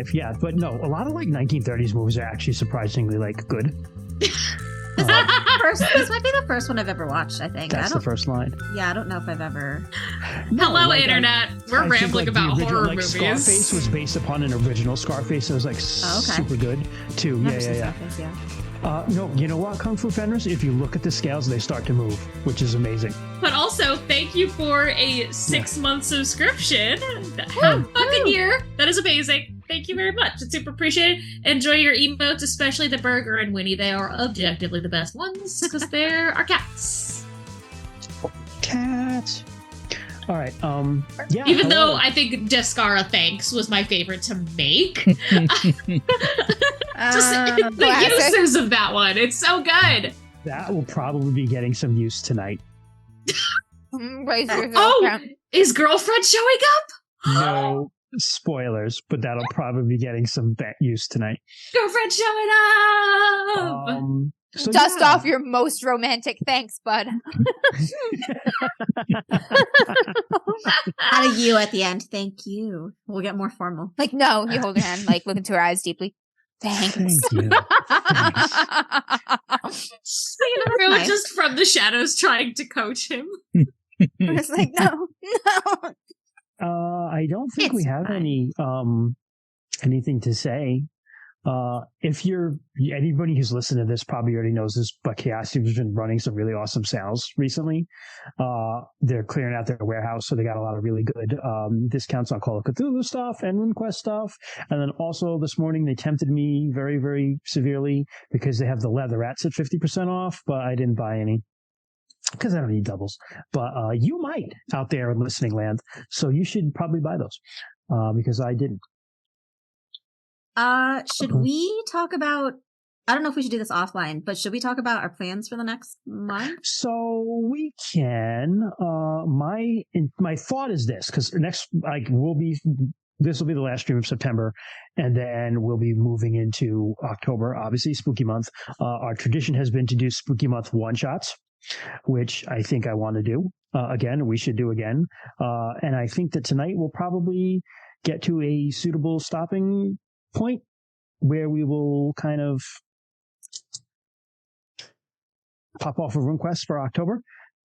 life. Yeah, but no, a lot of like 1930s movies are actually surprisingly like good. This might be the first one I've ever watched, I think. That's the first line. Yeah, I don't know if I've ever... Hello, Internet. We're rambling about horror movies. Scarface was based upon an original Scarface. It was like super good, too. Yeah. Scarface, yeah. No, you know what, Kung Fu Fenders? If you look at the scales, they start to move, which is amazing. But also, thank you for a 6-month subscription. Fucking year. That is amazing. Thank you very much. It's super appreciated. Enjoy your emotes, especially the Burger and Winnie. They are objectively the best ones because they're our cats. Cats. All right. Yeah. Even though I think Descara Thanks was my favorite to make. Just the uses of that one. It's so good. That will probably be getting some use tonight. Is girlfriend showing up? No spoilers, but that'll probably be getting some use tonight. Girlfriend showing up! So dust off your most romantic thanks, bud. Out of you at the end. Thank you. We'll get more formal. Like, no, you hold her hand, like, look into her eyes deeply. Thanks. Thank you. Really just from the shadows trying to coach him. It's like, no. I don't think we have anything to say. If anybody who's listened to this probably already knows this, but Chaosium's been running some really awesome sales recently. They're clearing out their warehouse, so they got a lot of really good discounts on Call of Cthulhu stuff and RuneQuest stuff. And then also this morning they tempted me very, very severely because they have the leatherettes at 50% off, but I didn't buy any because I don't need doubles. But you might out there in listening land, so you should probably buy those because I didn't. Should we talk about, I don't know if we should do this offline, but should we talk about our plans for the next month? So we can, my thought is this, because this will be the last stream of September, and then we'll be moving into October, obviously spooky month. Our tradition has been to do spooky month one-shots, which I think I want to do again, we should do again. And I think that tonight we'll probably get to a suitable stopping point where we will kind of pop off of RuneQuest for October,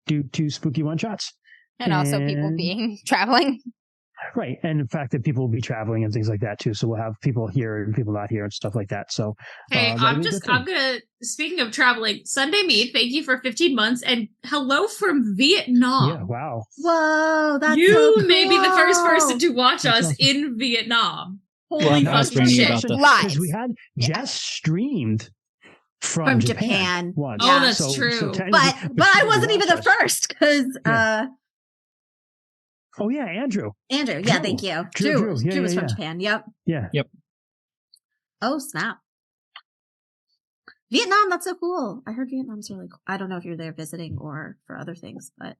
do 2 spooky one-shots. And also people being traveling. Right. And the fact that people will be traveling and things like that too. So we'll have people here and people not here and stuff like that. So hey, speaking of traveling, Sunday Mead, thank you for 15 months and hello from Vietnam. Yeah, wow. Whoa, that's You so may be the first cool. person to watch us awesome. in Vietnam. Holy fucking shit. Live. Because we had Jess streamed from Japan once. Oh, that's true. But I wasn't even the first because oh yeah, Andrew. Yeah, thank you. Drew was from Japan. Yep. Oh snap! Vietnam, that's so cool. I heard Vietnam's really cool. I don't know if you're there visiting or for other things, but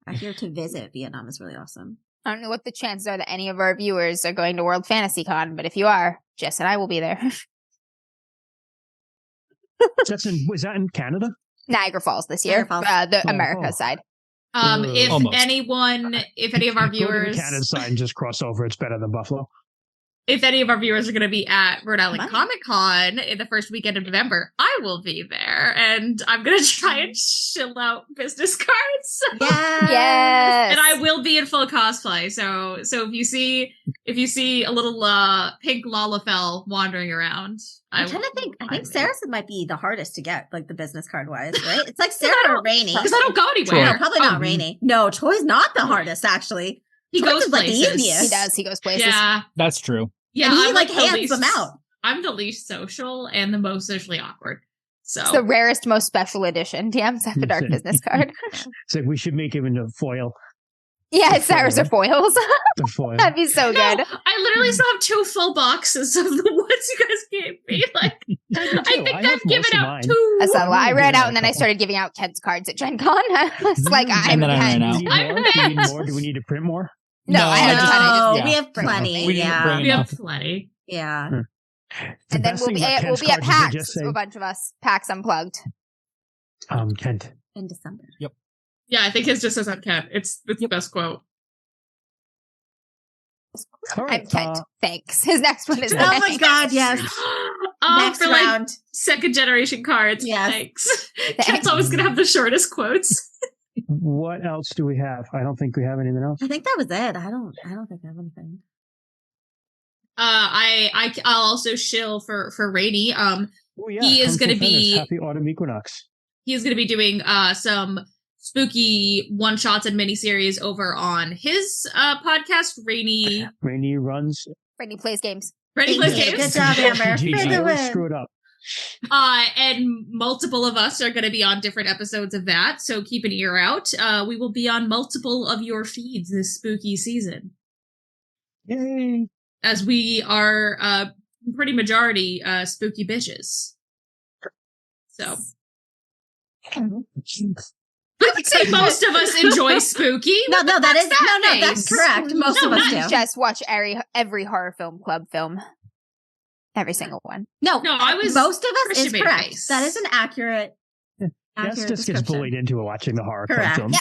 I hear to visit Vietnam is really awesome. I don't know what the chances are that any of our viewers are going to World Fantasy Con, but if you are, Jess and I will be there. Is that in Canada? Niagara Falls this year, the America side. If any of our viewers, go to the Canada side and just cross over. It's better than Buffalo. If any of our viewers are going to be at Rhode Island Comic Con in the first weekend of November, I will be there, and I'm going to try and chill out business cards. Yes. And I will be in full cosplay. So if you see a little pink Lalafell wandering around, I think Saracen might be the hardest to get, like the business card wise, right? It's like Sarah or Rainey. Because I don't go anywhere. No, probably not Rainey. No, Troy's not the hardest, actually. He goes places. Like the easiest. He does. He goes places. Yeah. That's true. Yeah, and he like hands them out. I'm the least social and the most socially awkward. So it's the rarest, most special edition DMs After Dark business card. It's like we should make him into foil. Yeah, Sarah's are foils. The foil. That'd be so good. I literally still have 2 full boxes of the ones you guys gave me. Like, I think I've given out 2. That's a lie. I ran out and then I started giving out Ken's cards at Gen Con. It's like and then I ran out. Do we need to print more? No, I have a ton. We have plenty. We have plenty. Yeah. And then we'll be at PAX, a bunch of us. PAX Unplugged. Kent. In December. Yep. Yeah, I think his just says on Kent. It's the best quote. All right. I'm Kent. Thanks. His next one is Oh my god, yes. Next for round. like second generation cards. Yes. Thanks. Kent's always gonna have the shortest quotes. What else do we have? I don't think we have anything else. I think that was it. I don't think I have anything. I'll also shill for Rainy. Oh, yeah. He is Come gonna to Venice. be Happy Autumn Equinox. he is gonna be doing some spooky one shots and miniseries over on his podcast, Rainy runs. Rainy plays games. Rainy Plays Thank you. Games. Good job, Amber. GG. For the Always win. screw it up. And multiple of us are going to be on different episodes of that, so keep an ear out. We will be on multiple of your feeds this spooky season, Yay. as we are pretty majority spooky bitches. So I would say most of us enjoy spooky. No, that's face. correct. Most of us do. Just watch every horror film club film. Every single one. No, I was most of us Christian is made a correct. face. That is an accurate Jess just gets description. bullied into watching the horror club Correct. films.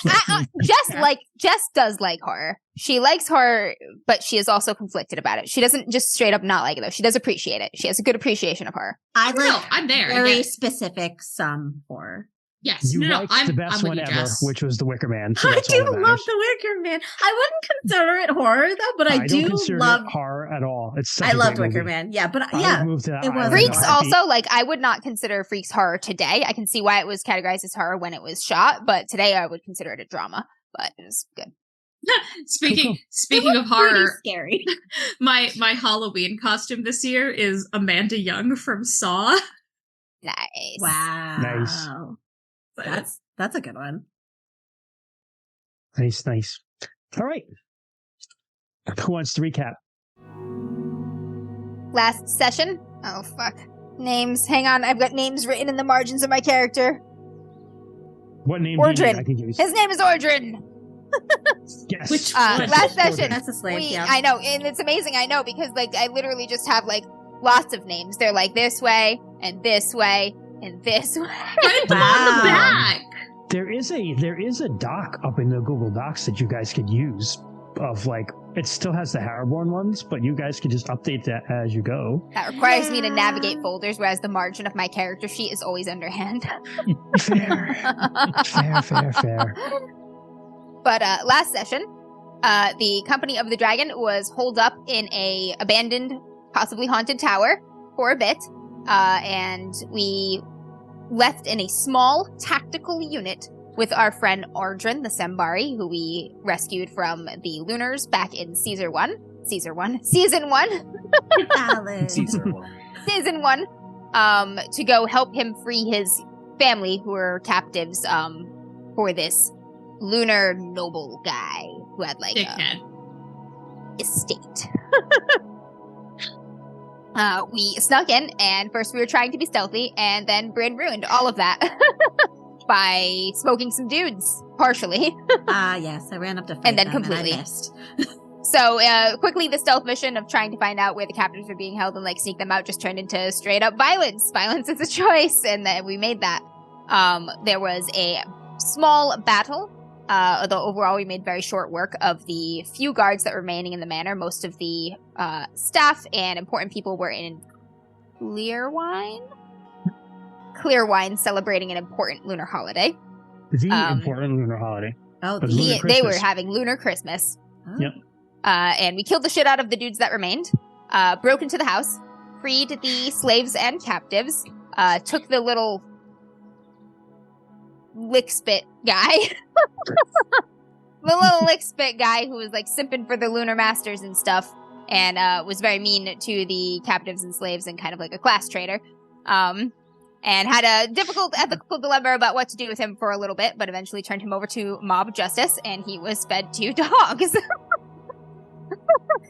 Yeah, Jess does like horror. She likes horror, but she is also conflicted about it. She doesn't just straight up not like it though. She does appreciate it. She has a good appreciation of horror. I No, like I'm there. very Yes. specific some horror. Yes. You No, liked I'm the best I'm one with you, ever, Jess. which was The Wicker Man. So I that's do all that love matters. The Wicker Man. I wouldn't consider it horror though, but I don't do consider love. it horror at all. It's such I a loved great Wicker movie. Man. Yeah, but I yeah, would move to that it was island Freaks in a heartbeat. also, like, I would not consider Freaks horror today. I can see why it was categorized as horror when it was shot, but today I would consider it a drama. But it was good. Speaking It of was pretty horror, scary. my Halloween costume this year is Amanda Young from Saw. Nice. Wow, that's a good one. Nice. All right. Who wants to recap? Last session. Oh, fuck. Names. Hang on. I've got names written in the margins of my character. What name do you need? Ordrin. I can use. His name is Ordrin. Yes. Which Yes. last session. That's a slave. Yeah. I know, and it's amazing. I know because like I literally just have like lots of names. They're like this way and this way and this way. Write them on Wow. the back. There is a doc up in the Google Docs that you guys could use of like it still has the Harborn ones, but you guys can just update that as you go. That requires me to Yeah. navigate folders, whereas the margin of my character sheet is always underhand. Fair. But last session, the Company of the Dragon was holed up in a abandoned, possibly haunted tower for a bit, and we left in a small tactical unit with our friend Ordrin, the Sembari, who we rescued from the Lunars back in Season 1, Valid. Season 1, to go help him free his family who were captives for this lunar noble guy who had like Dickhead. estate. We snuck in, and first we were trying to be stealthy, and then Bryn ruined all of that by smoking some dudes, partially. Yes, I ran up to fight And then them completely. I missed. So quickly, the stealth mission of trying to find out where the captives were being held and like sneak them out just turned into straight up violence. Violence is a choice, and then we made that. There was a small battle. Although overall we made very short work of the few guards that were remaining in the manor. Most of the staff and important people were in Clearwine celebrating an important lunar holiday. The important lunar holiday. Oh, But Lunar They were Christmas. having lunar Christmas. Yep. And we killed the shit out of the dudes that remained, broke into the house, freed the slaves and captives, took the little lickspit guy. The little lickspit guy who was like simping for the lunar masters and stuff, and was very mean to the captives and slaves and kind of like a class traitor. And had a difficult ethical dilemma about what to do with him for a little bit, but eventually turned him over to mob justice, and he was fed to dogs.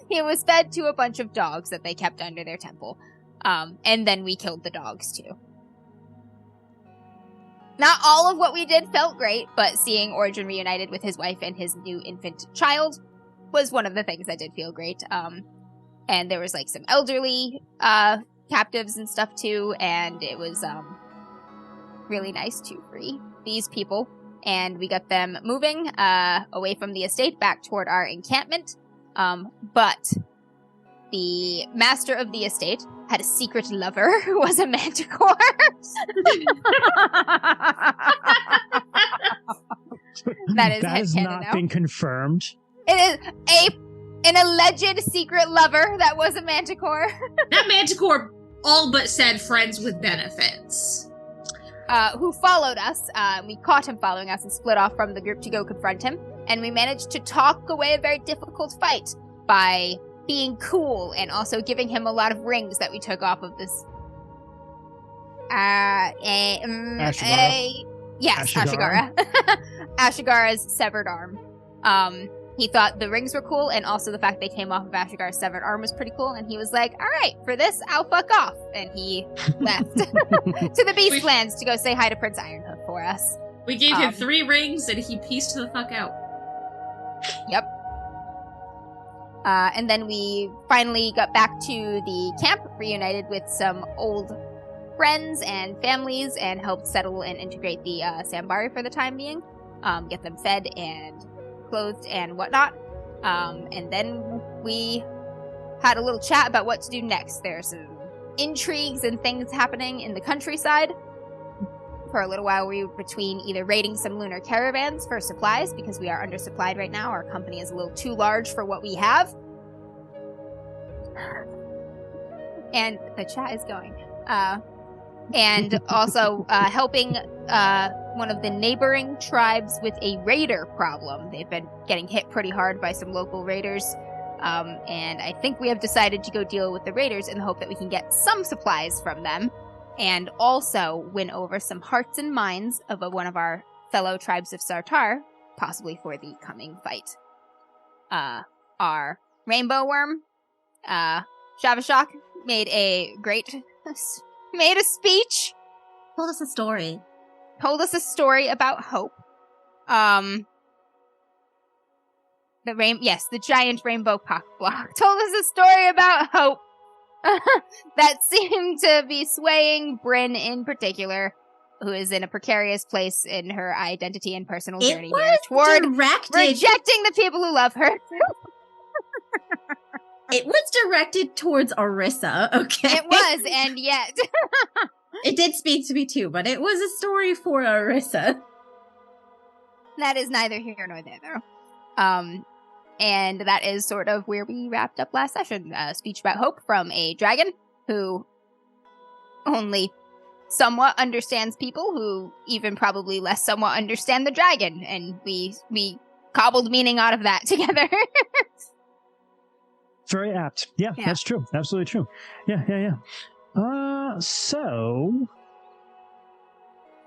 He was fed to a bunch of dogs that they kept under their temple. And then we killed the dogs too. Not all of what we did felt great, but seeing Origin reunited with his wife and his new infant child was one of the things that did feel great. And there was like some elderly captives and stuff too, and it was really nice to free these people. And we got them moving away from the estate back toward our encampment. But the master of the estate had a secret lover who was a manticore. That has not been confirmed. It is an alleged secret lover that was a manticore. That manticore all but said friends with benefits. Who followed us. We caught him following us and split off from the group to go confront him. And we managed to talk away a very difficult fight by being cool and also giving him a lot of rings that we took off of this. Ashigara. Ashigara's severed arm. He thought the rings were cool, and also the fact they came off of Ashigara's severed arm was pretty cool, and he was like, alright, for this, I'll fuck off. And he left to the Beastlands to go say hi to Prince Ironhoof for us. We gave him 3 rings, and he pieced the fuck out. Yep. And then we finally got back to the camp, reunited with some old friends and families, and helped settle and integrate the Sambari for the time being. Get them fed and clothed and whatnot. And then we had a little chat about what to do next. There are some intrigues and things happening in the countryside. For a little while, we were between either raiding some lunar caravans for supplies, because we are undersupplied right now. Our company is a little too large for what we have. And the chat is going. And also helping one of the neighboring tribes with a raider problem. They've been getting hit pretty hard by some local raiders. And I think we have decided to go deal with the raiders in the hope that we can get some supplies from them. And also win over some hearts and minds of one of our fellow tribes of Sartar, possibly for the coming fight. Our rainbow worm, Shavashak, made a speech. Told us a story. Told us a story about hope. The giant rainbow pockblock told us a story about hope. That seemed to be swaying Bryn in particular, who is in a precarious place in her identity and personal journey here toward rejecting the people who love her. It was directed towards Orissa, okay? It was, and yet. It did speak to me too, but it was a story for Orissa. That is neither here nor there, though. And that is sort of where we wrapped up last session. A speech about hope from a dragon who only somewhat understands people, who even probably less somewhat understand the dragon. And we cobbled meaning out of that together. Very apt. Yeah, that's true. Absolutely true. Yeah. So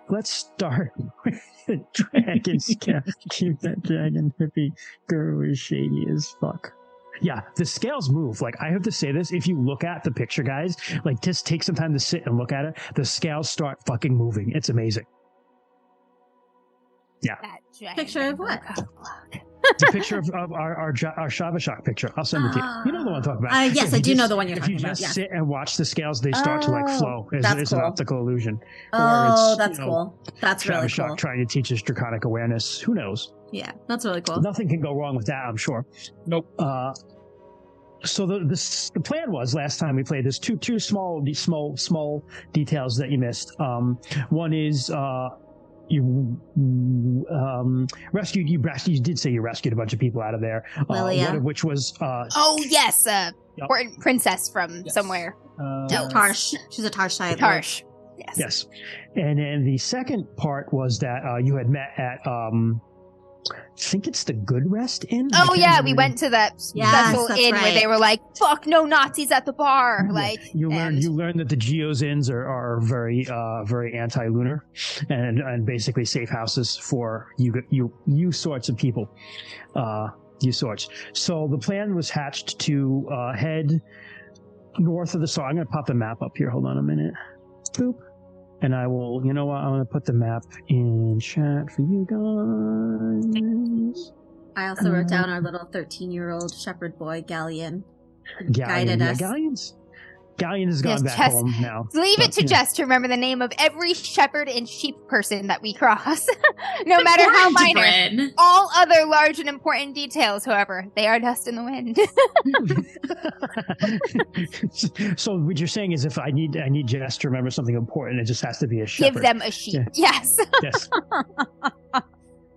let's start with the dragon scale. Keep that dragon hippie girl is shady as fuck. Yeah, the scales move. Like, I have to say this, if you look at the picture, guys, like, just take some time to sit and look at it. The scales start fucking moving. It's amazing. Yeah. Picture of what? The picture of our Shavashak picture. I'll send it to you. You know the one I'm talking about. Yes, I do know the one you're talking about. If you just sit and watch the scales, they start to flow. It's cool. an optical illusion. Oh, that's cool. That's really Shavashak cool. trying to teach us draconic awareness. Who knows? Yeah, that's really cool. Nothing can go wrong with that, I'm sure. Nope. So the plan was last time we played. There's two small details that you missed. One is you rescued. You did say you rescued a bunch of people out of there. One of which was important princess from somewhere. Tarsh. She's a Tarsh. Tarsh. Yes. And then the second part was that you had met at I think it's the Good Rest Inn. Oh yeah, we went to that special inn where they were like, "Fuck no Nazis at the bar." Yeah. Like you learn that the Geos Inns are very anti-lunar and basically safe houses for you sorts of people. You sorts. So the plan was hatched to head north of the I'm going to pop the map up here. Hold on a minute. Boop. And I will, I'm going to put the map in chat for you guys. I also wrote down our little 13-year-old shepherd boy, Galleon, guided us. Galleons. Galleon has gone back Jess, home now. Leave it to Jess to remember the name of every shepherd and sheep person that we cross, no matter how minor. Bren. All other large and important details, however, they are dust in the wind. So what you're saying is, if I need Jess to remember something important, it just has to be a shepherd. Give them a sheep. Yeah. Yes. Yes.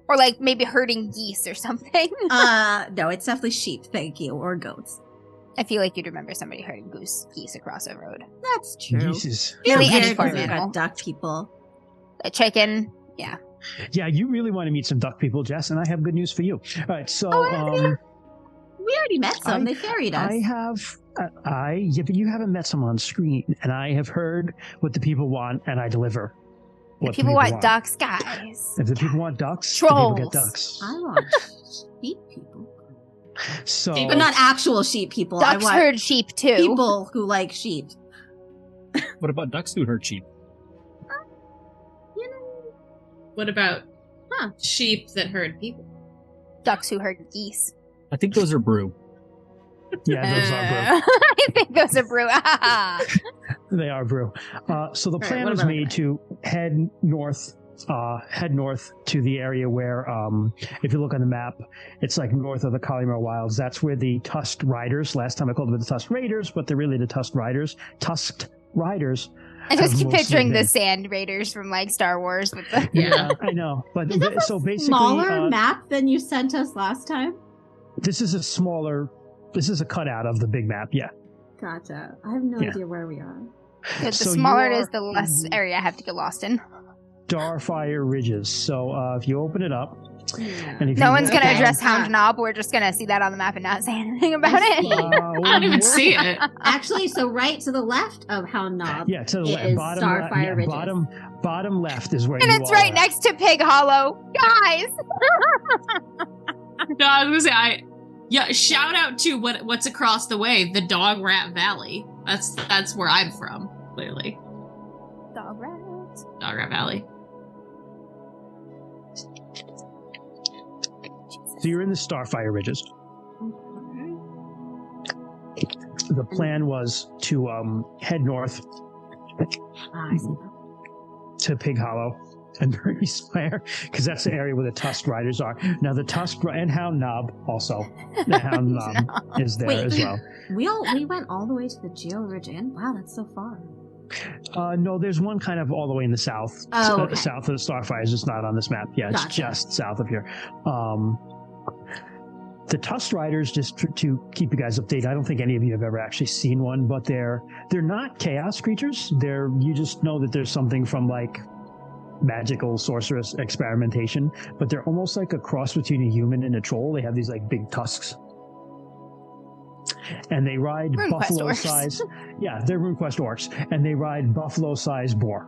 Or like maybe herding geese or something. No, it's definitely sheep, thank you, or goats. I feel like you'd remember somebody herding geese across a road. That's true. Jesus. Really, Yeah, any we've farm animal. got duck people. A chicken. Yeah. Yeah, you really want to meet some duck people, Jess, and I have good news for you. All right, so We already met some. They ferried us. I have, yeah, but you haven't met someone on screen, and I have heard what the people want, and I deliver. The What people want ducks, guys. If the people want ducks, Trolls. the people get ducks. I want sheep people. So, But not actual sheep people. Ducks I want herd sheep too. people who like sheep. What about ducks who herd sheep? What about sheep that herd people? Ducks who herd geese. I think those are brew. yeah, those are I think those are brew. brew. They are brew. So the plan what was about made to head north to the area where, if you look on the map, it's like north of the Collymore Wilds. That's where the Tusked Riders, last time I called them the Tusked Raiders, but they're really the Tusked Riders. I just keep mostly picturing the been- Sand Raiders from like Star Wars with the Yeah. I know. But Is this so a basically, smaller map than you sent us last time? this is a cutout of the big map. Yeah. Gotcha. I have no Yeah. idea where we are. the So you smaller it is, are- the less area I have to get lost in. Starfire Ridges. So if you open it up, Yeah. and if No you one's look gonna at- address Hound Knob. We're just gonna see that on the map and not say anything about it. I don't even see it. Actually, so right to the left of Hound Knob. Yeah, to the It left, is bottom, Starfire Ridges. bottom left is where And you it's are right at. next to Pig Hollow. Guys! No, I was gonna say, shout out to what's across the way, the Dog Rat Valley. That's where I'm from, clearly. Dog rats. Dog Rat Valley. So you're in the Starfire Ridges. The plan was to head north I see. to Pig Hollow and Bernie Spire, because that's the area where the Tusked Riders are. Now the and Hound Knob also. The Hound Knob is there Wait. as well. We went all the way to the Geo Ridge Inn. Wow, that's so far. No, there's one kind of all the way in the south. Oh, okay. South of the Starfire is just not on this map. Yeah, it's Gotcha. just south of here. The Tusked Riders, just to keep you guys updated, I don't think any of you have ever actually seen one, but they're not chaos creatures. You just know that there's something from like magical sorceress experimentation, but they're almost like a cross between a human and a troll. They have these like big tusks. And they ride RuneQuest buffalo orcs. size. Yeah, they're RuneQuest orcs. And they ride buffalo size boar.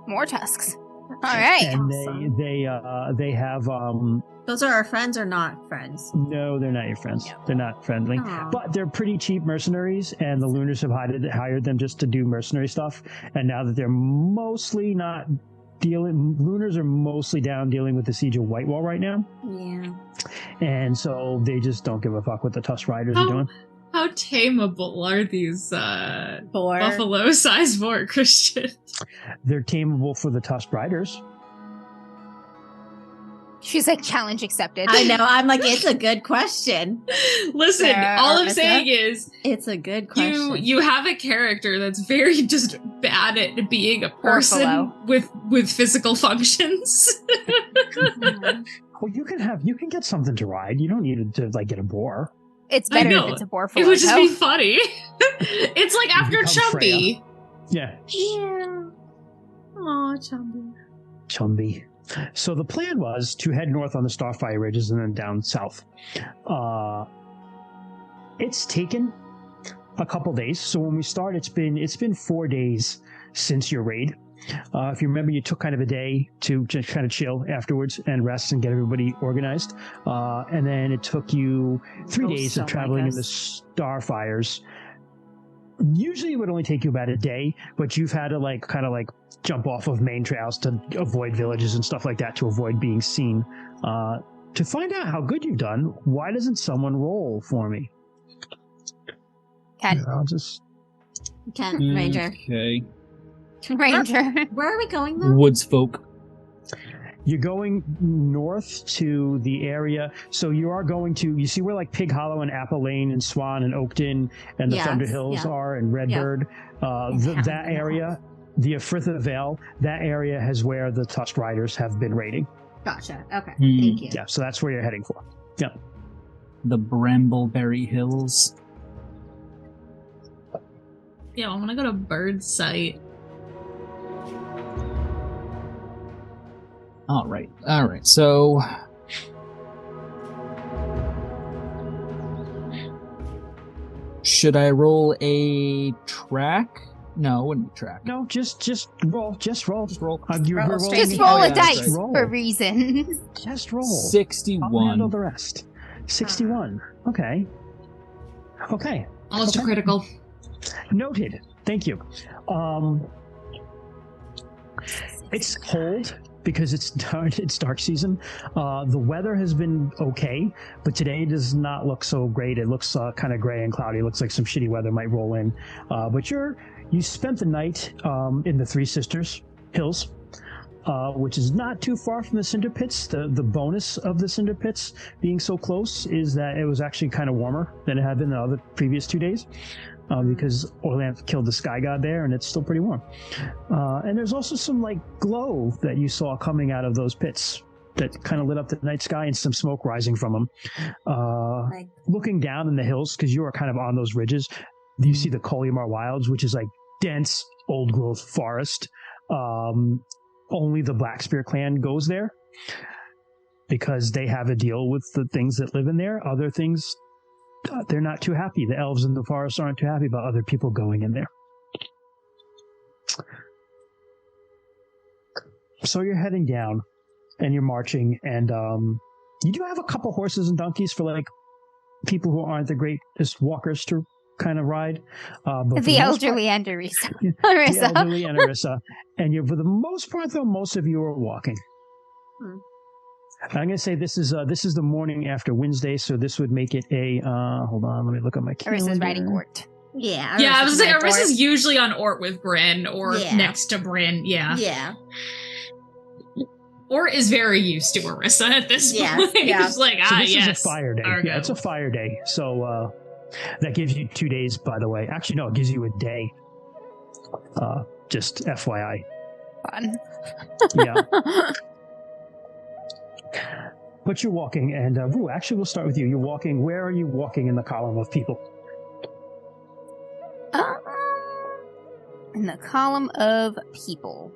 More tusks. All right. And Awesome. they have Those are our friends or not friends? no, they're not your friends. They're not friendly. Aw. But they're pretty cheap mercenaries, and the Lunars have hired them just to do mercenary stuff. And now that they're mostly not Lunars are mostly down dealing with the siege of Whitewall right now. Yeah. And so they just don't give a fuck what the Tusk Riders are doing. How tameable are these Four. buffalo-sized boar, Christian? They're tameable for the Tusk Riders. She's like, challenge accepted. I know. I'm like, it's a good question. Listen, Fair, all I'm Arissa. saying is It's a good question. you have a character that's very just bad at being a person Buffalo. with physical functions. Well, you can get something to ride. You don't need to like get a boar. It's I better know. if it's a boar It would just be though. funny. It's like after become Chumpy. Yeah, Yeah. Aw, Chumby. Chumby. So the plan was to head north on the Starfire Ridges and then down south. It's taken a couple days. So when we start, it's been 4 days since your raid. If you remember, you took kind of a day to just kind of chill afterwards and rest and get everybody organized. And then it took you 3 days some, of I traveling in the guess. Starfires. Usually it would only take you about a day, but you've had to kind of jump off of main trails to avoid villages and stuff like that to avoid being seen. To find out how good you've done, why doesn't someone roll for me? Ken. I'll just... Kent, Ranger. Okay. Ranger. Where are we going though? Woods folk. You're going north to the area. So you are going to... You see where like Pig Hollow and Apple Lane and Swan and Oakton and the Yes, Thunder Hills yeah. are and Redbird. That area, the Afritha Vale, that area is where the Tusk Riders have been raiding. Gotcha. Okay. Hmm. Thank you. Yeah, so that's where you're heading for. Yeah. The Brambleberry Hills. Yeah, I want to go to Bird Sight. All right. So should I roll a track? No, it wouldn't be track. No, just roll. Just roll. Just roll. You're Roll. rolling Just it. roll a yeah, that's dice right. for reasons. Just roll. I'll 61. handle the rest. 61. Okay. Okay. Almost Okay. a critical. Noted. Thank you. It's cold because it's dark season. The weather has been okay, but today does not look so great. It looks kind of gray and cloudy. It looks like some shitty weather might roll in. But you spent the night in the Three Sisters Hills, which is not too far from the Cinder Pits. The bonus of the Cinder Pits being so close is that it was actually kind of warmer than it had been the other previous 2 days. Because Orlanth killed the Sky God there, and it's still pretty warm. And there's also some like glow that you saw coming out of those pits that kind of lit up the night sky, and some smoke rising from them. Like, Looking down in the hills, because you are kind of on those ridges, you see the Kolyamar Wilds, which is like dense, old-growth forest. Only the Blackspear clan goes there because they have a deal with the things that live in there. Other things, they're not too happy. The elves in the forest aren't too happy about other people going in there. So you're heading down, and you're marching, and you do have a couple horses and donkeys for like people who aren't the greatest walkers to kind of ride. But for The most elderly and Arisa. the Arisa. elderly and Arissa. And for the most part, though, most of you are walking. Hmm. I'm going to say this is the morning after Wednesday, so this would make it a hold on, let me look at my calendar. Arisa's riding Ort. yeah. Yeah, I was saying Arissa's Arissa's usually on Ort with Bryn or Yeah. next to Bryn. Yeah. Yeah. Ort is very used to Arissa at this Yeah, point. yeah. It's like, So this yes. is a fire day. Argo. Yeah, it's a fire day. So that gives you 2 days, by the way. Actually, no, it gives you a day. Just FYI. Fun. Yeah. But you're walking, and Rue, actually, we'll start with you. You're walking. Where are you walking in the column of people? In the column of people.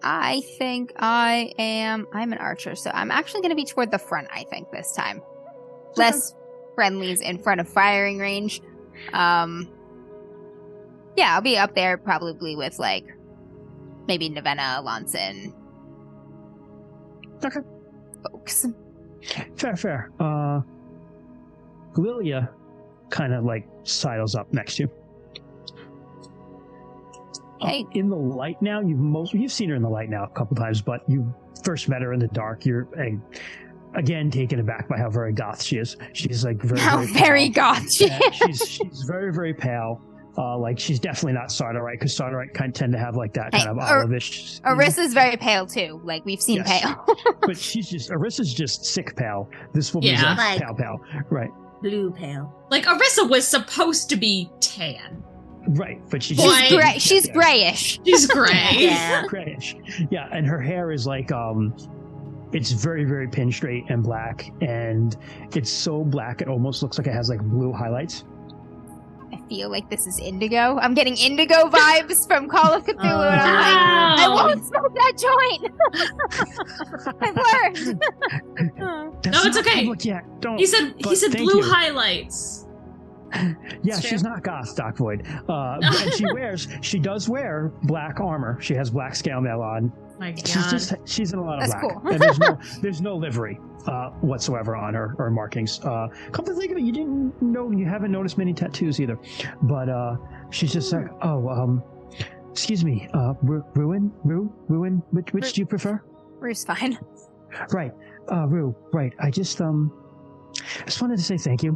I think I'm an archer, so I'm actually going to be toward the front, I think, this time. Less friendlies in front of firing range. Yeah, I'll be up there probably with, like, maybe Navenna, Lonson. Okay. Folks. Fair. Lilia kind of like sidles up next to you. Hey. In the light now, you've seen her in the light now a couple times, but you first met her in the dark. You're again taken aback by how very goth she is. She's like very goth. she's very, very pale. Like she's definitely not Sardarite, because Sardarite kind of tend to have like that kind of olivish. Arissa's very pale too. Like we've seen Yes. pale. But Arissa's just sick pale. This woman's Yeah. like Like- pale, right? Blue pale. Like, Arissa was supposed to be tan. Right, but she She's just gray- She's grayish. She's gray. Yeah. grayish. Yeah, and her hair is like it's very, very pin straight and black, and it's so black it almost looks like it has like blue highlights. I feel like this is indigo. I'm getting indigo vibes from Call of Cthulhu, and I'm like, I Wow. won't smoke that joint. I've learned. That's No, it's not okay. public yet. Don't. He said But thank blue you. highlights. Yeah, It's she's true. not goth, Doc Void. And she does wear black armor. She has black scale mail on. My God. She's in a lot of That's black. cool. And there's no livery whatsoever on her or markings. Come to think of it, you haven't noticed many tattoos either. But she's just like, excuse me, Ruin, which do you prefer? Rue's fine. Right, Rue. Right. I just wanted to say thank you.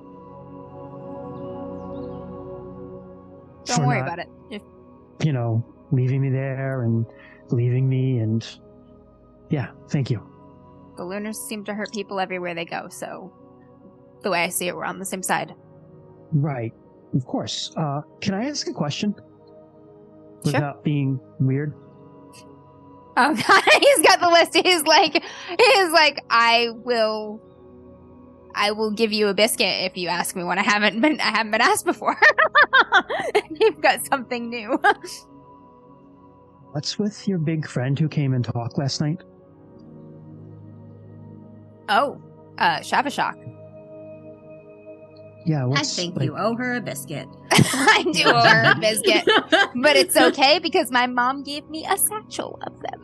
don't worry not, about it. Leaving me there and leaving me, and yeah, thank you. The Lunars seem to hurt people everywhere they go, so the way I see it, we're on the same side. Right, of course. Can I ask a question? Sure. Without being weird? Oh God, he's got the list. He's like, I will give you a biscuit if you ask me when I haven't been asked before. You've got something new. What's with your big friend who came and talked last night? Oh, Shavashak. Yeah, I think you owe her a biscuit. I do owe her a biscuit, but it's okay because my mom gave me a satchel of them.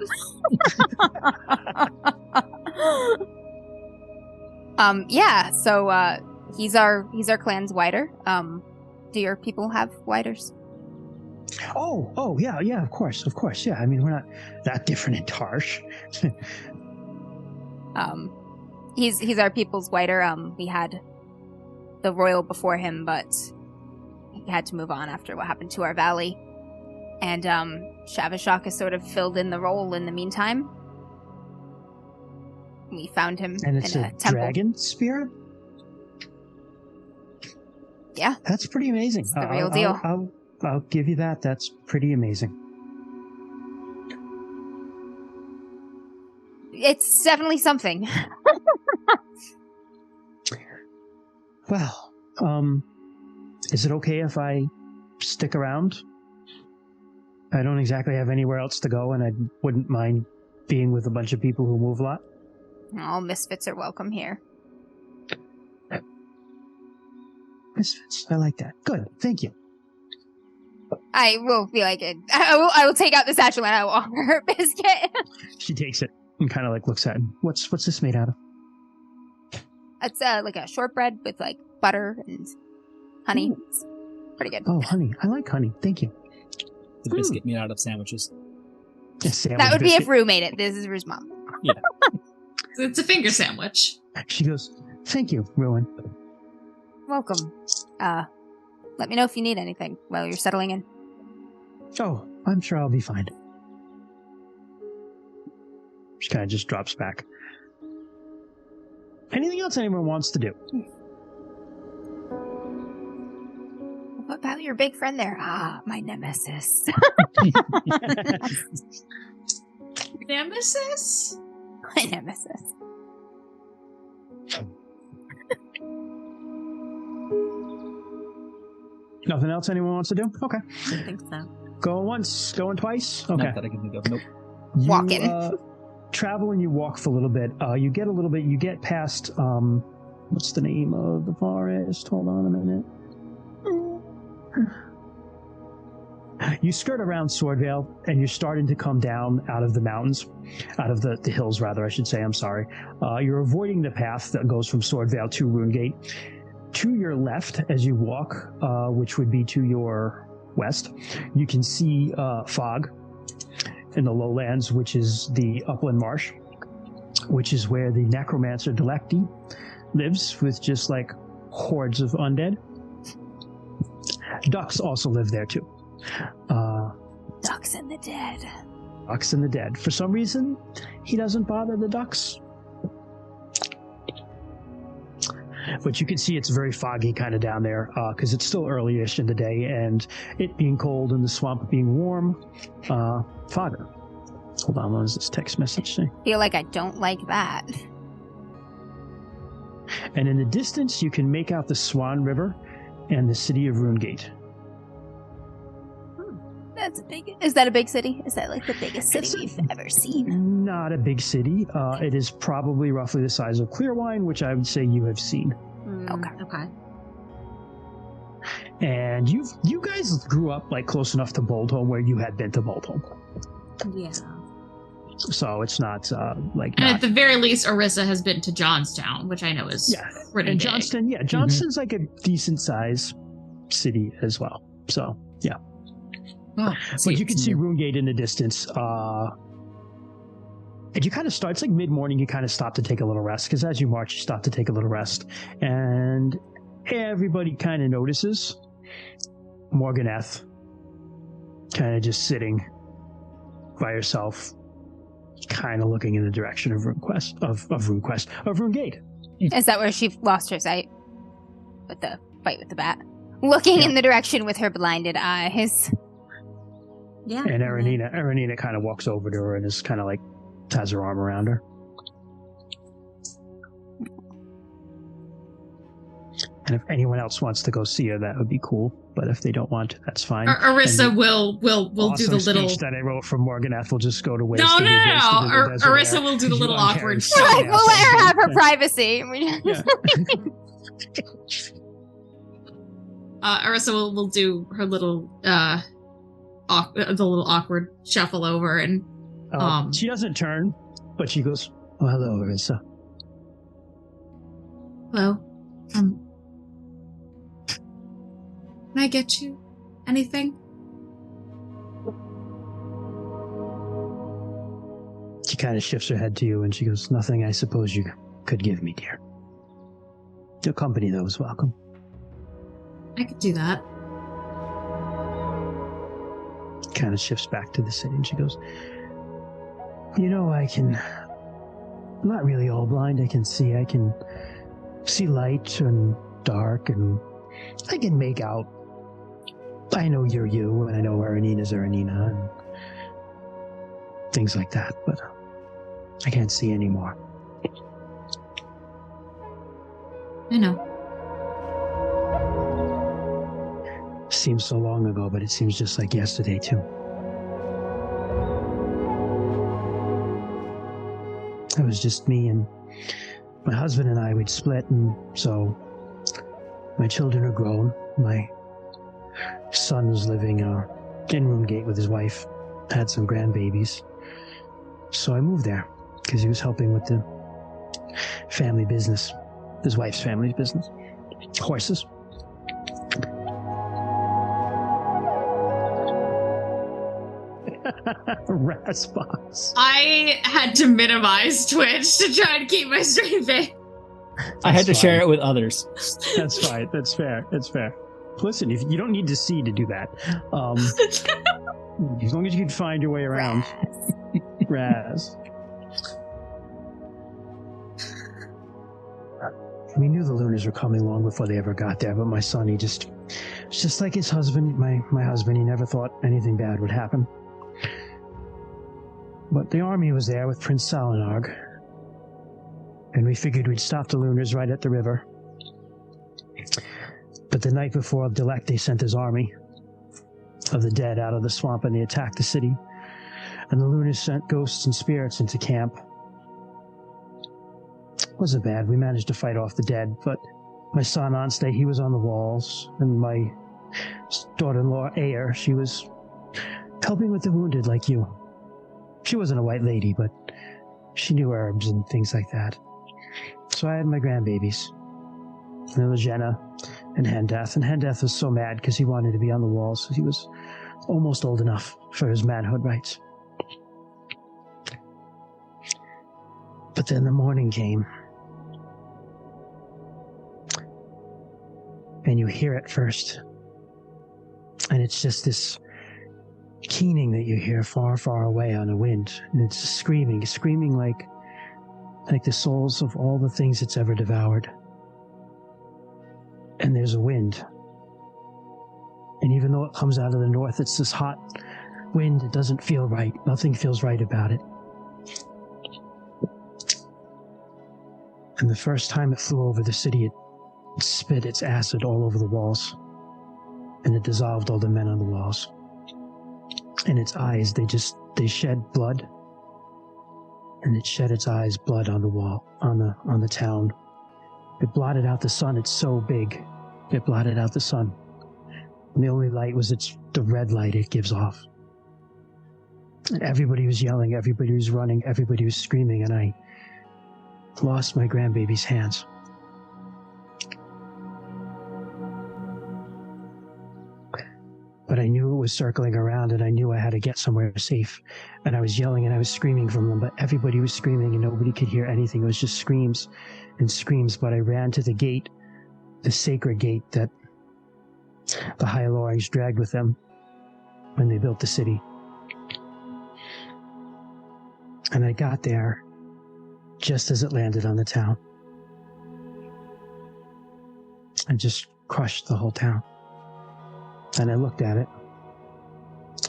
Yeah. So he's our clan's whiter. Do your people have whiters? Oh, yeah, of course, yeah. I mean, we're not that different in Tarsh. He's our people's whiter. We had the royal before him, but he had to move on after what happened to our valley. And Shavashak has sort of filled in the role in the meantime. We found him and it's in a temple. dragon spirit? Yeah. That's pretty amazing. It's the real deal. I'll give you that. That's pretty amazing. It's definitely something. Well, is it okay if I stick around? I don't exactly have anywhere else to go, and I wouldn't mind being with a bunch of people who move a lot. All misfits are welcome here. Misfits, I like that. Good, thank you. I will be like it. I will take out the satchel and I will offer her a biscuit. She takes it and kind of like looks at it. What's this made out of? It's like a shortbread with like butter and honey. Ooh. It's pretty good. Oh, honey. I like honey. Thank you. The biscuit made out of sandwiches. That would be if Rue made it. This is Rue's mom. Yeah. It's a finger sandwich. She goes, thank you, Ruin. Welcome. Let me know if you need anything while you're settling in. Oh, I'm sure I'll be fine. She kind of just drops back. Anything else anyone wants to do? What about your big friend there? Ah, my nemesis. Nemesis? My nemesis. Nothing else anyone wants to do? Okay. I think so. Going once, going twice? Okay. Not that I can think of. Nope. You, Walking. Travel and you walk for a little bit. You get past, what's the name of the forest? Hold on a minute. You skirt around Swordvale and you're starting to come down out of the mountains, out of the hills rather, I should say, I'm sorry. You're avoiding the path that goes from Swordvale to Runegate. To your left as you walk, which would be to your west, you can see fog in the lowlands, which is the upland marsh, which is where the necromancer Delecti lives with just like hordes of undead. Ducks also live there too. Ducks and the dead. Ducks and the dead. For some reason, he doesn't bother the ducks. But you can see it's very foggy kind of down there because it's still early-ish in the day, and it being cold and the swamp being warm, fogger. Hold on, what is this text message saying? Feel like I don't like that. And in the distance, you can make out the Swan River and the city of Runegate. That's a big. Is that a big city? Is that like the biggest city we've ever seen? Not a big city. It is probably roughly the size of Clearwine, which I would say you have seen. Okay. And you guys grew up like close enough to Boldholm where you had been to Boldholm. Yeah. So it's not like. And at the very least, Orissa has been to Johnstown, which I know is pretty and big. Johnston, yeah, Johnston's like a decent size city as well. So yeah. Oh, But you can see Runegate in the distance. And you kind of start, it's like mid-morning, you kind of stop to take a little rest, because as you march, you stop to take a little rest. And everybody kind of notices Morganeth kind of just sitting by herself, kind of looking in the direction of RuneGate. Is that where she lost her sight? With the fight with the bat? Looking in the direction with her blinded eyes. Yeah. And Erenina kind of walks over to her and is kind of like, has her arm around her. And if anyone else wants to go see her, that would be cool. But if they don't want to, that's fine. Arissa will do the little speech that I wrote from Morganath will just go to waste. No. Arissa will do the little awkward. Like, we'll let her have her privacy. Arissa will do her little the little awkward shuffle over and she doesn't turn, but she goes, "Oh, hello, Arissa." Hello. Can I get you anything? She kind of shifts her head to you and she goes, "Nothing I suppose you could give me, dear. Your company, though, is welcome." I could do that. Kind of shifts back to the city and she goes, "You know, I'm not really all blind. I can see light and dark, and I can make out. I know you're you, and I know Erenina's Erenina, and things like that, but I can't see anymore." I know. Seems so long ago, but it seems just like yesterday, too. It was just me and my husband and I. We'd split, and so my children are grown. My son was living in RuneGate with his wife, had some grandbabies. So I moved there because he was helping with the family business, his wife's family business, horses. Rasbox. I had to minimize Twitch to try and keep my stream big. I had to share it with others. That's fine. That's fair. That's fair. Listen, if you don't need to see to do that. As long as you can find your way around. Raz. We knew the Lunars were coming long before they ever got there, but my son, it's just like his husband, my husband, he never thought anything bad would happen. But the army was there with Prince Salinarg, and we figured we'd stop the Lunars right at the river. But the night before Delect, sent his army of the dead out of the swamp, and they attacked the city. And the Lunars sent ghosts and spirits into camp. It wasn't bad. We managed to fight off the dead, but my son, Onstay, he was on the walls, and my daughter-in-law, Ayer, she was helping with the wounded like you. She wasn't a white lady, but she knew herbs and things like that. So I had my grandbabies. And there was Jenna and Hendath. And Hendath was so mad because he wanted to be on the walls. He was almost old enough for his manhood rights. But then the morning came. And you hear it first. And it's just this keening that you hear far, far away on the wind. And it's screaming like the souls of all the things it's ever devoured. And there's a wind. And even though it comes out of the north, it's this hot wind. It doesn't feel right. Nothing feels right about it. And the first time it flew over the city, it spit its acid all over the walls. And it dissolved all the men on the walls. And its eyes, they shed blood. And it shed its eyes blood on the wall, on the town. It blotted out the sun. It's so big. It blotted out the sun. And the only light was the red light it gives off. And everybody was yelling, everybody was running, everybody was screaming, and I lost my grandbaby's hands. But I knew it was circling around, and I knew I had to get somewhere safe. And I was yelling and I was screaming from them, but everybody was screaming and nobody could hear anything. It was just screams and screams. But I ran to the gate, the sacred gate that the High Lorings dragged with them. when they built the city. And I got there just as it landed on the town. And just crushed the whole town. And I looked at it.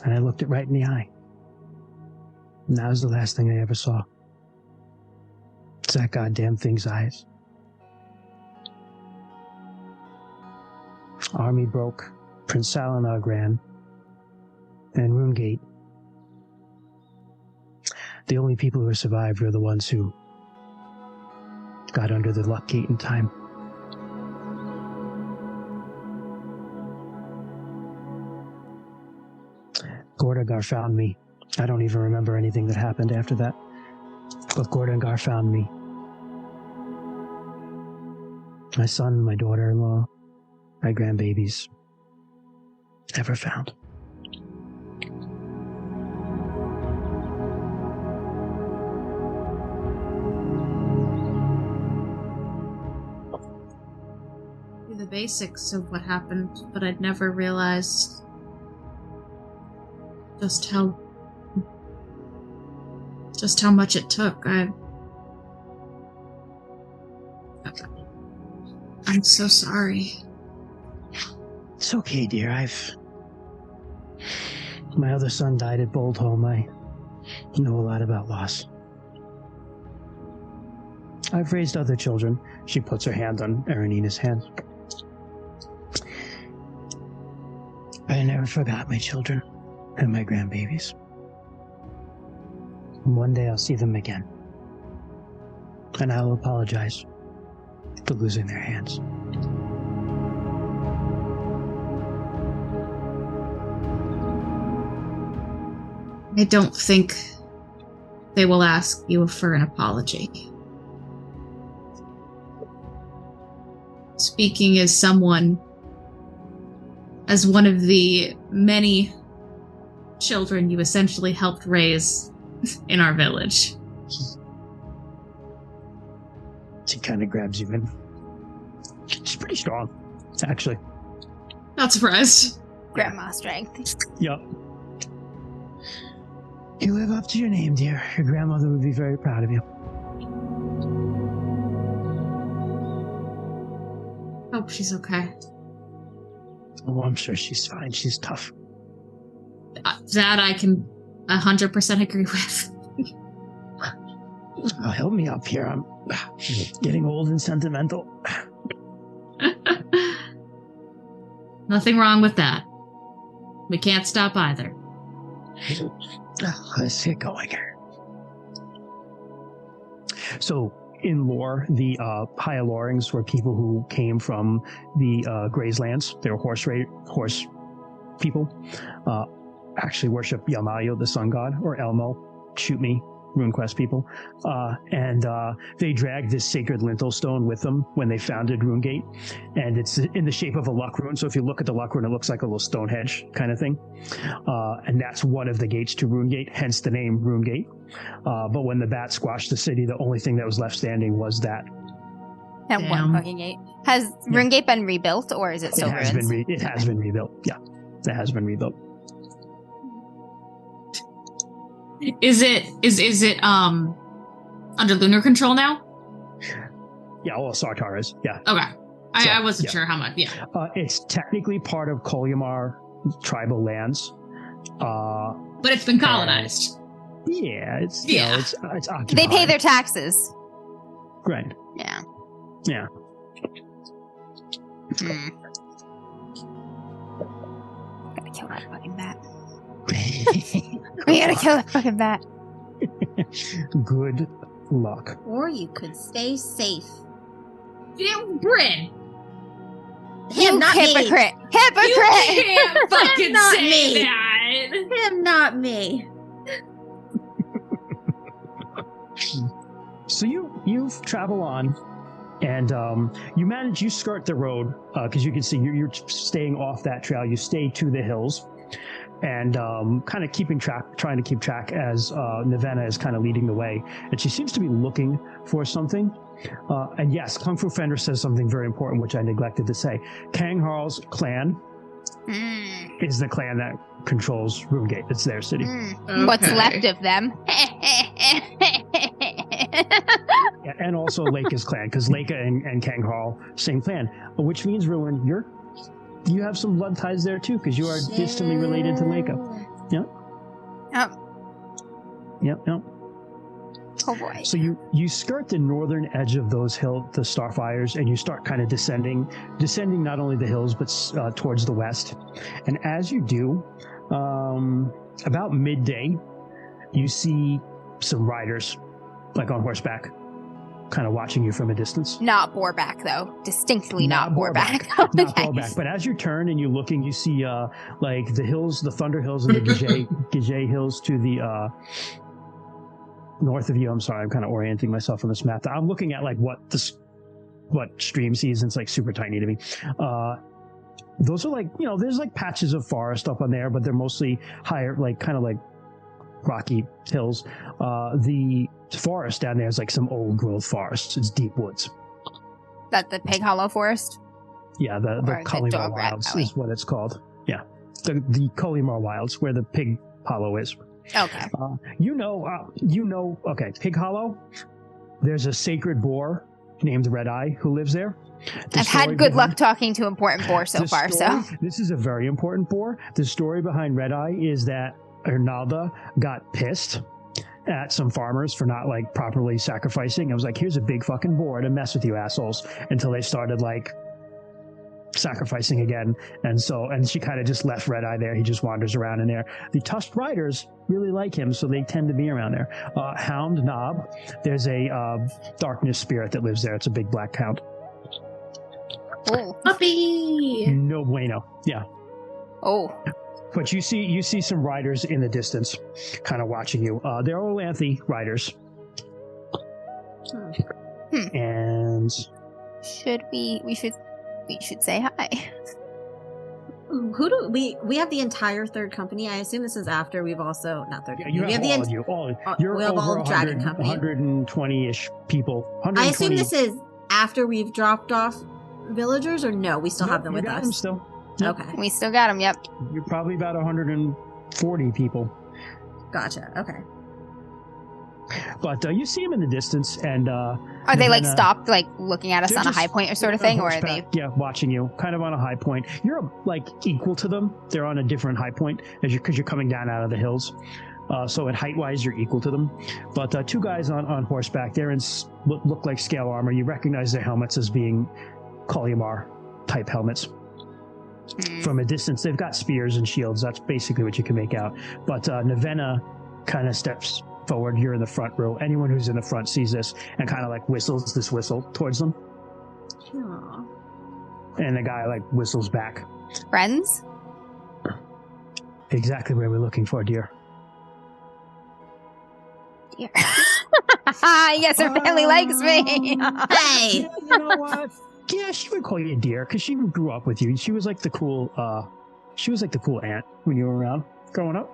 And I looked it right in the eye. And that was the last thing I ever saw. It's that goddamn thing's eyes. Army broke. Prince Salinog ran. And RuneGate. The only people who survived were the ones who got under the luck gate in time. Gordagar found me. I don't even remember anything that happened after that. But Gordagar found me. My son, my daughter-in-law, my grandbabies. Never found. The basics of what happened, but I'd never realized just how much it took. I'm so sorry. It's okay, dear. My other son died at Boldholm. I know a lot about loss. I've raised other children. She puts her hand on Erenina's hand. But I never forgot my children and my grandbabies. And one day I'll see them again. And I'll apologize for losing their hands. I don't think they will ask you for an apology. Speaking as someone, as one of the many children you essentially helped raise in our village. She kind of grabs you in. She's pretty strong, actually. Not surprised. Grandma strength. Yep. You live up to your name, dear. Your grandmother would be very proud of you. Hope she's okay. Oh, I'm sure she's fine. She's tough. That I can 100% agree with. Oh, help me up here. I'm getting old and sentimental. Nothing wrong with that. We can't stop either. Let's get going here. So, in lore, the Hyalorings were people who came from the Grazelands. They were horse people. Actually worship Yamayo, the sun god, or Elmo. Shoot me, RuneQuest people. And they dragged this sacred lintel stone with them when they founded RuneGate. And it's in the shape of a luck rune. So if you look at the luck rune, it looks like a little Stonehenge kind of thing. And that's one of the gates to RuneGate, hence the name RuneGate. But when the bat squashed the city, the only thing that was left standing was that. That one fucking gate. Has RuneGate been rebuilt, or is it still ruins? It has been rebuilt. Yeah, it has been rebuilt. Is it under lunar control now? Yeah, well, Sartar is. Yeah. Okay. I wasn't sure how much. Yeah. It's technically part of Kolyamar tribal lands. But it's been colonized. Yeah, it's it's occupied. They pay their taxes. Right. Yeah. Yeah. Gotta kill that fucking bat. We gotta kill that fucking bat. Good luck. Or you could stay safe. Bryn! Him, not hypocrite. me. Hypocrite! You can't fucking Not say me. that! Him, not me. So you travel on, and you skirt the road because you can see you're staying off that trail. You stay to the hills, and kind of trying to keep track as Navenna is kind of leading the way, and she seems to be looking for something. And yes, Kung Fu Fender says something very important, which I neglected to say. Kang Harl's clan is the clan that controls Runegate. It's their city. What's Okay. left of them? Yeah, and also Leica's clan, because Leica and Kanghal, same clan. Which means, Ruin, you have some blood ties there too, because you are distantly related to Leica. Yep. Oh boy. So you skirt the northern edge of those hills, the Starfires, and you start kind of descending not only the hills but towards the west. And as you do, about midday, you see some riders, like on horseback, kind of watching you from a distance. Not Boarback, though. Distinctly not Boarback. Not Okay. Boarback. But as you turn and you're looking, you see like the hills, the Thunder Hills and the Gijay Hills to the north of you. I'm sorry, I'm kind of orienting myself on this map. I'm looking at like what stream sees, and it's like super tiny to me. Those are like, there's like patches of forest up on there, but they're mostly higher, like kind of like rocky hills. The forest down there is like some old growth forest. It's deep woods. That the Pig Hollow Forest? Yeah, the Collymore Wilds Valley. is what it's called. Yeah, the Collymore Wilds, where the Pig Hollow is. Okay. Okay, Pig Hollow. There's a sacred boar named Red Eye who lives there. I've had good luck talking to important boar so far, so. This is a very important boar. The story behind Red Eye is that Ernalda got pissed at some farmers for not like properly sacrificing. I was like, here's a big fucking boar to mess with you assholes, until they started like sacrificing again. And she kind of just left Red Eye there. He just wanders around in there. The Tusked Riders really like him, so they tend to be around there. Hound Knob, there's a darkness spirit that lives there. It's a big black hound. Oh. Puppy! No bueno. Yeah. Oh. But you see some riders in the distance kind of watching you. They're Olanthe riders. And We should say hi. Who do we have the entire third company? I assume this is after we've also not third. yeah, company. you we have the all of you. You're we have over all of Dragon 100, Company. 120-ish people. 120. I assume this is after we've dropped off villagers, or no? We still have them You with got us. them still. Yep. Okay, We still got him, yep. You're probably about 140 people. gotcha. Okay. But you see them in the distance, and Are they like then, stopped, like looking at us they're on a just- high point or sort of they're thing, on or are they? horseback, yeah, watching you, kind of on a high point. You're like equal to them. They're on a different high point because you're coming down out of the hills. So at height wise, you're equal to them. But two guys on horseback, they're in what look like scale armor. You recognize their helmets as being Collymore type helmets. From a distance, they've got spears and shields. That's basically what you can make out. But Navenna kind of steps forward. You're in the front row. Anyone who's in the front sees this and kind of like whistles this whistle towards them. Aw. And the guy like whistles back. Friends? Exactly where we're looking for, dear. Dear. Yes, her family likes me. Hey, You know what? Yeah, she would call you dear because she grew up with you. She was like the cool aunt when you were around growing up.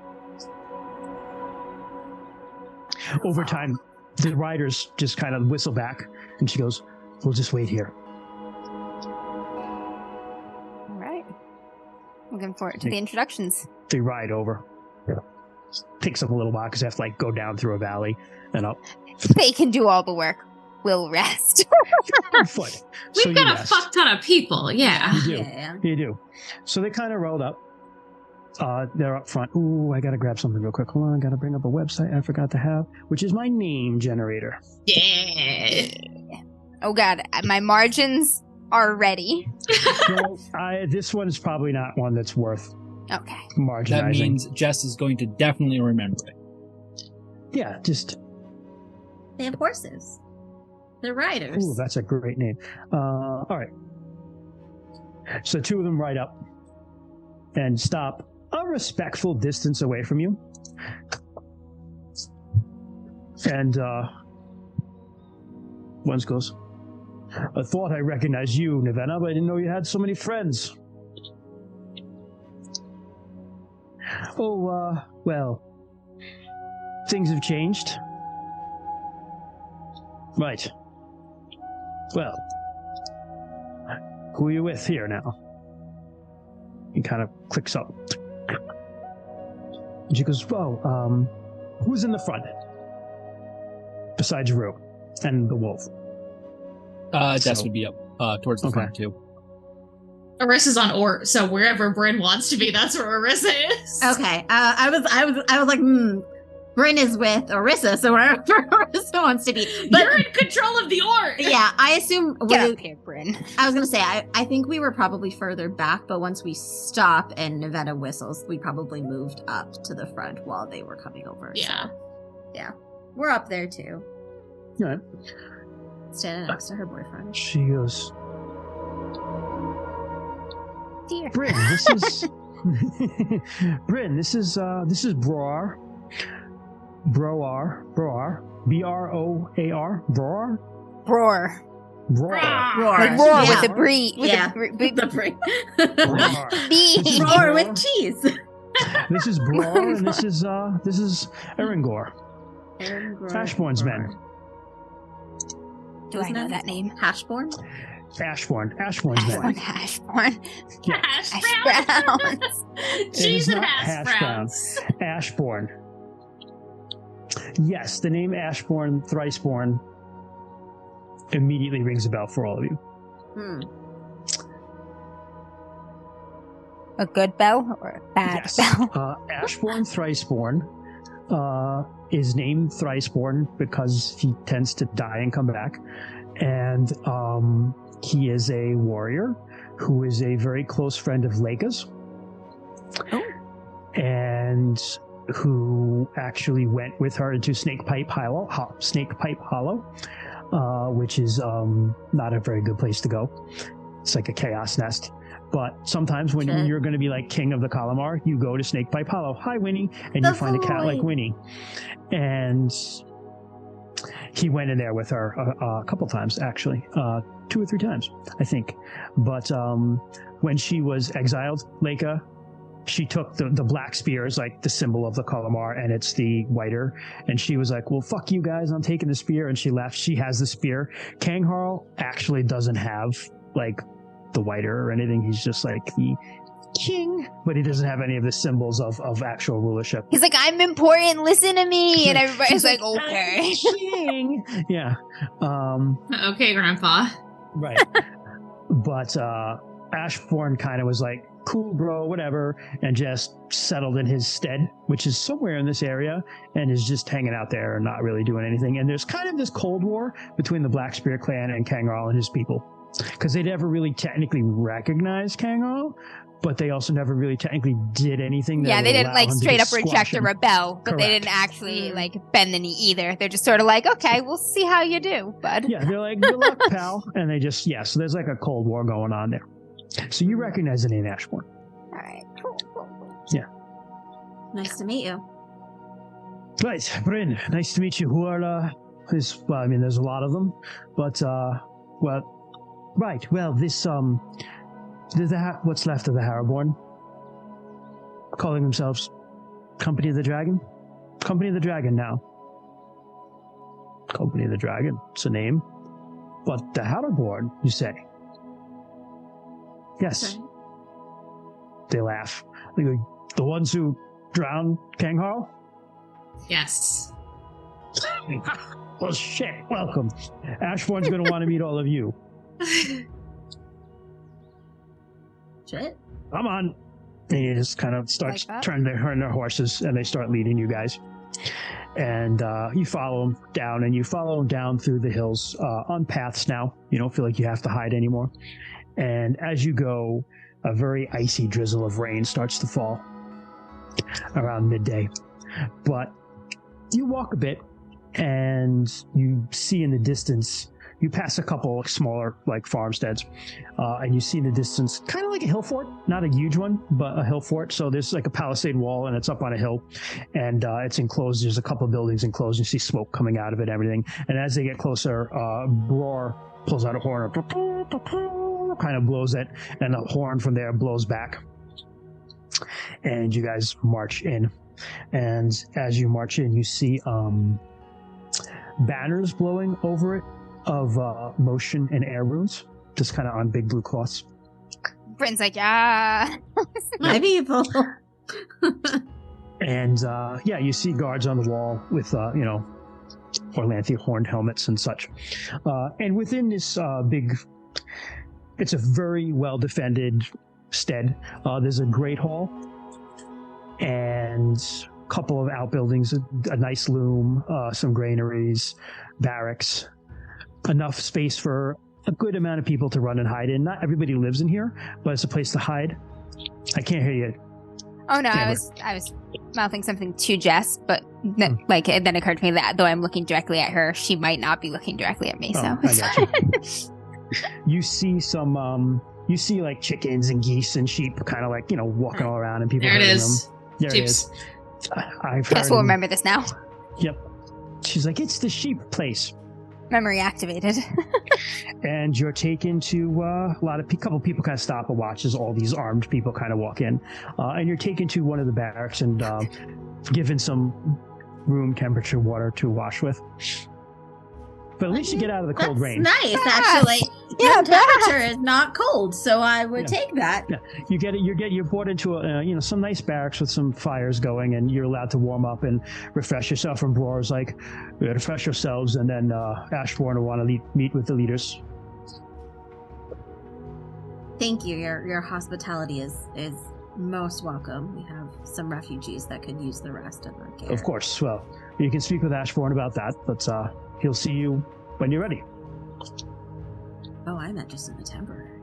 Over time, the riders just kind of whistle back, and she goes, "We'll just wait here." All right. Looking forward to the introductions. They ride over. Takes them a little while because they have to like go down through a valley and up They can do all the work. We'll rest. on foot. We've So got you a rest. fuck ton of people, yeah. You do. yeah. You do. So they kind of rolled up. They're up front. Ooh, I gotta grab something real quick. Hold on, I gotta bring up a website I forgot to have, which is my name generator. Yeah. Oh god, my margins are ready. So this one is probably not one that's worth Okay. marginalizing. That means Jess is going to definitely remember it. Yeah, just They have horses. They're riders. ooh, that's a great name. All right. So two of them ride up and stop a respectful distance away from you. And one goes, "I thought I recognized you, Navenna, but I didn't know you had so many friends." "Oh, well, things have changed." "Right. Well, who are you with here now?" He kind of clicks up. And she goes, well, who's in the front? Besides Rue and the wolf. Des would be up towards the front too. Orissa's on Or, so wherever Bryn wants to be, that's where Orissa is. Okay. I was like, Bryn is with Orissa, so wherever Orissa wants to be. But you're in control of the Or. Yeah, I assume. Get up here, Bryn. I was gonna say, I think we were probably further back, but once we stop and Nevada whistles, we probably moved up to the front while they were coming over. Yeah. So, yeah. We're up there too. All right. Standing next to her boyfriend. She goes, Dear. Bryn, this is Bryn, this is Broar. Broar. Broar. B-R-O-A-R. Broar? Roar. Roar. Roar. Like roar Yeah. with a brie. With Yeah. a brie. Broar. B. Roar with cheese. This is Broar, and this is Erengor. Ashborn's men. Do I know that name? Ashborn? Ashborn. Ashborn's men. Ashborn. Yeah. Hash browns. Cheese and hash browns. Ashborn. Yes, the name Ashborn, Thriceborn, immediately rings a bell for all of you. A good bell or a bad Yes. bell? Ashborn Thriceborn is named Thriceborn because he tends to die and come back. And he is a warrior who is a very close friend of Leka's. Oh. And who actually went with her into Snakepipe Hollow, which is not a very good place to go. It's like a chaos nest. But sometimes when you're going to be like king of the Calamar, you go to Snakepipe Hollow. Hi, Winnie. And you find a cat like Winnie. And he went in there with her a couple times, actually. 2 or 3 times, I think. But when she was exiled, Leka, she took the black spear as like the symbol of the Calamar, and it's the whiter. And she was like, well, fuck you guys, I'm taking the spear. And she left. She has the spear. Kangharl actually doesn't have like the whiter or anything. He's just like the king, but he doesn't have any of the symbols of actual rulership. He's like, I'm important, listen to me. And everybody's like, I'm okay. king. Yeah. Okay, Grandpa. Right. But Ashborn kind of was like, cool, bro, whatever, and just settled in his stead, which is somewhere in this area, and is just hanging out there and not really doing anything. And there's kind of this Cold War between the Black Spear clan and Kangharl and his people, because they never really technically recognized Kangharl, but they also never really technically did anything. Yeah, they didn't like straight up reject reject or rebel, but they Correct. didn't actually like bend the knee either. They're just sort of like, okay, we'll see how you do, bud. Yeah, they're like, good luck, pal. And they just, so there's like a Cold War going on there. So you recognize the name Ashborn. All right, cool. Nice to meet you. Right, Bryn, nice to meet you. Who are, there's a lot of them, but, this, what's left of the Harrowborn, calling themselves Company of the Dragon? Company of the Dragon now. Company of the Dragon, it's a name. But the Harrowborn, you say? Yes. Okay. They laugh. They go, the ones who drowned Kangharl? Yes. Well, shit, welcome. Ashborn's going to want to meet all of you. Shit. Come on. And he just kind of starts Like that? turning their horses, and they start leading you guys. And you follow them down, and you follow them down through the hills on paths now. You don't feel like you have to hide anymore. And as you go, a very icy drizzle of rain starts to fall around midday. But you walk a bit, and you see in the distance, you pass a couple smaller like farmsteads, and you see in the distance kind of like a hill fort, not a huge one, but a hill fort. So there's like a palisade wall, and it's up on a hill, and it's enclosed. There's a couple of buildings enclosed. You see smoke coming out of it and everything. And as they get closer, Roar pulls out a horn, kind of blows it, and the horn from there blows back. And you guys march in. And as you march in, you see banners blowing over it of motion and air runes, just kind of on big blue cloths. Britain's like, yeah. My people. And you see guards on the wall with Orlanthe horned helmets and such. And within this it's a very well defended stead. There's a great hall and a couple of outbuildings, a nice loom, some granaries, barracks, enough space for a good amount of people to run and hide in. Not everybody lives in here, but it's a place to hide. I can't hear you. Oh no, I was mouthing something to Jess, but it then occurred to me that though I'm looking directly at her, she might not be looking directly at me. So I got you. You see some you see like chickens and geese and sheep kind of like walking all around and people There it herding is. them. There Jeeps. it is. I've Guess heard we'll him. remember this now. Yep. She's like, it's the sheep place. Memory activated. And you're taken to a couple people kind of stop and watch as all these armed people kind of walk in. And you're taken to one of the barracks and given some room temperature water to wash with. But at least you get out of the cold rain. Nice, actually. Yeah, The temperature is not cold, so I would take that. Yeah, you're brought into some nice barracks with some fires going, and you're allowed to warm up and refresh yourself. And Bror's like, we gotta refresh ourselves, and then Ashborn will want to meet with the leaders. Thank you. Your hospitality is most welcome. We have some refugees that could use the rest of our care. Of course. Well, you can speak with Ashborn about that, but he'll see you when you're ready. Oh, I meant just in the temporary.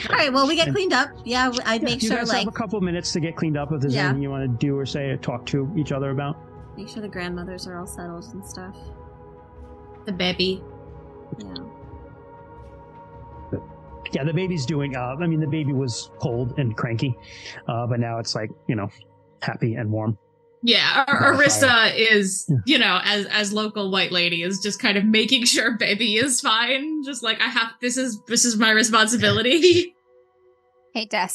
All right, well, we get cleaned up. Yeah, I'd make you sure, guys have a couple of minutes to get cleaned up if there's anything you want to do or say or talk to each other about. make sure the grandmothers are all settled and stuff. The baby. Yeah. Yeah, the baby's doing, the baby was cold and cranky, but now it's like, happy and warm. Yeah, Arista is, as local white lady, is just kind of making sure baby is fine. Just like, this is my responsibility. Hey, Des.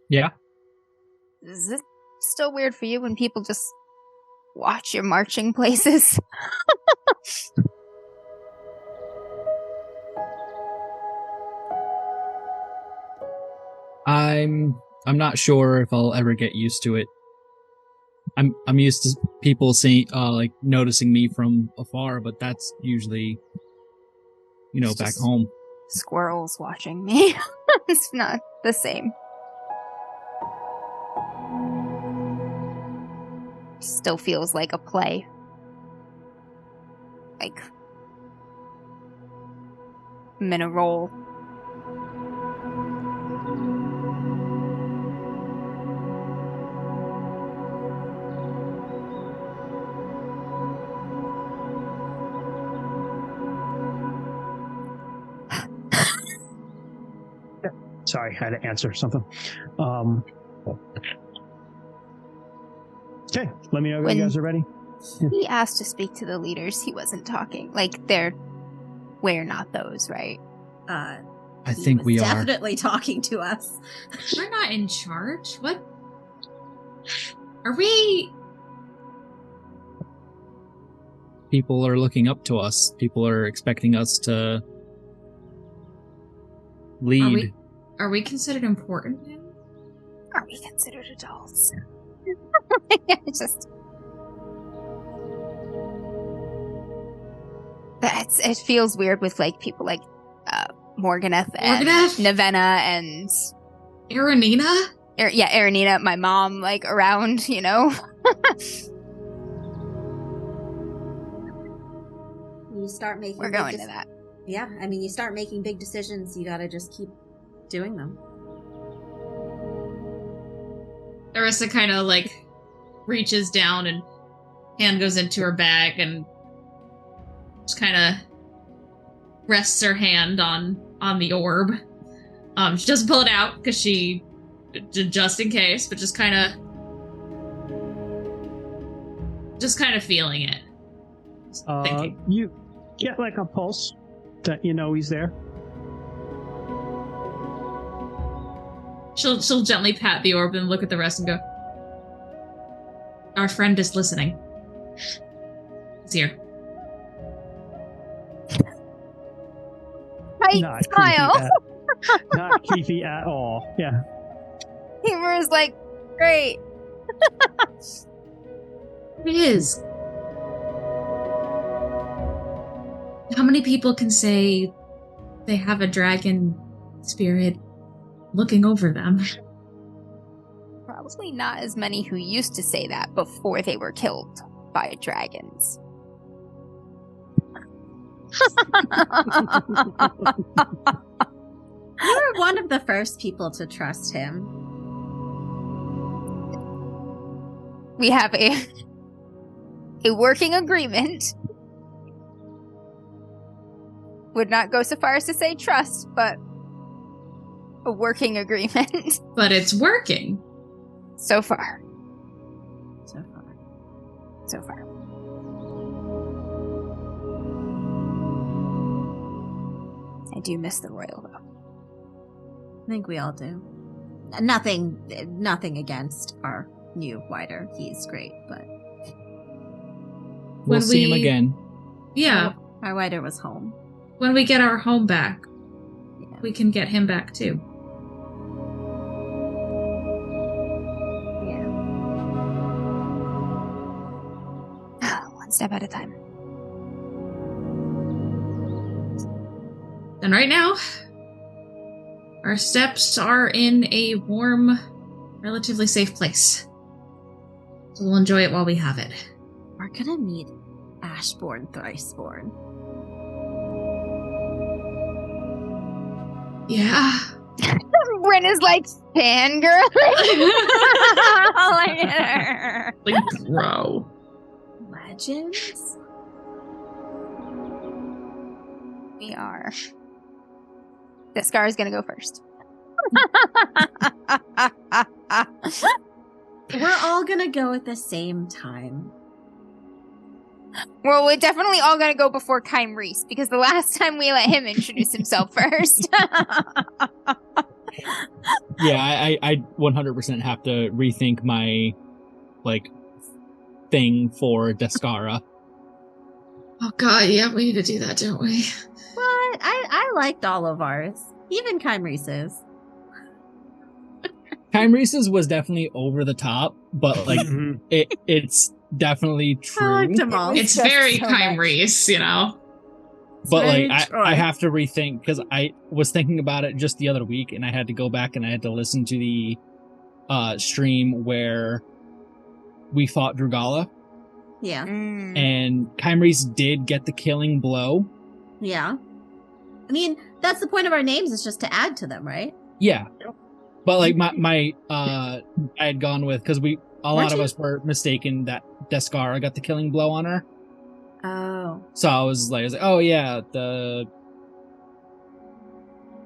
Yeah? Is it still weird for you when people just watch your marching places? I'm not sure if I'll ever get used to it. I'm used to people seeing noticing me from afar, but that's usually It's back just home. Squirrels watching me. It's not the same. Still feels like a play. Like I'm in a role. Sorry, I had to answer something. Okay, let me know when you guys are ready. He asked to speak to the leaders. He wasn't talking. We're not those, right? I think we are. Definitely talking to us. We're not in charge. What? Are we? People are looking up to us. People are expecting us to lead. Are we considered important now? Are we considered adults? It feels weird with people like Morganeth and Navenna and Aranina? Aranina, my mom, around, You start making. We're going to that. Yeah, you start making big decisions. You gotta just keep doing them. Arissa kind of reaches down and hand goes into her bag and just kind of rests her hand on the orb. She doesn't pull it out because she just in case, but just kind of feeling it. Thinking. You get a pulse that he's there. She'll gently pat the orb and look at the rest and go, our friend is listening. He's here. tight not smile. not creepy at all. Yeah. Humor is like, great. It is. How many people can say they have a dragon spirit looking over them? Probably not as many who used to say that before they were killed by dragons. You were one of the first people to trust him. We have a working agreement. Would not go so far as to say trust, but a working agreement. But it's working. So far. So far. So far. I do miss the royal, though. I think we all do. Nothing against our new wider. He's great, but We'll When see him we- again. Yeah. our wider was home. When we get our home back, Yeah. we can get him back too. One step at a time. And right now, our steps are in a warm, relatively safe place. So we'll enjoy it while we have it. We're gonna meet Ashborn Thriceborn. Yeah. Bryn is like fangirling. Look at her. Like, bro. Legends? We are. The Scar is gonna go first. We're all gonna go at the same time. Well, we're definitely all gonna go before Kym Reese, because the last time we let him introduce himself first. Yeah, I 100% have to rethink my, like, thing for Descara. Oh god, yeah, we need to do that, don't we? But I liked all of ours. Even Kym Reese's. Kym Reese's was definitely over the top, but, like, Mhm. it's definitely true. I liked them all. It's just very so Kym much. Reese, you know? But very like Troy. I have to rethink, because I was thinking about it just the other week, and I had to go back and I had to listen to the stream where we fought Drugala, Yeah. and Kym Reese did get the killing blow. Yeah. I mean, that's the point of our names, is just to add to them, right? Yeah, but like my I had gone with, because a lot Weren't of you- us were mistaken that Descara got the killing blow on her. Oh. So I was like, oh yeah, the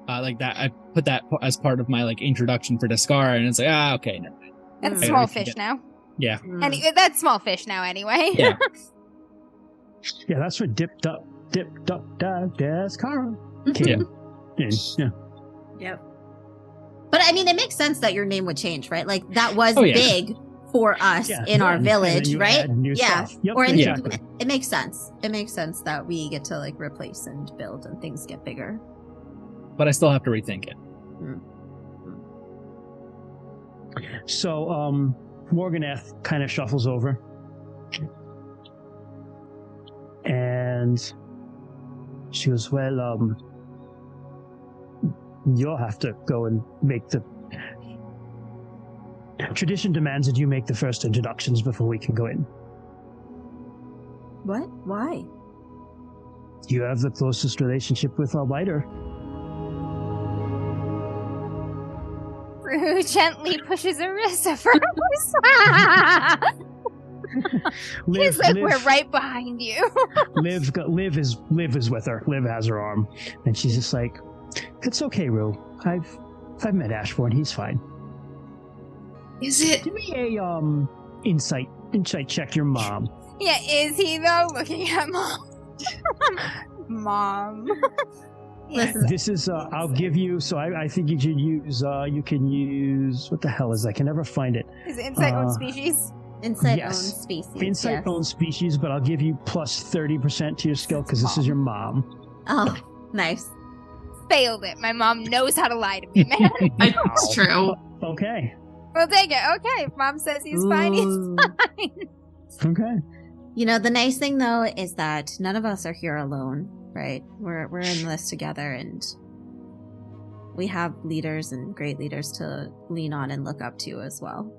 like that. I put that as part of my like introduction for Descara, and it's like, okay, never mind. That's Mm. small I fish get- now. Yeah, And that's small fish now, anyway. Yeah. Yeah, that's what dipped up, Descara. Yeah. Yeah. Yep. But I mean, it makes sense that your name would change, right? Like that was Oh, yeah. big for us Yeah. in our And then village, you right? add new Yeah. stuff. Yep, Or in, exactly. it makes sense. It makes sense that we get to like replace and build and things get bigger. but I still have to rethink it. So, Morganath kind of shuffles over. And she goes, well, you'll have to go and make the... Tradition demands that you make the first introductions before we can go in. What? Why? You have the closest relationship with our wider. Rue gently pushes Arissa from He's like, we're right behind you. Liv is with her. Liv has her arm, and she's just like, "It's okay, Rue. I've met Ashborn. He's fine." Is it? Give me a insight check. Your mom. Yeah, is he though? Looking at mom. Mom. Listen, This is I'll give you. So I think you should use. You can use. What the hell is that? I can never find it. Is it insight on species? insight yes. own species. Insight yes. own species, but I'll give you plus 30% to your skill because this is your mom. Oh, nice. failed it. My mom knows how to lie to me, man. It's true. Okay. We'll take it. Okay, if mom says he's fine, he's fine. Okay. You know, the nice thing though is that none of us are here alone, right? We're in this together, and we have leaders and great leaders to lean on and look up to as well.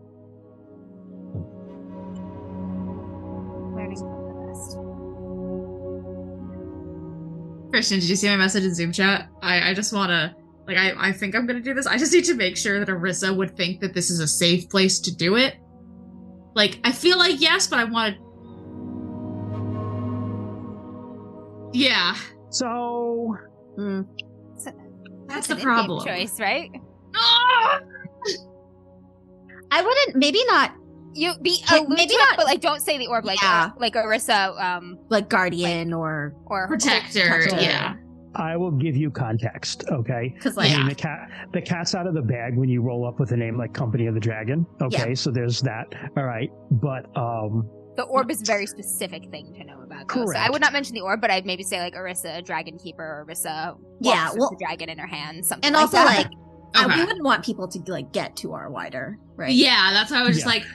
Learning from the best. Christian, did you see my message in Zoom chat? I just want to, like, I think I'm going to do this. I just need to make sure that Arissa would think that this is a safe place to do it. Like, I feel like yes, but I want to... Yeah. So... That's the an problem. in-game choice, right? Ah! I wouldn't, maybe not You be Maybe maybe not- not, but like don't say the orb like Yeah. like Arissa like guardian or Protector, yeah. I will give you context, okay? because I like mean, the cat's out of the bag when you roll up with a name like Company of the Dragon. Okay, so there's that. All right, but the orb is a very specific thing to know about. Though. So I Correct. would not mention the orb, but I'd maybe say like Arissa, Dragon Keeper, or Arissa Yeah, walks with well- the dragon in her hand, something. and like also that. like Okay. we wouldn't want people to like get to our wider, right? Yeah, that's why I was just Yeah. like...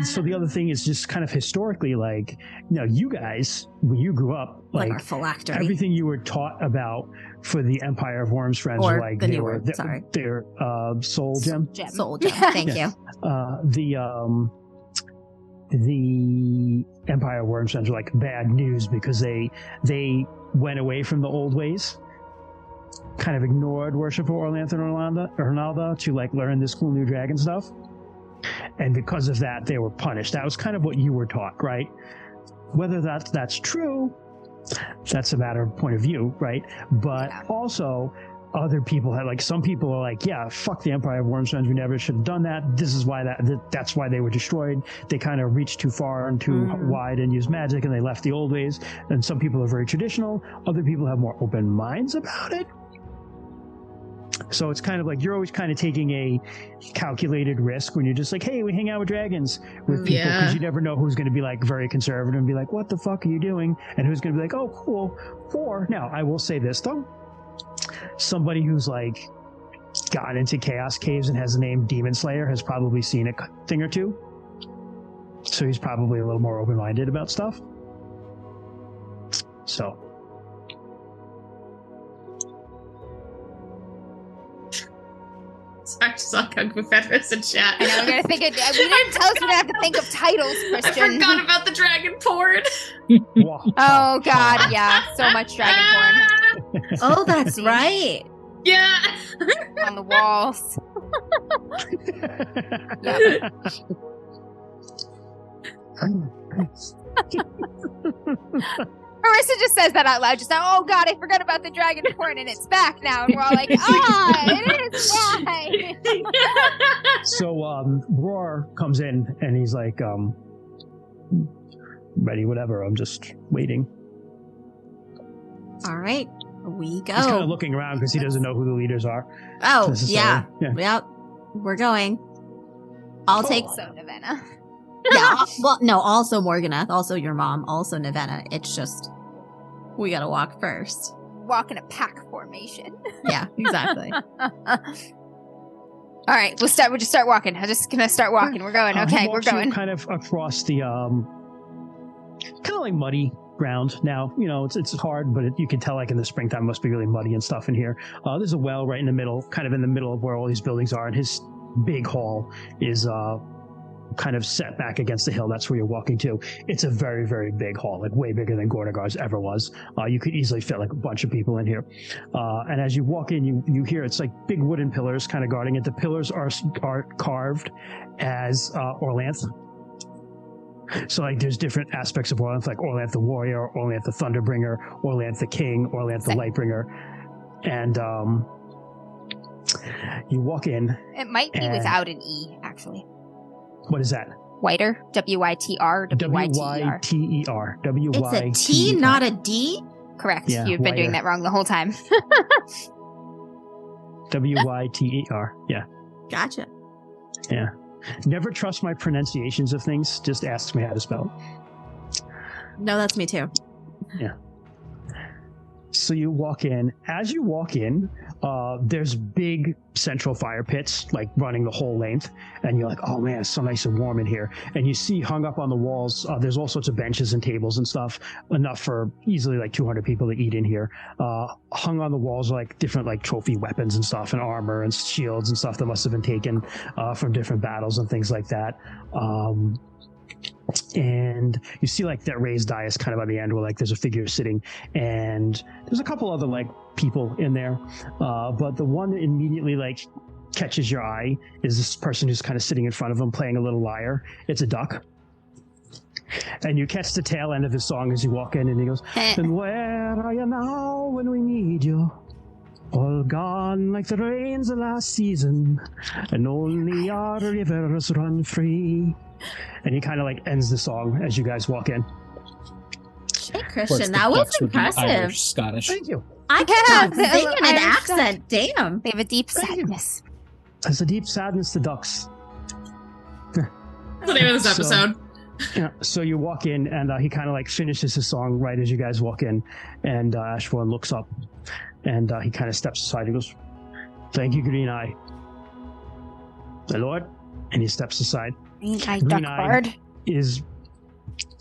so the other thing is just kind of historically, like, you know, you guys when you grew up, Like like our phylactery. everything you were taught about for the Empire of Worms friends Or were like the they new were word, sorry. their soul gem. Gem. Soul gem. Thank Yeah. you. The Empire of Worms friends were like bad news because they went away from the old ways, kind of ignored worship of Orlanth and Ornalda to like learn this cool new dragon stuff, and because of that they were punished. That was kind of what you were taught, right? Whether that's true, that's a matter of point of view, right? But Yeah. also other people had, like, some people are like, yeah, fuck the Empire of Worms friends, we never should have done that. This is why that's why they were destroyed. They kind of reached too far and too wide and used magic, and they left the old ways. And some people are very traditional. Other people have more open minds about it. So it's kind of like you're always kind of taking a calculated risk when you're just like, hey, we hang out with dragons with people, Yeah. because you never know who's going to be like very conservative and be like, what the fuck are you doing? And who's going to be like, oh, cool. Or now I will say this though, somebody who's like gotten into Chaos Caves and has the name Demon Slayer has probably seen a thing or two. So he's probably a little more open-minded about stuff. So. Sorry, I just saw Kung Fu Fedras in chat. I know we're gonna think it. We didn't tell us we have to think of titles, I Christian. forgot about the dragon porn. Oh God, yeah, so much dragon porn Oh, that's right. Yeah. on the walls. Marissa just says that out loud just now. Oh God, I forgot about the dragon porn, and it's back now, and we're all like, it is why. So Roar comes in and he's like, ready, whatever, I'm just waiting. All right, we go. He's kind of looking around because he doesn't know who the leaders are. Oh, necessarily. yeah. Yeah. Yep. We're going. I'll take. So Nevena. Yeah. Well, no. Also Morganath. Also your mom. Also Nevena. It's just we gotta walk first. Walk in a pack formation. Yeah. Exactly. All right, we'll start. We'll just start walking. I'm just gonna start walking. We're going. He Okay, we're walks you going. kind of across the kind of like muddy ground. Now, you know, it's hard, but you can tell like in the springtime it must be really muddy and stuff in here. There's a well right in the middle, kind of in the middle of where all these buildings are, and his big hall is kind of set back against the hill. That's where you're walking to. It's a very, very big hall, like way bigger than Gordagar's ever was. You could easily fit like a bunch of people in here. And as you walk in, you hear it's like big wooden pillars kind of guarding it. The pillars are carved as Orlanth. So like there's different aspects of Orlanth, like Orlanth the Warrior, Orlanth the Thunderbringer, Orlanth the King, Orlanth the Lightbringer. And you walk in. It might be and- without an E, actually. What is that? Whiter, W-Y-T-R, W-Y-T-E-R. W-Y-T-E-R. It's a T, not a D. Correct. Yeah, You've been doing whiter. that wrong the whole time. W-Y-T-E-R. Yeah. Gotcha. Yeah. Never trust my pronunciations of things. Just ask me how to spell it. No, that's me too. So you walk in. As you walk in, there's big central fire pits, like running the whole length. And you're like, oh man, it's so nice and warm in here. And you see hung up on the walls, there's all sorts of benches and tables and stuff, enough for easily like 200 people to eat in here. Hung on the walls are like different like trophy weapons and stuff, and armor and shields and stuff that must have been taken from different battles and things like that. And you see like that raised dais kind of on the end where like there's a figure sitting, and there's a couple other like people in there, but the one that immediately like catches your eye is this person who's kind of sitting in front of him playing a little lyre. It's a duck, and you catch the tail end of his song as you walk in, and he goes, and where are you now when we need you? All gone like the rains of last season, and only our rivers run free. And he kind of like ends the song as you guys walk in. Hey, Christian, that was impressive. Irish, Scottish. Thank you. I cannot sing in an accent. Damn. They have a deep sadness. There's a deep sadness to ducks. That's the name of this episode. So you walk in, and he kind of like finishes his song right as you guys walk in, and Ashborn looks up, and he kind of steps aside. He goes, "Thank you, Green Eye." My lord, and he steps aside. Green Eye Duck Bird is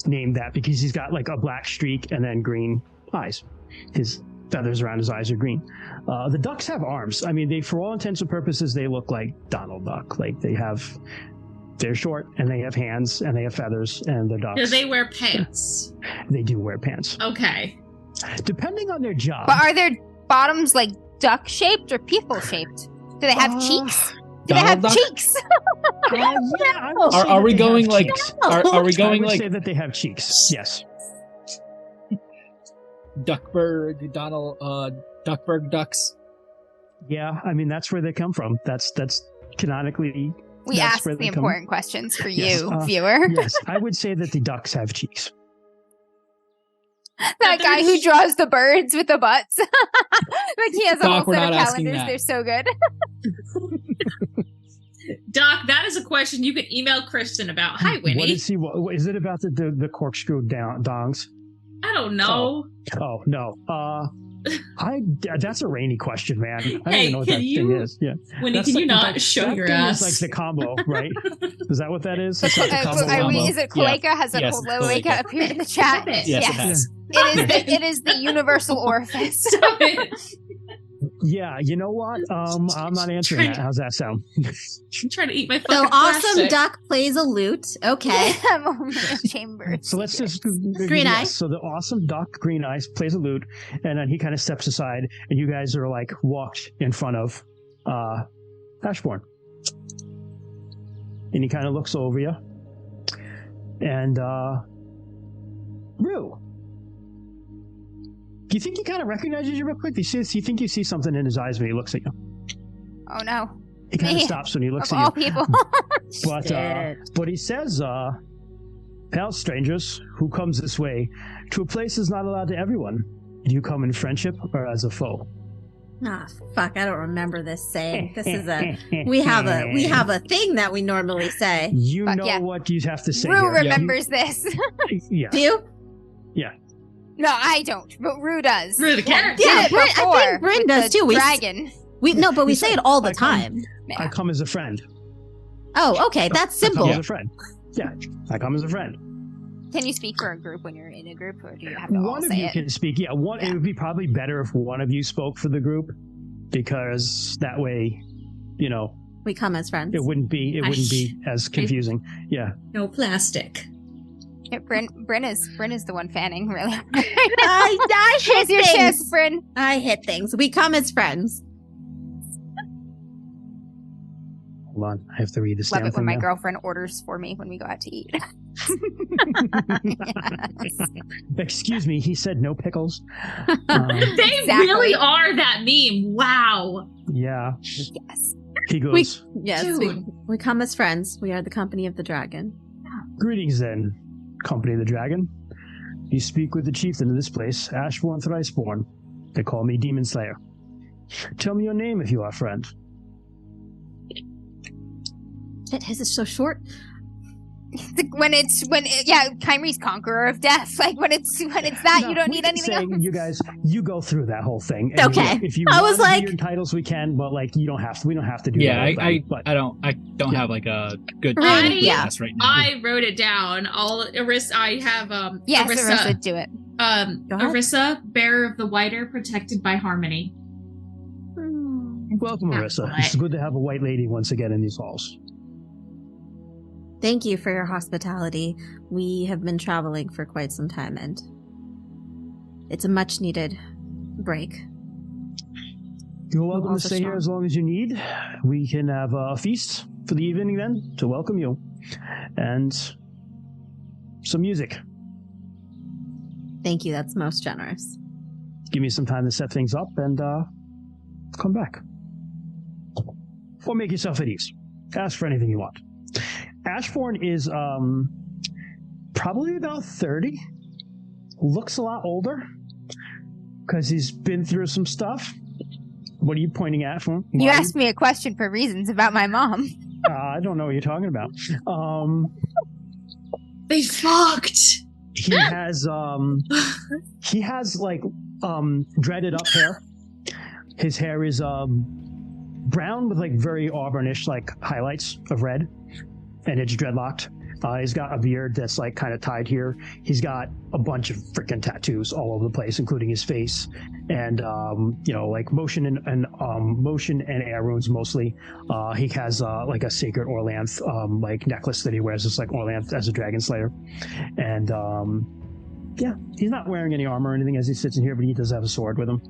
named that because he's got like a black streak and then green eyes. His feathers around his eyes are green. The ducks have arms. I mean, they, for all intents and purposes, they look like Donald Duck. Like they're short and they have hands and they have feathers, and they're ducks. Do they wear pants? They do wear pants. Okay. Depending on their job. But are their bottoms like duck shaped or people shaped? Do they have cheeks? Do they have Duck? cheeks? Are we going like? Are we going I would like say that they have cheeks. Yes. Duckburg ducks? Yeah, I mean that's where they come from. That's canonically. We that's asked where the they come. important questions for Yes, you, viewer. Yes, I would say that the ducks have cheeks. That guy who draws the birds with the butts. Like he has a Doc, whole we're set of not asking calendars. that. They're so good. Doc, that is a question you can email Kristen about. Hi, Winnie. What is he? What, is it about the corkscrew dongs? I don't know. Oh no. That's a rainy question, man. I don't Hey, even know what that thing is. Yeah. Winnie, That's can you like- not that- show that your thing ass? is like the combo, right? Is that what that is? It's like the combo. Is it Cloaca? Has a Yes, Cloaca Cloaca. appeared in the chat? Stop it. Yes, it has. It is the universal orifice. Stop it. Yeah, you know what? I'm not answering that. How's that sound? I'm trying to eat my So fucking awesome plastic. duck plays a lute. Okay. I'm only a chamber. So let's just Green Eye. So the awesome duck, Green Eyes, plays a lute, and then he kind of steps aside, and you guys are like walked in front of Ashborn, and he kind of looks over you, and Rue. Do you think he kind of recognizes you real quick? Do you think you see something in his eyes when he looks at you? Oh no. He kind of Me? stops when he looks Of at all you. people. But he says, "Hail, strangers, who comes this way? To a place is not allowed to everyone. Do you come in friendship or as a foe?" Ah, fuck! I don't remember this saying. This is we have a thing that we normally say. You Fuck know yeah. what you have to say. Rue here. remembers this. Yeah. Do you? No, I don't, but Rue does. Rue the character. Yeah, Did it Bryn- I before think Bryn with does the too. Dragon. But we say it all the I come- time. I come as a friend. Oh, okay, that's I come simple. as a friend. Yeah, I come as a friend. Can you speak for a group when you're in a group, or do you have to all One of say you it? can speak. Yeah, one. Yeah. It would be probably better if one of you spoke for the group, because that way, We come as friends. it wouldn't be as confusing. Yeah. No plastic. Yeah, Bryn is the one fanning, really. I Here's hit your things. chance, Bryn. I hit things. We come as friends. Hold on, I have to read this Love damn it when thing my now. girlfriend orders for me when we go out to eat. Excuse me, he said no pickles. They Exactly. really are that meme. Wow. Yeah, Yes. he goes. Yes, Dude. we come as friends. We are the company of the dragon. Greetings then, company of the dragon. You speak with the chieftain of this place, Ashborn Thriceborn. They call me Demon Slayer. Tell me your name if you are friend. Shit, his is so short. Kymri's conqueror of death. Like when it's that, No, you don't need anything else. You guys, you go through that whole thing. And Okay. If you I want was to do like- your titles, we can, but like you don't have to. We don't have to do. Yeah, the whole thing, but I don't have like a good Right. Yeah. class right now. I wrote it down. I have Yes, Arissa. Arissa, do it. Go ahead. Arissa, bearer of the whiter, protected by harmony. welcome, Marissa. Right. It's good to have a white lady once again in these halls. Thank you for your hospitality. We have been traveling for quite some time, and it's a much needed break. You're welcome to also stay here strong. as long as you need. We can have a feast for the evening then to welcome you, and some music. Thank you. That's most generous. Give me some time to set things up and come back. Or make yourself at ease. Ask for anything you want. Ashborn is probably about 30. Looks a lot older because he's been through some stuff. What are you pointing at? You asked me a question for reasons about my mom. I don't know what you're talking about. They fucked. He has like dreaded up hair. His hair is brown with like very auburnish like highlights of red, and it's dreadlocked. He's got a beard that's like kind of tied here. He's got a bunch of freaking tattoos all over the place, including his face, and like motion and air runes mostly. He has like a sacred Orlanth like necklace that he wears. It's like Orlanth as a dragon slayer, and he's not wearing any armor or anything as he sits in here, but he does have a sword with him.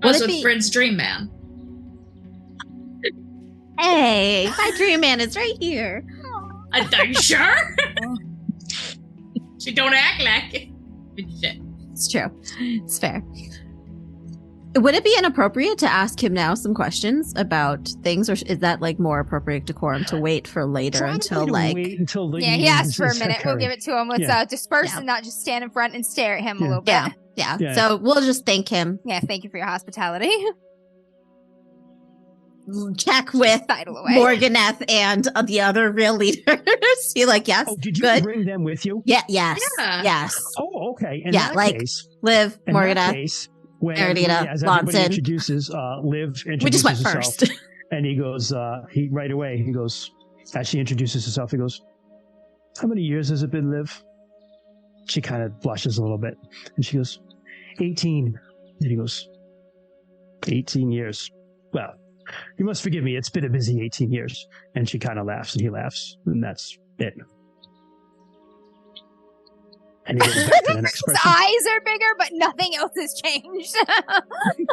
Also, Bryn's dream man. Hey, my dream man is right here. Are you sure? She don't act like it. Shit. It's true. It's fair. Would it be inappropriate to ask him now some questions about things, or is that like more appropriate decorum to wait for later Probably until to like? wait until the Yeah, he evening asked for a is minute. We'll occurring. give it to him. Let's disperse Yeah. and not just stand in front and stare at him a Yeah. little bit. Yeah. Yeah. So we'll just thank him. Yeah, thank you for your hospitality. Check with Sidle away. Morganeth and the other real leaders. Be like, yes, Oh, did you good. bring them with you? Yeah, yes, Yeah. yes. Oh, okay. In Yeah, that like, case, Liv, in that Morganeth. case, when Erdita, as everybody Lonson. introduces, Liv introduces We just went herself, first. and he goes, he right away, he goes, as she introduces herself, he goes, "How many years has it been, Liv?" She kind of blushes a little bit, and she goes, 18. And he goes, 18 years. Well, you must forgive me. It's been a busy 18 years. And she kind of laughs, and he laughs, and that's it. And he goes back to the next His person. eyes are bigger, but nothing else has changed.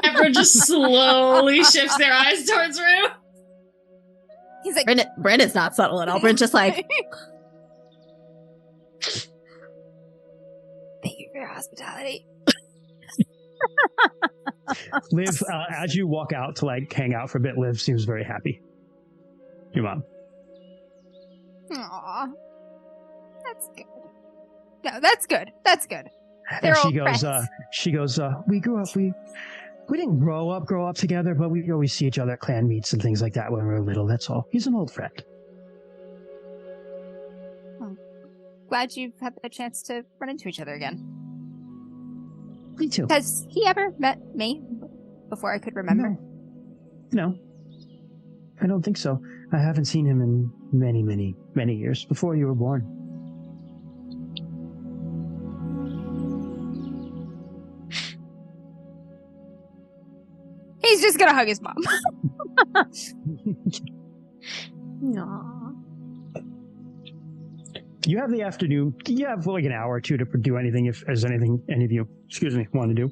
Everyone just slowly shifts their eyes towards Rue. He's like, Brennan's not subtle at all. Brennan's just like, thank you for your hospitality. Liv, as you walk out to like hang out for a bit, Liv seems very happy. Your mom. Aw. That's good. No, that's good. That's good. They're And old she friends. goes, we grew up, we didn't grow up together, but we always see each other at clan meets and things like that when we were little. That's all. He's an old friend. Glad you've had the chance to run into each other again. Me too. Has he ever met me before I could remember? No, I don't think so. I haven't seen him in many, many, many years before you were born. He's just gonna hug his mom. aw. You have the afternoon. You have like an hour or two to do anything if there's anything any of you, want to do.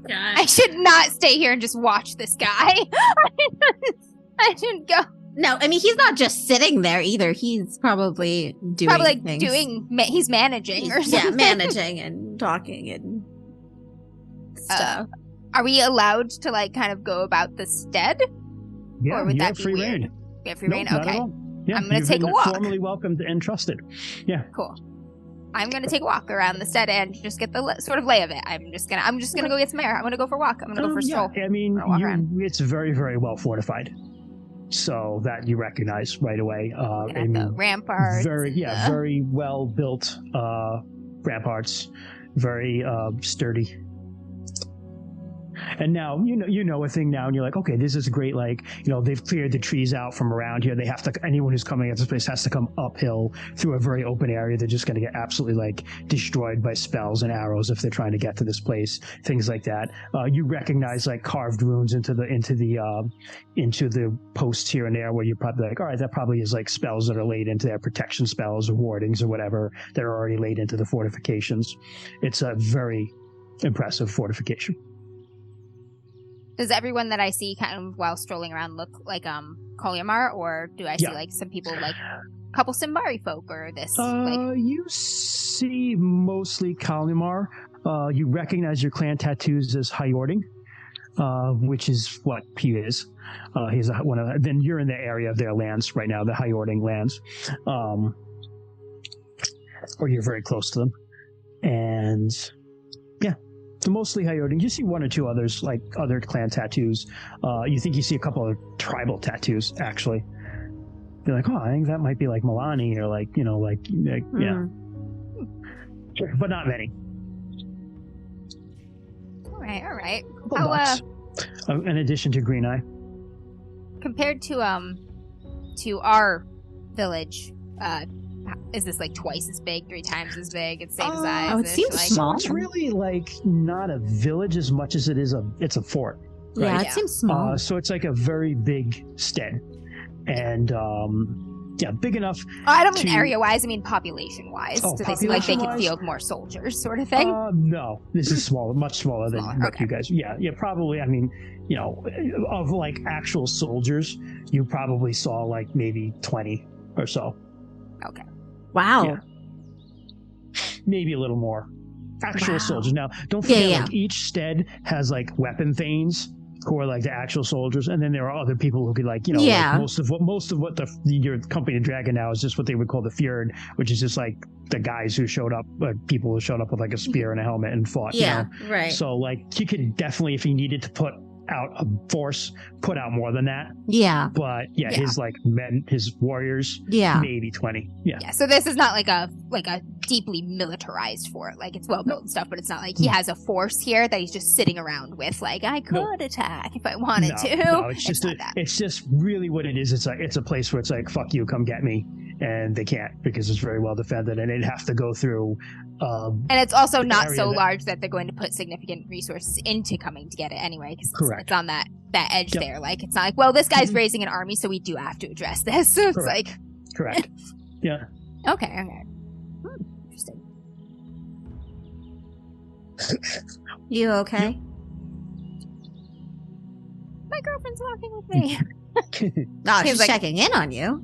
God. I should not stay here and just watch this guy. I should go. No, I mean, he's not just sitting there either. He's probably doing Probably like things. he's managing or Yeah, something. managing and talking and stuff. Are we allowed to like kind of go about the stead? Yeah, Or would you that have be free weird? reign. We have free reign? Nope, not at Okay, all. Yeah, I'm gonna you've take a been walk. Formally welcomed and trusted. cool. I'm gonna take a walk around the stead and just get the sort of lay of it. I'm just gonna go get some air. I'm gonna go for a walk. I'm gonna go for a stroll. I mean, it's very, very well fortified, so that you recognize right away. The ramparts. Very well built ramparts, very sturdy. And now you know a thing now, and you're like, okay, this is great. Like, they've cleared the trees out from around here. They have to. Anyone who's coming at this place has to come uphill through a very open area. They're just going to get absolutely like destroyed by spells and arrows if they're trying to get to this place. Things like that. You recognize like carved runes into the posts here and there, where you're probably like, all right, that probably is like spells that are laid into their protection spells or wardings or whatever that are already laid into the fortifications. It's a very impressive fortification. Does everyone that I see kind of while strolling around look like Kolyamar, or do I see like some people like a couple Simbari folk or this? You see mostly Kolyamar. You recognize your clan tattoos as Hyording, which is what he is. He's one of. Then you're in the area of their lands right now, the Hyording lands, or you're very close to them, and yeah. So mostly Hyording. You see one or two others, like other clan tattoos. You think you see a couple of tribal tattoos, actually. You're like, oh, I think that might be like Milani, or like, yeah. But not many. All right. In addition to Green Eye. Compared to our village, is this like twice as big, 3 times as big? It's same size. Oh, it seems like, small. It's really like not a village as much as it is it's a fort. Right? Yeah, it seems small. So it's like a very big stead, and big enough. I don't mean area-wise. I mean population-wise. Oh, do they seem like they could field more soldiers, sort of thing? No, this is smaller, much smaller than what okay. you guys. Yeah, probably. I mean, of like actual soldiers, you probably saw like maybe 20 or so. Okay. Wow. Yeah. Maybe a little more. Actual soldiers. Now, don't forget, like, each stead has like weapon thanes who are like the actual soldiers, and then there are other people who could like, like most of what your company of Dragon now is just what they would call the Fjord, which is just like the guys who showed up, people who showed up with like a spear and a helmet and fought. Right. So like you could definitely, if you needed to put out a force, put out more than that. Yeah. But his like men, his warriors, maybe 20. Yeah. So this is not like a deeply militarized fort. Like it's well built and stuff, but it's not like he has a force here that he's just sitting around with. Like I could attack if I wanted to. No, it's just really what it is. It's a place where it's like, fuck you, come get me, and they can't because it's very well defended, and they'd have to go through. And it's also not so large that they're going to put significant resources into coming to get it anyway, because it's on that edge there. Like it's not like, well, this guy's raising an army, so we do have to address this. So it's like correct. Yeah. Okay. Interesting. You okay? My girlfriend's walking with me. Oh, she's like, checking in on you.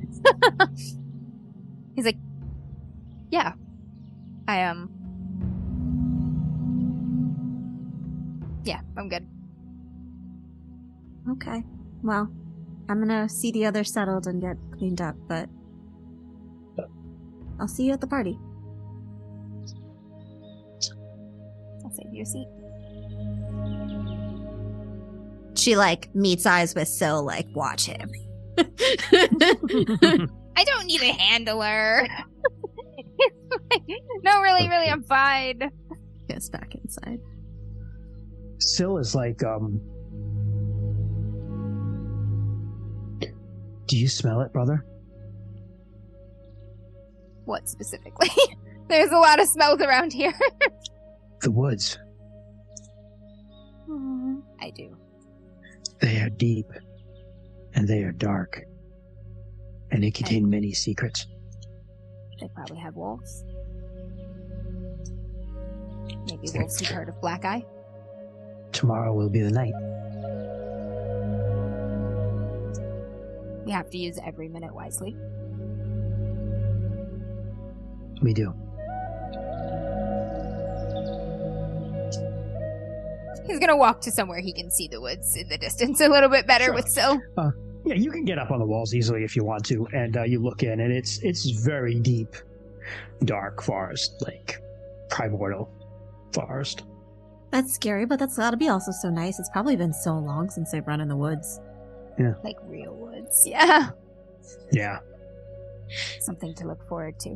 He's like, yeah. Yeah, I'm good. Okay. Well, I'm gonna see the others settled and get cleaned up, but I'll see you at the party. I'll save you a seat. She like meets eyes with Syl, like, watch him. I don't need a handler. No, really, I'm fine. Goes back inside. Syl is like, do you smell it, brother? What specifically? There's a lot of smells around here. The woods. I do. They are deep, and they are dark, and they contain many secrets. They probably have wolves. Maybe wolves who've heard of Black Eye. Tomorrow will be the night. We have to use every minute wisely. We do. He's gonna walk to somewhere he can see the woods in the distance a little bit better with Syl. Yeah, you can get up on the walls easily if you want to, and you look in, and it's very deep. dark forest, like primordial forest. That's scary, but that's gotta be also so nice. It's probably been so long since they've run in the woods. Yeah. Like real woods. Yeah. Yeah. Something to look forward to.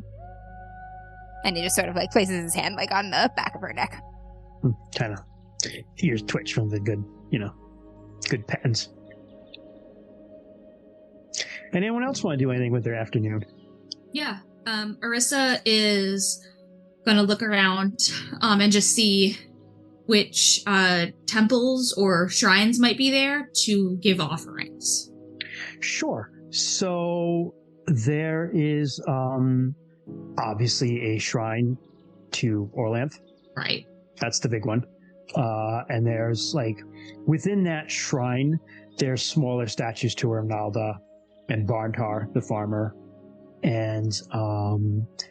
And he just sort of like places his hand like on the back of her neck. Kind of ears twitch from the good, good pens. Anyone else want to do anything with their afternoon? Yeah. Arissa is going to look around and just see which temples or shrines might be there to give offerings. Sure. So there is obviously a shrine to Orlanth. Right. That's the big one. And there's within that shrine, there's smaller statues to Ernalda and Barntar, the farmer. And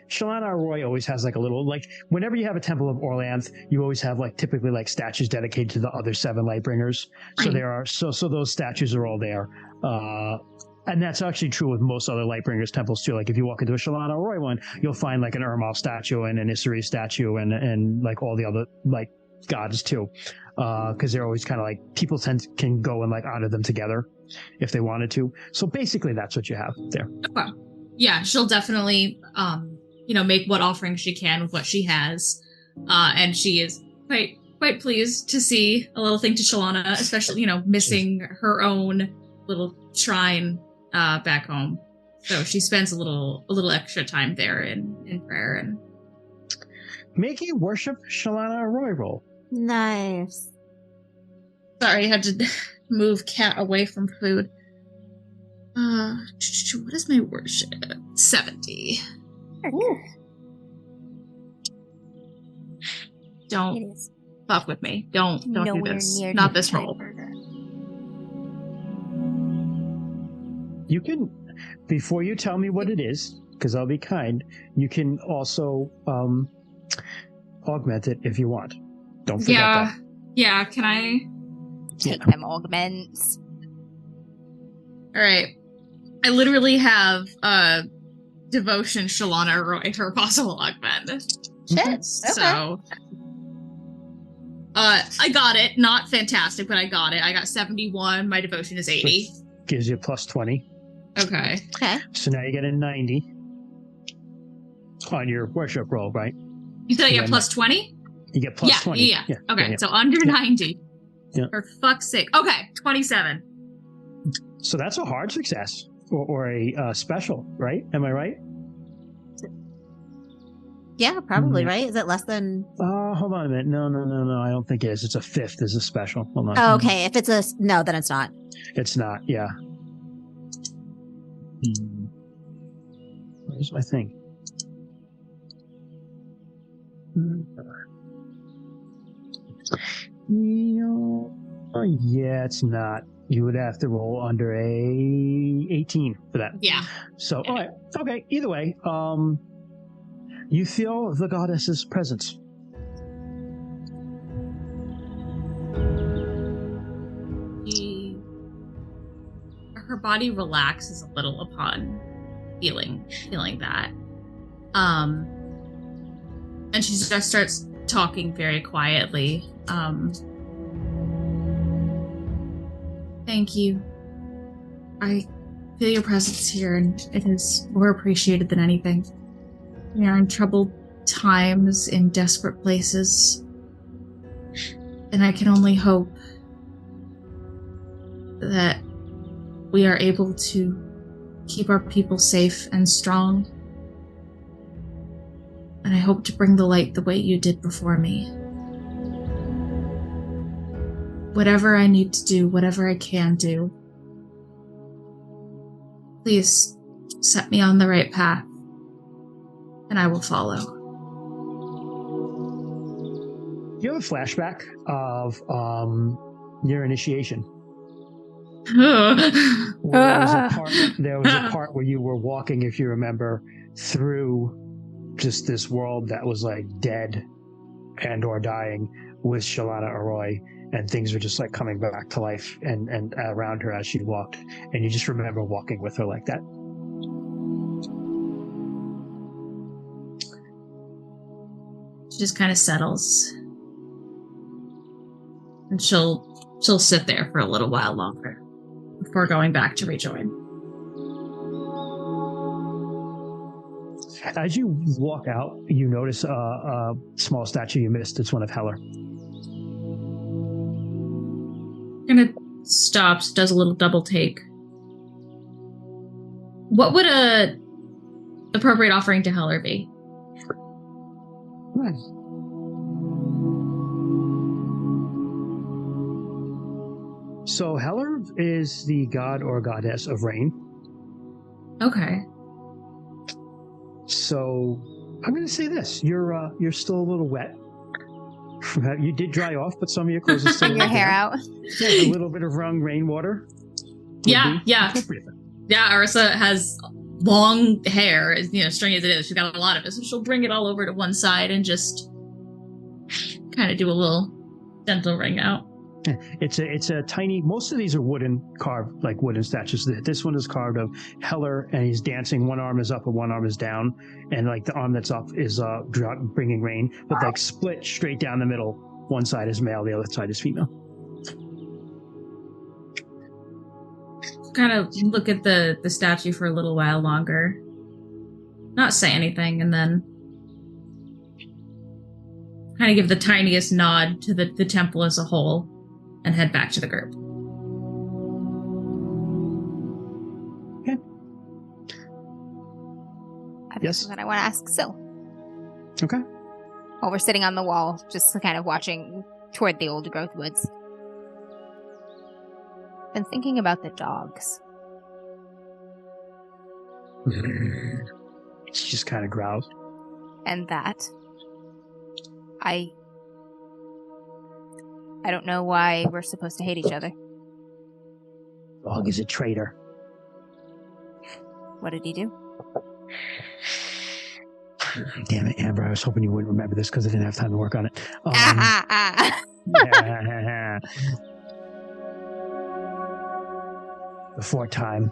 Shalana Roy always has a little, whenever you have a Temple of Orlanth, you always have typically statues dedicated to the other 7 Lightbringers. So there are, so those statues are all there. And that's actually true with most other Lightbringers temples too. If you walk into a Shalana Roy one, you'll find an Urmal statue and an Isari statue and all the other gods too. Because they're always kind of people can go and honor them together if they wanted to. So basically that's what you have there. Okay. Yeah, she'll definitely, make what offering she can with what she has. And she is quite pleased to see a little thing to Shalana, especially, missing her own little shrine back home. So she spends a little extra time there in prayer. And make a worship Shalana Roy roll. Nice. Sorry, I had to move Cat away from food. What is my worship? 70. Ooh. Don't fuck with me. Don't do this. Not this roll. You can, before you tell me what it is, because I'll be kind, you can also augment it if you want. Don't forget that. Yeah, can I? Take them augments. Alright. I literally have Devotion Shalana Roy for possible augment. Shit. Okay. So I got it. Not fantastic, but I got it. I got 71. My devotion is 80. Gives you a plus 20. Okay. So now you get a 90 on your worship roll, right? You said I get plus 20? You get plus 20. Yeah. Okay, so under 90. Yeah. For fuck's sake. Okay, 27. So that's a hard success. Or a special, right? Am I right? Yeah, probably, right? Is it less than... Hold on a minute. No. I don't think it is. It's a 5th is a special. Hold on. Oh, okay. If it's a... No, then it's not. It's not, yeah. Where's my thing? Yeah, it's not. You would have to roll under a 18 for that. Yeah. So, all right. Okay. Either way, you feel the goddess's presence. Her body relaxes a little upon feeling that. And she just starts talking very quietly. Thank you. I feel your presence here, and it is more appreciated than anything. We are in troubled times, in desperate places, and I can only hope that we are able to keep our people safe and strong. And I hope to bring the light the way you did before me. Whatever I need to do, whatever I can do, please set me on the right path, and I will follow. You have a flashback of your initiation. There was a part where you were walking, if you remember, through just this world that was dead and or dying with Shalana Arroy. And things were just coming back to life and around her as she walked. And you just remember walking with her like that. She just kind of settles. And she'll sit there for a little while longer before going back to rejoin. As you walk out, you notice a small statue you missed. It's one of Heller. Kind of stops, does a little double take. What would a appropriate offering to Heller be? So Heller is the god or goddess of rain. Okay. So I'm going to say this: you're still a little wet. You did dry off, but some of your clothes are still your hair out. Yeah, a little bit of rainwater. Yeah. Yeah, Arissa has long hair, stringy as it is. She's got a lot of it, so she'll bring it all over to one side and just kind of do a little gentle ring out. It's a tiny. Most of these are carved like wooden statues. This one is carved of Heller, and he's dancing. One arm is up and one arm is down, and like the arm that's up is bringing rain, but like split straight down the middle. One side is male, the other side is female. Kind of look at the statue for a little while longer, not say anything, and then kind of give the tiniest nod to the temple as a whole and head back to the group. Okay. Yes. Then I want to ask Syl. Okay. While we're sitting on the wall, just kind of watching toward the old growth woods. Been thinking about the dogs. She just kind of growls. And that. I don't know why we're supposed to hate each other. Dog is a traitor. What did he do? Damn it, Amber. I was hoping you wouldn't remember this because I didn't have time to work on it. Before time.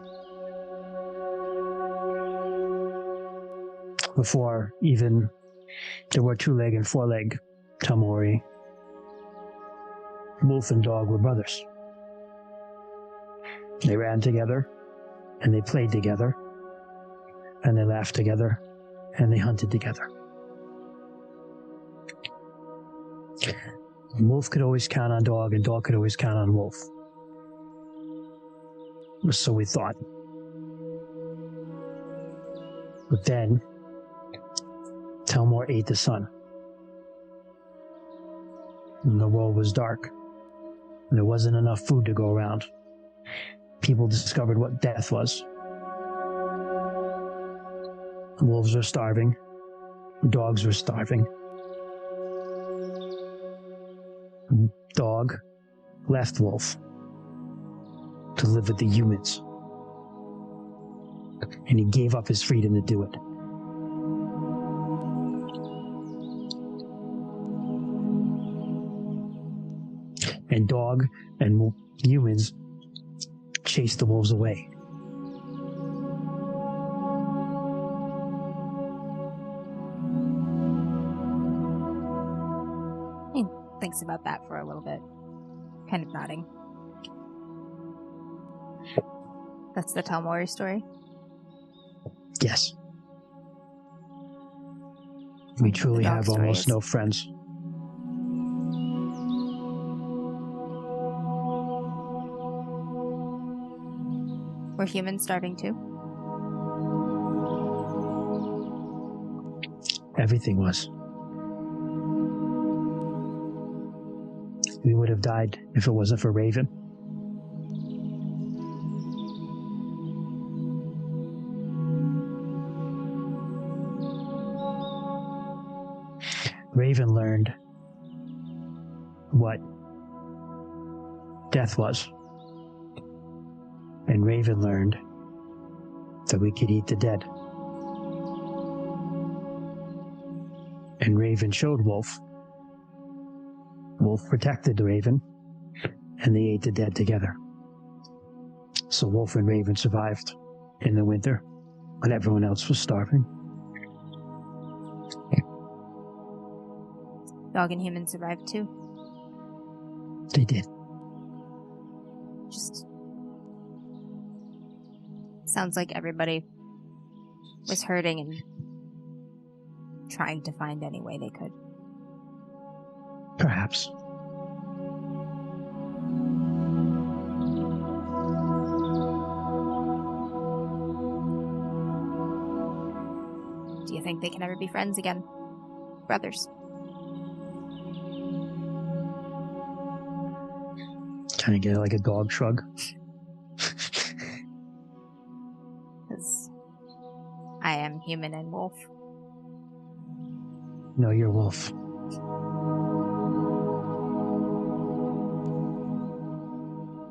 Before even there were two-leg and four-leg Tamori. Wolf and dog were brothers. They ran together, and they played together, and they laughed together, and they hunted together. Wolf could always count on dog, and dog could always count on wolf. So we thought. But then, Telmore ate the sun. And the world was dark. And there wasn't enough food to go around. People discovered what death was. Wolves were starving. Dogs were starving. Dog left wolf to live with the humans. And he gave up his freedom to do it. And dog and humans chased the wolves away. He thinks about that for a little bit, kind of nodding. That's the Talmori story? Yes. We truly have almost no friends. Were humans starving too? Everything was. We would have died if it wasn't for Raven. Raven learned what death was. And Raven learned that we could eat the dead. And Raven showed Wolf. Wolf protected Raven, and they ate the dead together. So Wolf and Raven survived in the winter when everyone else was starving. Dog and human survived too. They did. Just sounds like everybody was hurting and trying to find any way they could. Perhaps. Do you think they can ever be friends again? Brothers. Kind of get like a dog shrug. Because I am human and wolf. No, you're a wolf.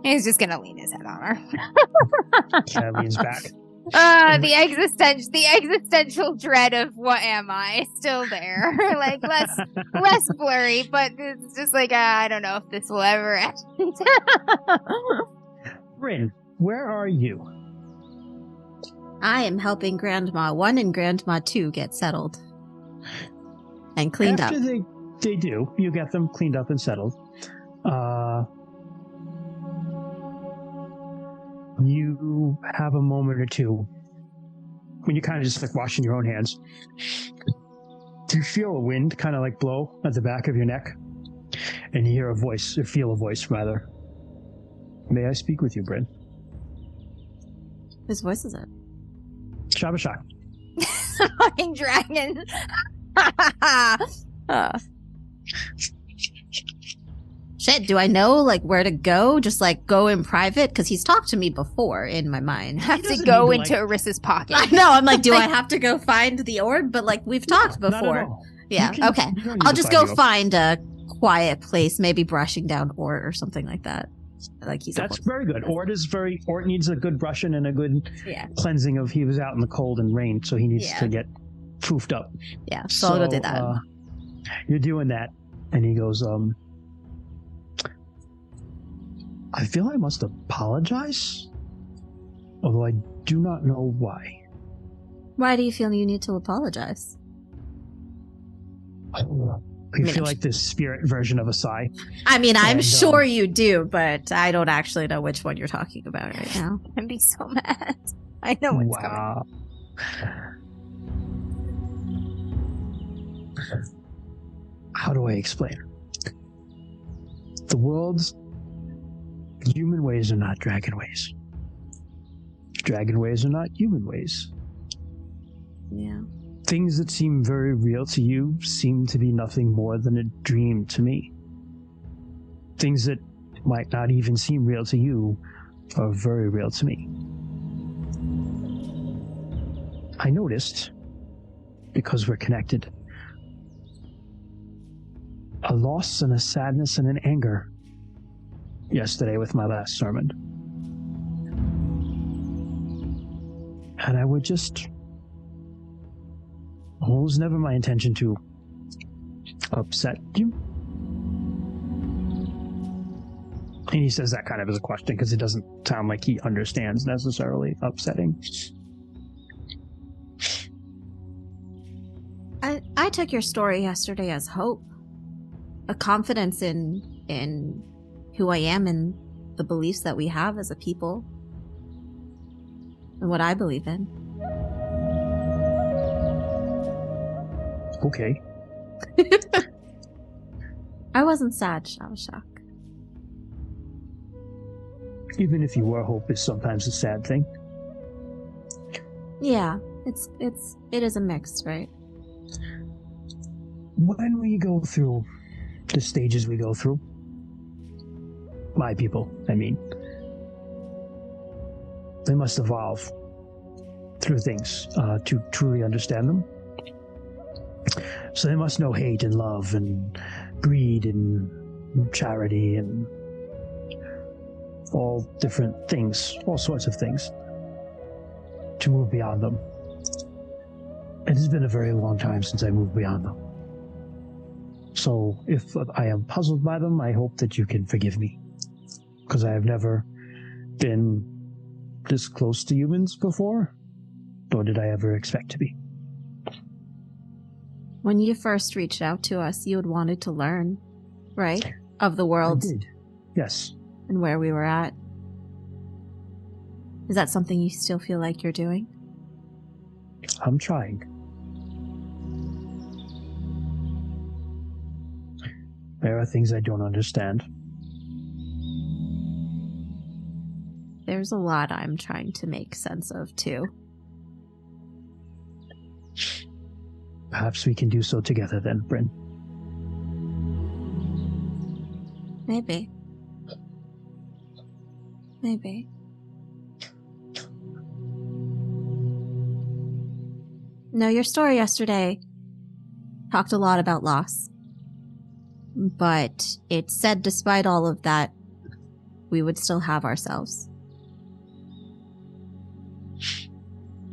He's just gonna lean his head on her. Yeah, leans back. The existential dread of what am I is still there. Like less blurry, but it's just like I don't know if this will ever end. Bryn, where are you? I am helping Grandma 1 and Grandma 2 get settled. And cleaned After up. They do. You get them cleaned up and settled. You have a moment or two when you kind of just like washing your own hands. Do you feel a wind kind of like blow at the back of your neck? And you hear a voice, or feel a voice rather. May I speak with you, Bryn? Whose voice is it? Shabashak. Fucking dragon. Shit, do I know like where to go? Just like go in private? Because he's talked to me before in my mind. Have to doesn't go need to, into like- Arissa's pocket. I know, I'm like, do I have to go find the orb? But like we've talked Not at before. all. Yeah, You can- okay. you don't need I'll to just find go you. find a quiet place, maybe brushing down Ort or something like that. Like he's That's very good. Ort needs a good brushing and a good yeah. cleansing of, he was out in the cold and rain, so he needs Yeah. to get foofed up. Yeah, so I'll go do that. You're doing that, and he goes, I feel I must apologize, although I do not know why. Why do you feel you need to apologize? You feel like this spirit version of a sigh. I mean, I'm And, sure you do, but I don't actually know which one you're talking about right now. I'd be so mad. I know what's coming. Wow. How do I explain? The world's human ways are not dragon ways. Dragon ways are not human ways. Yeah. Things that seem very real to you seem to be nothing more than a dream to me. Things that might not even seem real to you are very real to me. I noticed, because we're connected, a loss and a sadness and an anger yesterday with my last sermon. And I would just... It was never my intention to upset you. And he says that kind of as a question because it doesn't sound like he understands necessarily upsetting. I took your story yesterday as hope. A confidence in who I am and the beliefs that we have as a people. And what I believe in. Okay. I wasn't sad, Shabashak. Even if you were, hope is sometimes a sad thing. Yeah, it is a mix, right? When we go through the stages we go through, my people, I mean, they must evolve through things to truly understand them. So they must know hate and love and greed and charity and all different things, all sorts of things, to move beyond them. It has been a very long time since I moved beyond them. So if I am puzzled by them, I hope that you can forgive me, because I have never been this close to humans before, nor did I ever expect to be. When you first reached out to us, you had wanted to learn, right? Of the world. I did. Yes. And where we were at. Is that something you still feel like you're doing? I'm trying. There are things I don't understand. There's a lot I'm trying to make sense of, too. Perhaps we can do so together then, Bryn. Maybe. Maybe. No, your story yesterday talked a lot about loss. But it said despite all of that, we would still have ourselves.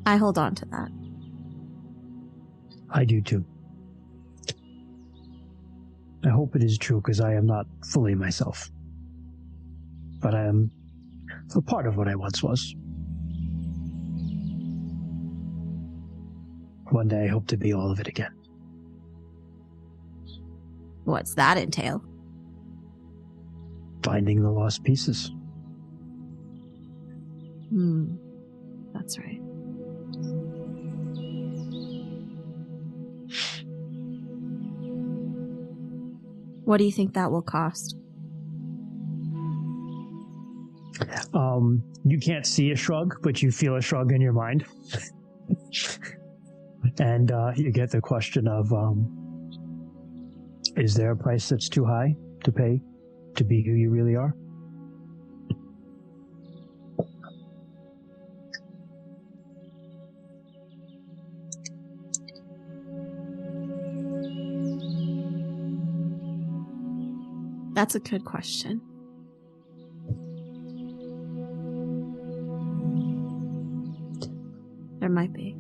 I hold on to that. I do too. I hope it is true because I am not fully myself. But I am a part of what I once was. One day I hope to be all of it again. What's that entail? Finding the lost pieces. That's right. What do you think that will cost? You can't see a shrug, but you feel a shrug in your mind. And you get the question of, is there a price that's too high to pay to be who you really are? That's a good question. There might be.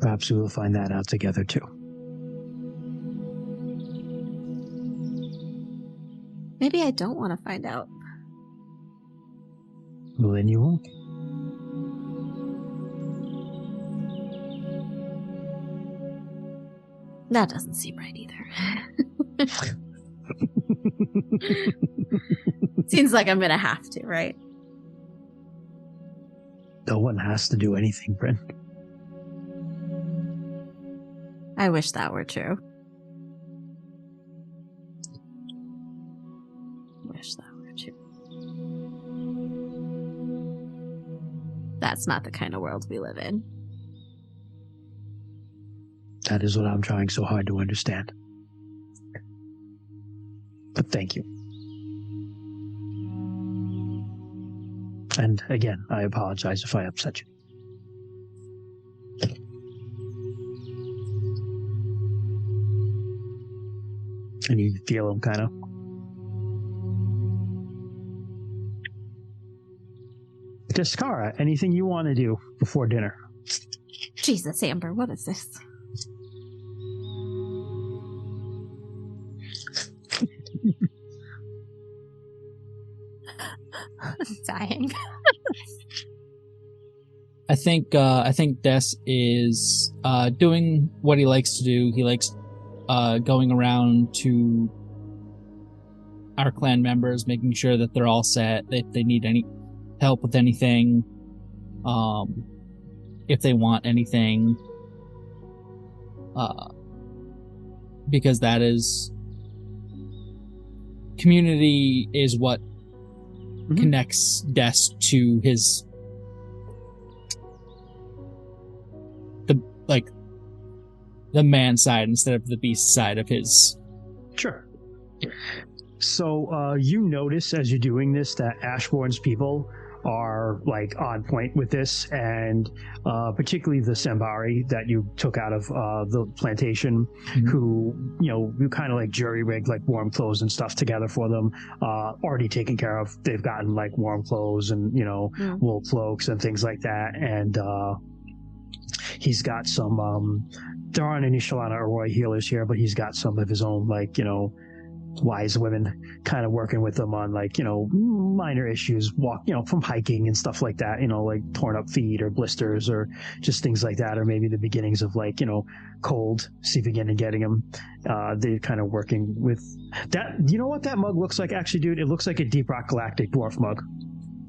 Perhaps we will find that out together too. Maybe I don't want to find out. Well, then you won't. That doesn't seem right either. Seems like I'm gonna have to, right? No one has to do anything, Bryn. I wish that were true. Wish that were true. That's not the kind of world we live in. That is what I'm trying so hard to understand. But thank you. And again, I apologize if I upset you. And you feel him kind of. Descara, anything you want to do before dinner? Jesus, Amber, what is this? Dying. I think Des is doing what he likes to do. He likes going around to our clan members, making sure that they're all set, if they need any help with anything, if they want anything, because that is community is what connects Des to his the man side instead of the beast side of his. Sure. So you notice as you're doing this that Ashborn's people are like on point with this, and particularly the Sambari that you took out of the plantation, who, you know, you kind of like jury rigged like warm clothes and stuff together for them, already taken care of. They've gotten like warm clothes and, you know, wool cloaks and things like that, and he's got some there aren't any Shalana or Roy healers here, but he's got some of his own, like, you know, wise women kind of working with them on like, minor issues, from hiking and stuff like that, like torn up feet or blisters or just things like that, or maybe the beginnings of like, cold, seeping in and getting them. They're kind of working with that. You know what that mug looks like, actually, dude? It looks like a Deep Rock Galactic dwarf mug.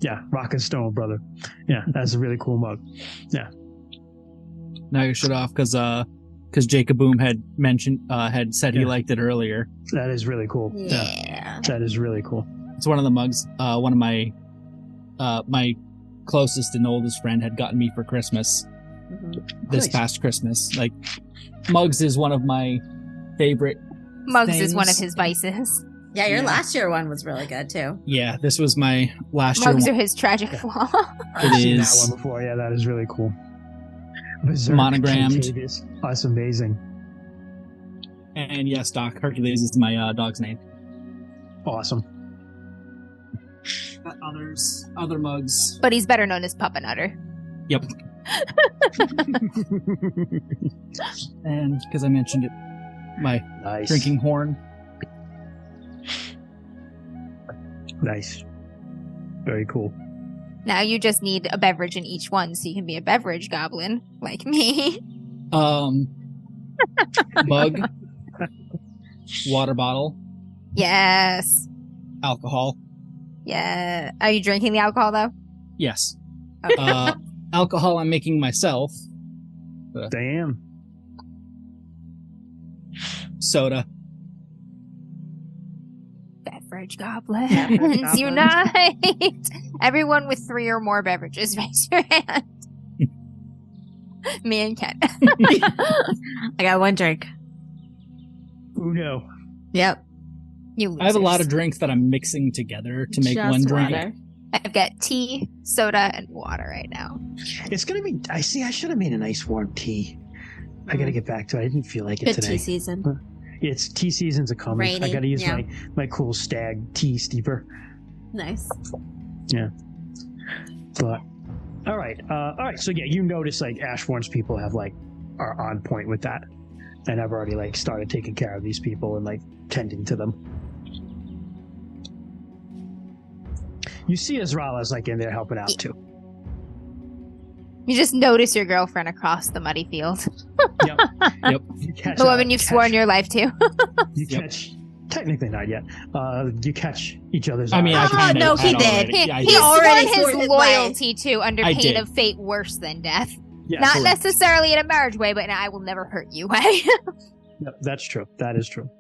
Yeah, rock and stone, brother. Yeah, that's a really cool mug. Yeah. Now you shut off because Jacob Boom had said he liked it earlier. That is really cool. Yeah. That is really cool. It's one of the mugs. One of my closest and oldest friend had gotten me for Christmas this past Christmas. Like, mugs is one of my favorite. Mugs things. is one of his vices. Yeah, your last year one was really good too. Yeah, this was my last year. Mugs are his tragic flaw. I've seen is. that one before. Yeah, that is really cool. Berserk Monogrammed. Octavius. Oh, that's amazing. And yes, Doc, Hercules is my dog's name. Awesome. Got other mugs. But he's better known as Papa Nutter. Yep. And because I mentioned it, my Nice. drinking horn. Nice. Very cool. Now you just need a beverage in each one so you can be a beverage goblin, like me. Mug, water bottle, Yes. alcohol. Yeah. Are you drinking the alcohol, though? Yes. Okay. Alcohol I'm making myself. Damn. Soda. Beverage goblins unite! Everyone with 3 or more beverages, raise your hand. Me and Ken. I got 1 drink. Uno. Yep. You losers. I have a lot of drinks that I'm mixing together to make Just one drink. water. I've got tea, soda, and water right now. It's going to be... I should have made a nice warm tea. I got to get back to it. I didn't feel like it Good today. tea season. It's tea seasons are coming. Rainy, I got to use yeah. my cool stag tea steeper. Nice. Yeah. But all right. So yeah, you notice like Ashborn's people are on point with that, and I've already started taking care of these people and tending to them. You see Azrala's in there helping out too. You just notice your girlfriend across the muddy field. Yep. Yep. You catch, The woman you've sworn your life to. You catch. Technically not yet. You catch each other's I mean, eyes. I kinda no, he had did. already. Yeah, I He did. already sworn swore his his life. loyalty to under I pain did. of fate worse than death. Yeah, Not correct. necessarily in a marriage way, but in a I will never hurt you way. Yep, that's true. That is true.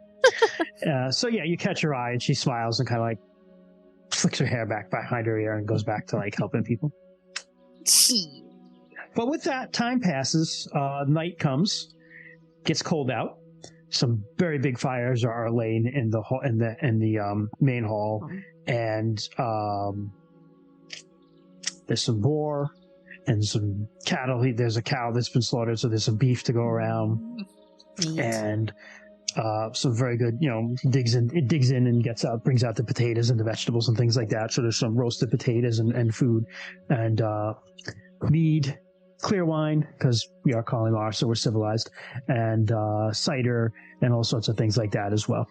So yeah, you catch her eye and she smiles and kind of flicks her hair back behind her ear and goes back to helping people. But with that, time passes. Night comes. Gets cold out. Some very big fires are laying in the hall, in the main hall, and there's some boar and some cattle. There's a cow that's been slaughtered, so there's some beef to go around, and some very good. It digs in and brings out the potatoes and the vegetables and things like that. So there's some roasted potatoes and food, and mead. Clear wine, because we are Kalimar, so we're civilized, and cider, and all sorts of things like that as well.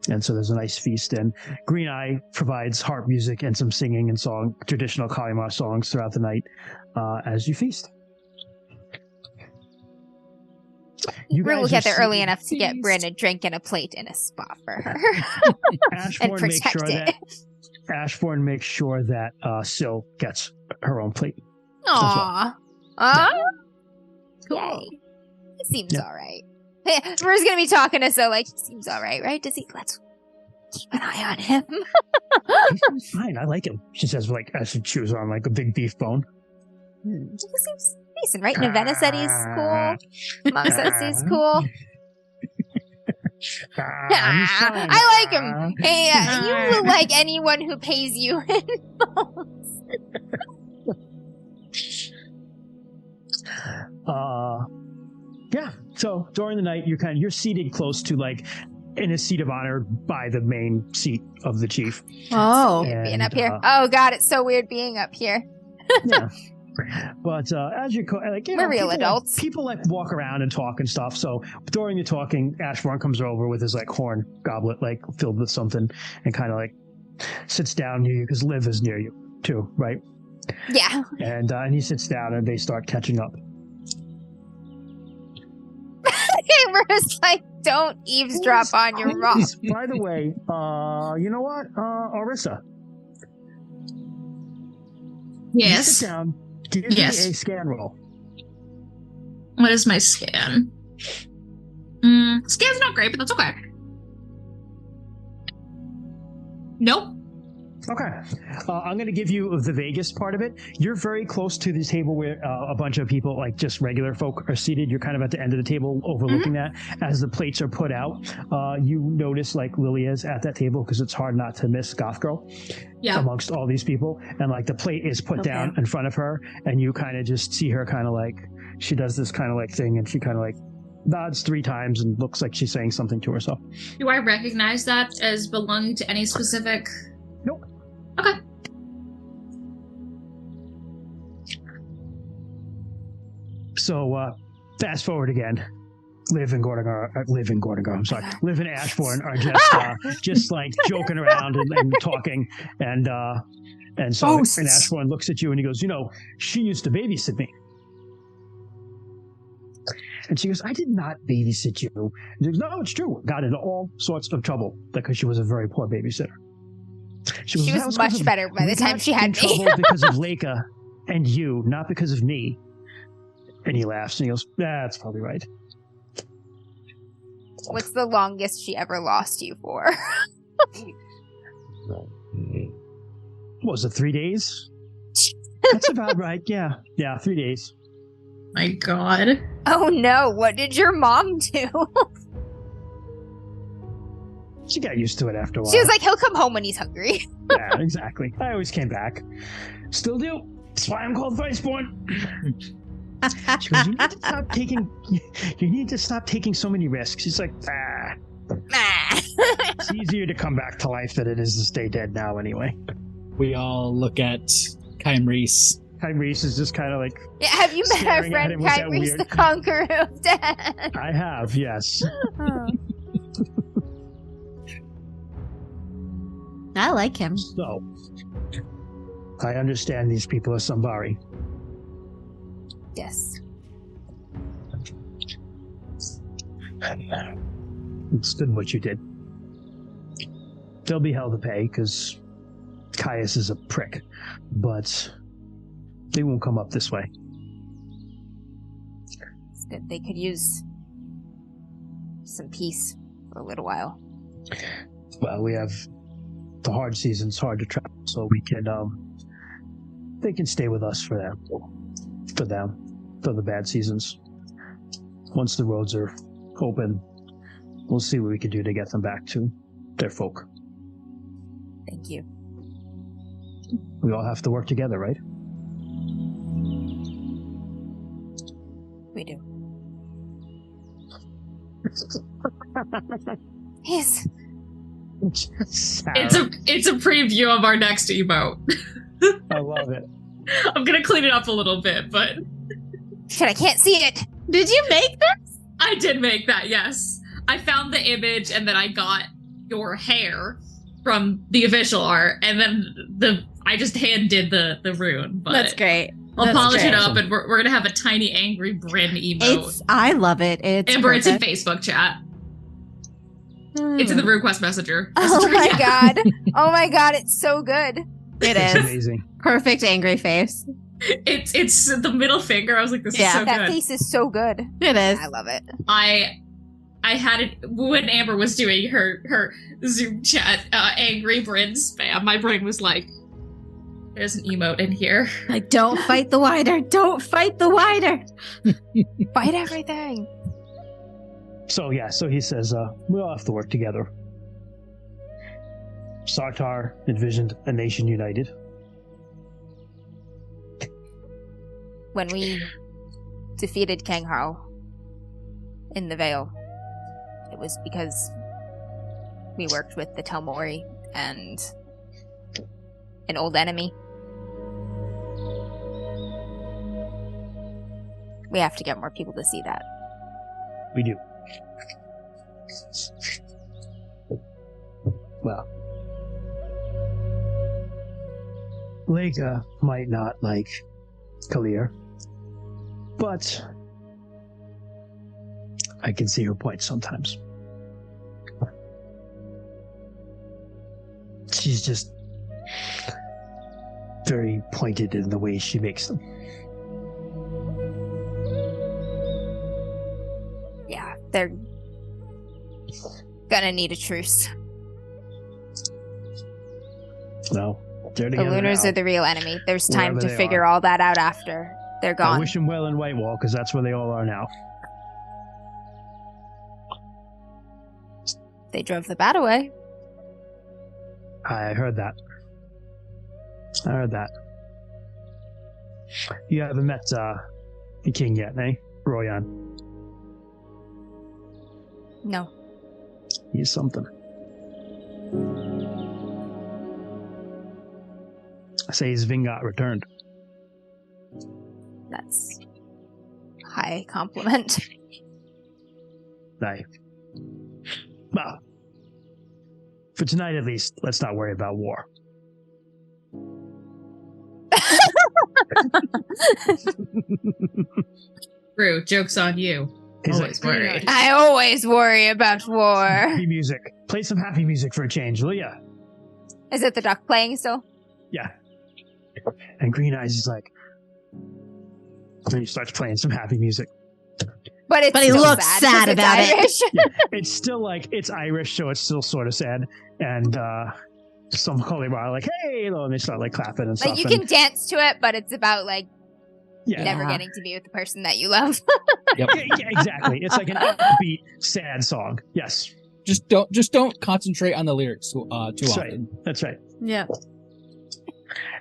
And so there's a nice feast, and Green Eye provides harp music and some singing and traditional Kalimar songs throughout the night as you feast. You We'll guys get there are early enough to get feast. Bryn a drink and a plate and a spot for her. Ashborn and makes protect sure it. Ashborn makes sure that Syl gets her own plate. Aww. Aw. Cool. Yay. It seems Yeah. alright. We're gonna be talking to so he seems alright, right? Does he? Let's keep an eye on him. He's fine. I like him. She says, as she chews on a big beef bone. He seems decent, right? Nevena said he's cool. Mom says he's cool. I like him. Hey, you look like anyone who pays you in bones. Yeah. So during the night, you're seated close to in a seat of honor by the main seat of the chief. Oh. Weird being And, up here. Oh god, it's so weird being up here. Yeah. But as you like, We're real people, adults. People like walk around and talk and stuff. So during the talking, Ashborn comes over with his like horn goblet, like filled with something, and kind of like sits down near you because Liv is near you too, right? Yeah. And he sits down and they start catching up. Amber's like, don't eavesdrop on your rock. By the way, you know what, Orissa? You Yes. sit down. Give Yes. me a scan roll. What is my scan? Scan's not great, but that's okay. Nope. Okay. I'm going to give you the vaguest part of it. You're very close to the table where a bunch of people, like just regular folk, are seated. You're kind of at the end of the table overlooking that. As the plates are put out, you notice like Lily is at that table because it's hard not to miss Goth Girl amongst all these people. And like the plate is put down in front of her and you kind of just see her kind of like, she does this kind of like thing and she kind of like nods 3 times and looks like she's saying something to herself. Do I recognize that as belonging to any specific... Nope. Okay. So, fast forward again. Liv and Ashborn are just like joking around and talking, and so and Ashborn looks at you and he goes, she used to babysit me. And she goes, I did not babysit you. And he goes, no, it's true. Got into all sorts of trouble because she was a very poor babysitter. She was much better by the time she had me. Trouble because of Leica and you, not because of me. And he laughs and he goes, that's probably right. What's the longest she ever lost you for? What was it, 3 days? That's about right, yeah. Yeah, 3 days. My God. Oh no, what did your mom do? She got used to it after a while. She was like, he'll come home when he's hungry. Yeah, exactly. I always came back. Still do. That's why I'm called Viceborn. She goes, you need to stop taking so many risks. He's like, it's easier to come back to life than it is to stay dead now anyway. We all look at Kymreese. Kymreese is just kind of like... Yeah, have you met our friend Kymreese, the Conqueror of Death? I have, yes. I like him. So, I understand these people are Sambari. Yes. It's good what you did. They'll be hell to pay, because Caius is a prick. But they won't come up this way. It's good. They could use some peace for a little while. Well, we have... the hard season's hard to travel, so we can, they can stay with us for the bad seasons. Once the roads are open, we'll see what we can do to get them back to their folk. Thank you. We all have to work together, right? We do. Yes. It's a preview of our next emote. I love it. I'm gonna clean it up a little bit, but Shit, I can't see it. Did you make this? I did make that, yes. I found the image and then I got your hair from the official art, and then I just hand did the rune. But That's great. I'll That's polish great. it up, and we're gonna have a tiny angry Bryn emote. I love it. It's Amber, it's in perfect. Facebook chat. It's in the RuneQuest messenger. Oh my god. Oh my god, it's so good. It It's is. amazing. Perfect angry face. It's the middle finger. I was like, this is so That good. face is so good. It is. I love it. I had it when Amber was doing her Zoom chat angry Bryn spam. My brain was like, there's an emote in here. Like, don't fight the wider. Don't fight the wider. Fight everything. So he says, we all have to work together. Sartar envisioned a nation united. When we defeated Kanghal in the Vale, it was because we worked with the Telmori and an old enemy. We have to get more people to see that. We do. Well, Lega might not like Kalir, but I can see her point sometimes. She's just very pointed in the way she makes them. Yeah, they're gonna need a truce. No, they're The together Lunars now. are the real enemy. There's time Wherever to they figure are. all that out after they're I gone. wish them well in Whitewall, because that's where they all are now. They drove the bat away. I heard that. You haven't met the king yet, eh? Royan. No. He's something. I say his Vingot returned. That's a high compliment. Aye. Well, for tonight at least, let's not worry about war. Rue, joke's on you. He's Always like, worried. I always worry about war. happy music. Play some happy music for a change, will ya? Is it the duck playing still? Yeah. And Green Eyes is like, then he starts playing some happy music. But it's But he still looks sad 'cause it's about it. Irish. It's still like, it's Irish, so it's still sort of sad. And some holy bar like, hey, and they start like clapping and stuff. Like you can dance to it, but it's about like yeah, never getting to be with the person that you love. yeah, exactly. It's like an upbeat, sad song. Yes, Just don't concentrate on the lyrics too that's right. often. That's right. Yeah.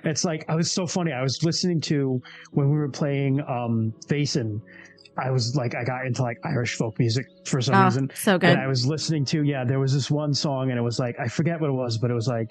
It's like, I was so funny. I was listening to when we were playing Vaesen. I was like, I got into like Irish folk music for some reason. So good. And I was listening to, there was this one song and it was like, I forget what it was, but it was like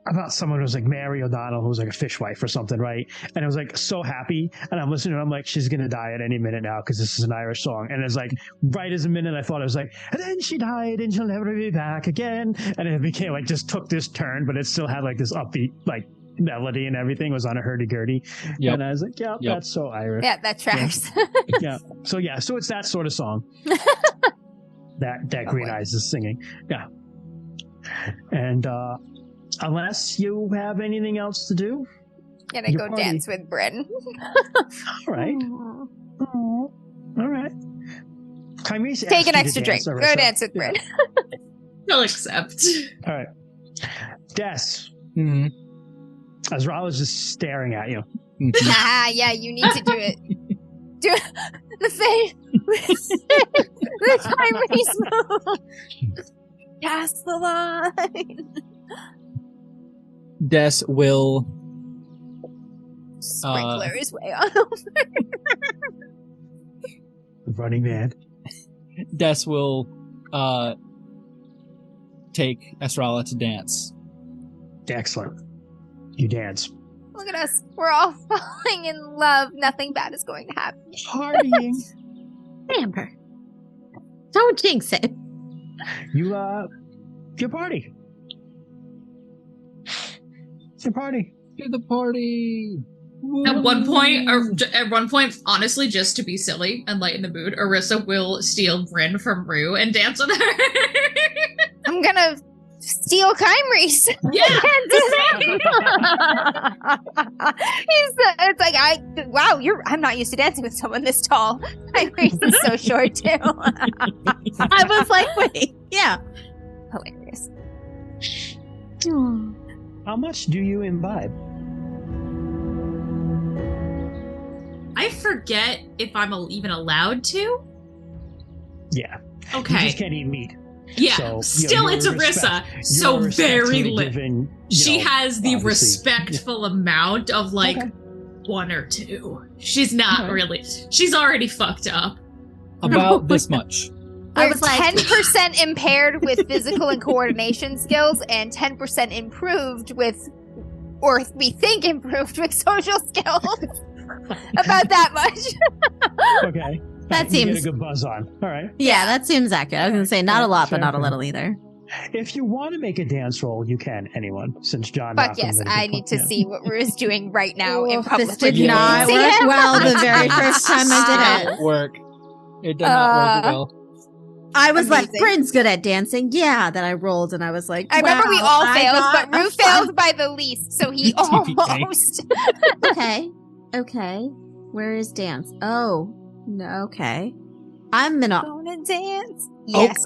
about someone who was like Mary O'Donnell, who was like a fishwife or something, right? And I was like so happy. And I'm listening to it, I'm like, she's going to die at any minute now because this is an Irish song. And it's like, right as a minute, I thought it was like, and then she died and she'll never be back again. And it became like, just took this turn, but it still had like this upbeat, like, melody and everything was on a hurdy-gurdy. Yep. And I was like, Yep. that's so Irish. Yeah, that tracks. So it's that sort of song that Green Eyes is singing. Yeah. And unless you have anything else to do, Gonna Your go party. dance with Bryn. all right. All right. Kyrese Take asked an you to extra drink. dance, Go Arissa. dance with Bryn. He'll accept. All right. Des, Mm-hmm. Azrala's just staring at you. Yeah, you need to do it. Do the face. The Kyrese move. Pass the line. Des will Sprinkler his way on over. The running man. Des will take Esrala to dance. Excellent. You dance. Look at us. We're all falling in love. Nothing bad is going to happen. Partying. Amber. Don't jinx it. You party. Your party. To the party. At one point, honestly, just to be silly and lighten the mood, Arissa will steal Bryn from Rue and dance with her. I'm gonna steal Kymre's. Yeah. It's like I'm not used to dancing with someone this tall. Kymre's is so short too. I was like, wait. Yeah. Hilarious. How much do you imbibe? I forget if I'm even allowed to. Yeah. You Okay. just can't eat meat. Yeah. So, Still, your it's respect- Arissa. your So respect very to be lit. given, She has the obviously. respectful amount of like Okay. 1 or 2. She's not Alright. really. She's already fucked up. About this much. I We're was like- 10% impaired with physical and coordination skills, and 10% improved with, or we think improved with social skills. About that much. Okay. That You get seems- a good buzz on. All right. Yeah, that seems accurate. I was going to say not a lot, but not a Sure. little either. If you want to make a dance roll, you can. Anyone, since John. Fuck Malcolm yes, made a good I need point. to Yeah. see what Rue is doing right now in Oof, public. this did with you. not See work him? well the very first time I did it. Work. It did not work well. I was like, Amazing. Bryn's good at dancing. Yeah. Then I rolled and I was like, I remember we wow, all I failed, got but Rue a failed by the least, so he TPK. almost. Okay. Where is dance? Oh, no. Okay. I'm gonna. Gonna dance. Yes,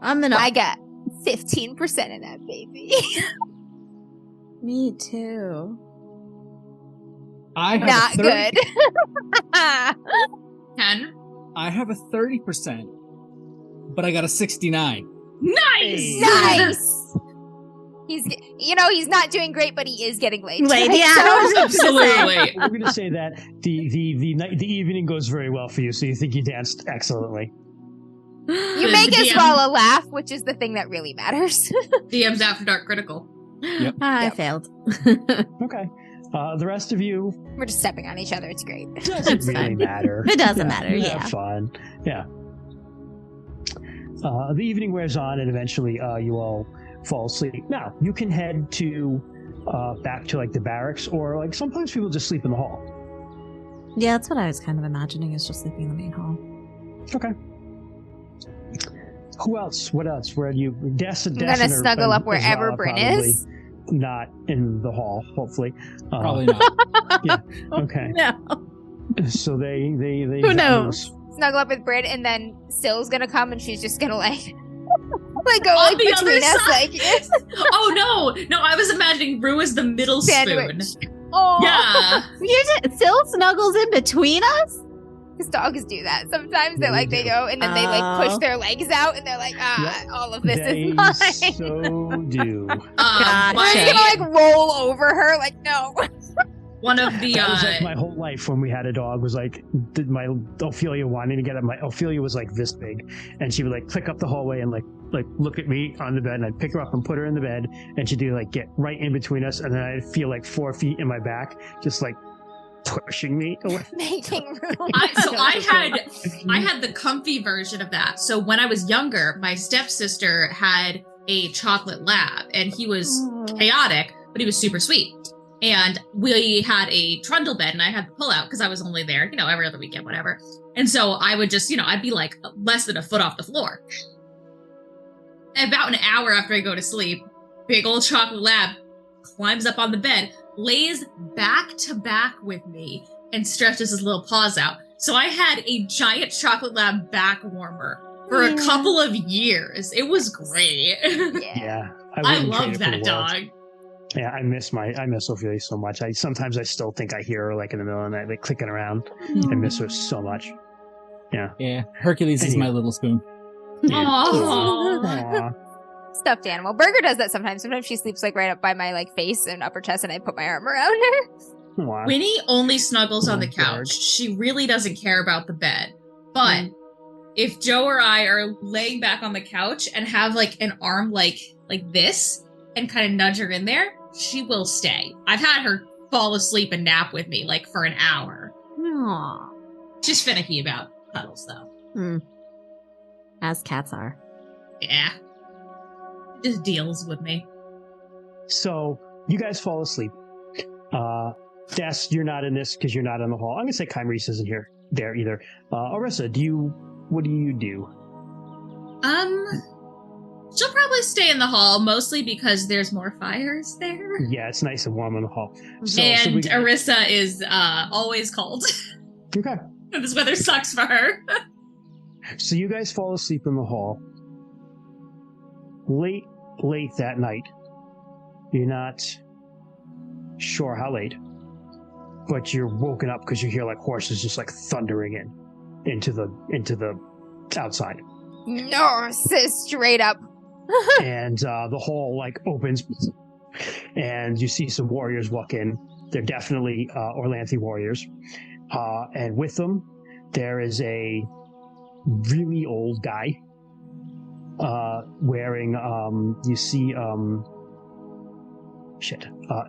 I'm gonna. I got 15% in that baby. Me too. I have Not a 30, good. 10. I have a 30%, but I got a 69. Nice! Nice. He's not doing great, but he is getting laid. Wait, right? yeah. So- I was just gonna say. Absolutely. We're going to say that the evening goes very well for you, so you think you danced excellently. You The make us DM all laugh, which is the thing that really matters. DM's After Dark Critical. I Yep. failed. Okay. The rest of you, We're just stepping on each other. It's great. doesn't It's really fine. matter. It doesn't matter, you yeah. Have fun. Yeah. The evening wears on, and eventually you all fall asleep. Now, you can head to back to like the barracks, or like sometimes people just sleep in the hall. Yeah, that's what I was kind of imagining, is just sleeping in the main hall. Okay. Who else? What else? Where do you? I'm gonna snuggle up wherever Bryn is. Not in the hall, hopefully. Probably not. Okay. No. So they Who knows? Snuggle up with Bryn, and then Sill's gonna come, and she's just gonna like go On like the between other us, side. like Oh no! I was imagining Rue as the middle sandwich. spoon. Oh, Yeah. Still snuggles in between us? because dogs do that. Sometimes Yeah, they they do. go and then they like push Oh. their legs out, and they're like, Yep. all of this They is mine. so do. Gotcha. We're just gonna like roll over her, like no. One of the That was like my whole life when we had a dog. Was like my Ophelia wanting to get up. My Ophelia was like this big, and she would like click up the hallway and like look at me on the bed, and I'd pick her up and put her in the bed, and she'd do like get right in between us, and then I'd feel like 4 feet in my back, just like pushing me away. Making room. I had the comfy version of that. So when I was younger, my stepsister had a chocolate lab, and he was chaotic, but he was super sweet. And we had a trundle bed, and I had the pull out because I was only there, every other weekend, whatever. And so I would just, I'd be like less than a foot off the floor. About an hour after I go to sleep, big old chocolate lab climbs up on the bed, lays back to back with me, and stretches his little paws out. So I had a giant chocolate lab back warmer for a couple of years. It was great. Yeah, I wouldn't trade love it for that the world. dog. Yeah, I miss Ophelia so much. Sometimes I still think I hear her like in the middle of the night, like clicking around. I miss her so much. Yeah, Hercules is Anyway. my little spoon. Aww. Aw. Stuffed animal. Burger does that sometimes. Sometimes she sleeps like right up by my like face and upper chest, and I put my arm around her. Aw. Winnie only snuggles on the Oh, couch. She really doesn't care about the bed. But if Joe or I are laying back on the couch and have like an arm like this and kind of nudge her in there, she will stay. I've had her fall asleep and nap with me like for an hour. Aww. She's finicky about cuddles though. As cats are. Yeah. Just deals with me. So you guys fall asleep. Des, you're not in this because you're not in the hall. I'm gonna say Kymrese isn't there either. Orissa, what do you do? She'll probably stay in the hall, mostly because there's more fires there. Yeah, it's nice and warm in the hall. So And we, Orissa is always cold. okay. This weather sucks for her. So you guys fall asleep in the hall. Late that night. You're not sure how late, but you're woken up because you hear like horses just like thundering into the outside, No, sis, straight up. and the hall like opens, and you see some warriors walk in. They're definitely Orlanthe warriors, and with them there is a really old guy wearing you see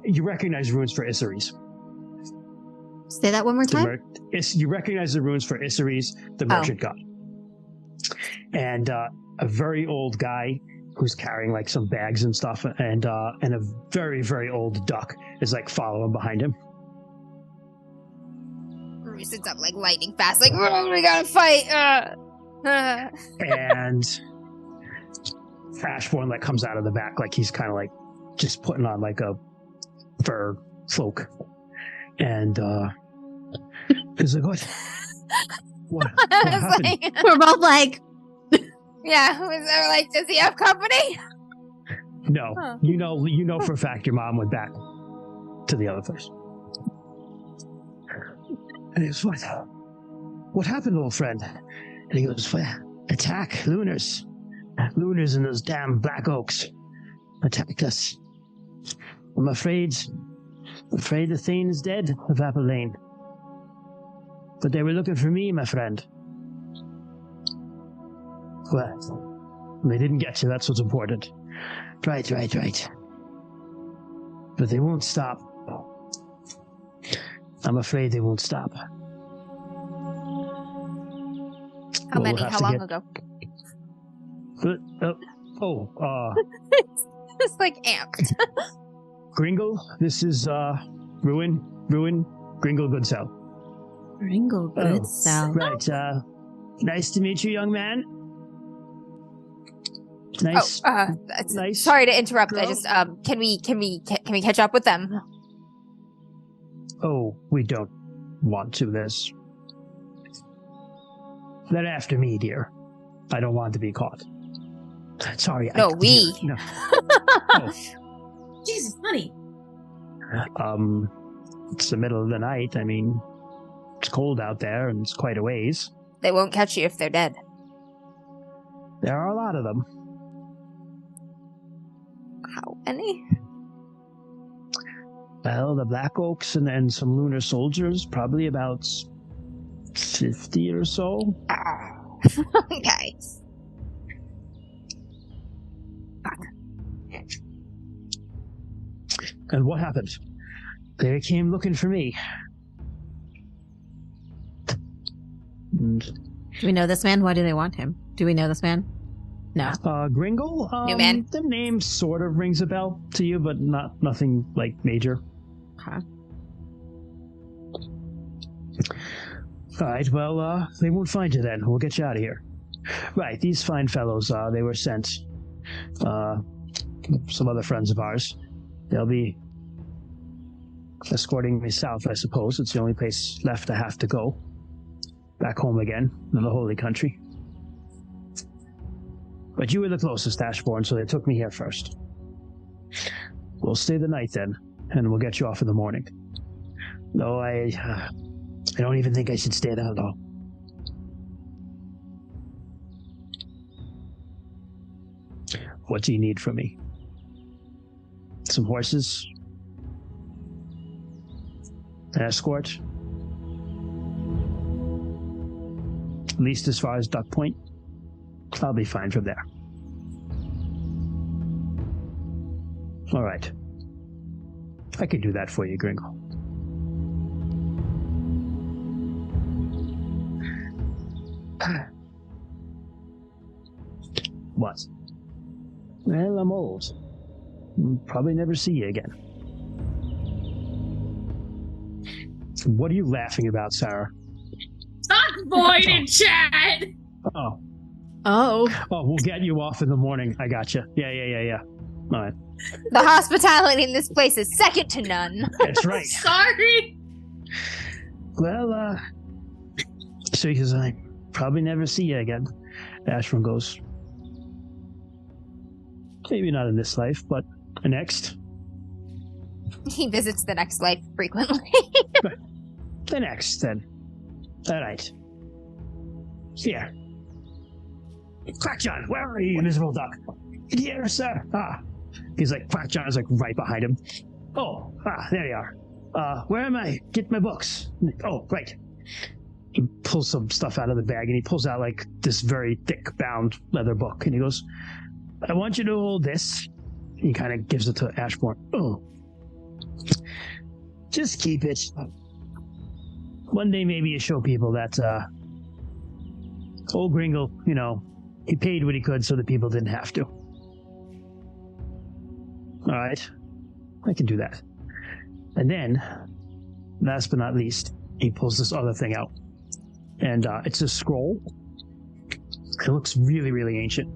you recognize runes for Isseries. Say that one more time. You recognize the runes for Isseries, the merchant god. And a very old guy who's carrying like some bags and stuff, and a very, very old duck is like following behind him. Rue sits up like lightning fast, like, oh, we gotta fight. And Ashborn like comes out of the back, like he's kind of like just putting on like a fur cloak, and he's like, what happened? Like, We're both like, yeah, was there like, does he have company? No, Huh. you know for a fact your mom went back to the other place. And he goes, what happened, old friend? And he goes, attack, Lunars. Lunars and those damn black oaks attacked us. I'm afraid the Thane is dead of Apple Lane. But they were looking for me, my friend. Well, they didn't get you, that's what's important. Right. But they won't stop. I'm afraid they won't stop. How many? How long ago? It's like amped. Gringle, this is Ruin, Gringle Goodsell. Ringle good cell. Right, nice to meet you, young man. Nice. Nice. Sorry to interrupt. girl. I just can we catch up with them? Oh, we don't want to. They're after me, dear. I don't want to be caught. Sorry. No, we. No. Jesus, honey. It's the middle of the night. I mean, it's cold out there, and it's quite a ways. They won't catch you if they're dead. There are a lot of them. How many? Well, the Black Oaks and some lunar soldiers, probably about 50 or so. Okay. And what happened? They came looking for me. And, Do we know this man? Why do they want him? Do we know this man? No. Gringle? New man? The name sort of rings a bell to you, but nothing like major. Okay. All right, well, they won't find you then. We'll get you out of here. Right, these fine fellows, they were sent. Some other friends of ours. They'll be escorting me south, I suppose. It's the only place left I have to go. Back home again, in the Holy Country. But you were the closest, Ashborn, so they took me here first. We'll stay the night then, and we'll get you off in the morning. Though I don't even think I should stay that long. What do you need from me? Some horses? An escort? At least as far as Duck Point? I'll be fine from there. All right. I could do that for you, Gringo. What? Well, I'm old. Probably never see you again. What are you laughing about, Sarah? Talk void in chat. Oh. We'll get you off in the morning. I gotcha. Yeah. All right. The hospitality in this place is second to none. That's right. Sorry. Well, so he says, I probably never see you again. Ashborn goes, maybe not in this life, but the next. He visits the next life frequently. The next, then. All right. Here. Quackjohn, where are you, you miserable duck? Here, sir. He's like, Quackjohn is like right behind him. Oh, there you are. Where am I? Get my books. Oh, right. He pulls some stuff out of the bag, and he pulls out like this very thick bound leather book, and he goes, I want you to hold this. He kind of gives it to Ashborn. Oh. Just keep it. one day maybe you show people that old Gringle, he paid what he could so the people didn't have to. All right, I can do that. And then, last but not least, he pulls this other thing out. And it's a scroll. It looks really, really ancient.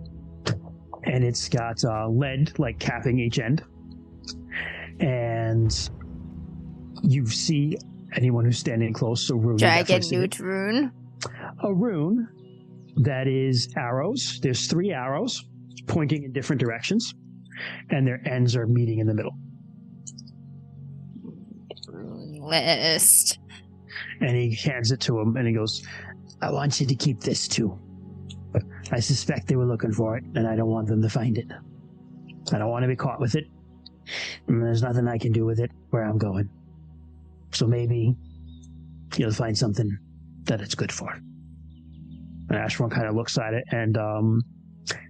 And it's got lead, like, capping each end. And you see anyone who's standing close, so Rune. Dragon Newt rune. A rune that is arrows. There's 3 arrows pointing in different directions, and their ends are meeting in the middle. Rune list. And he hands it to him, and he goes, I want you to keep this too. I suspect they were looking for it, and I don't want them to find it. I don't want to be caught with it. And there's nothing I can do with it where I'm going. So maybe you'll find something that it's good for. And Ashborn kind of looks at it, and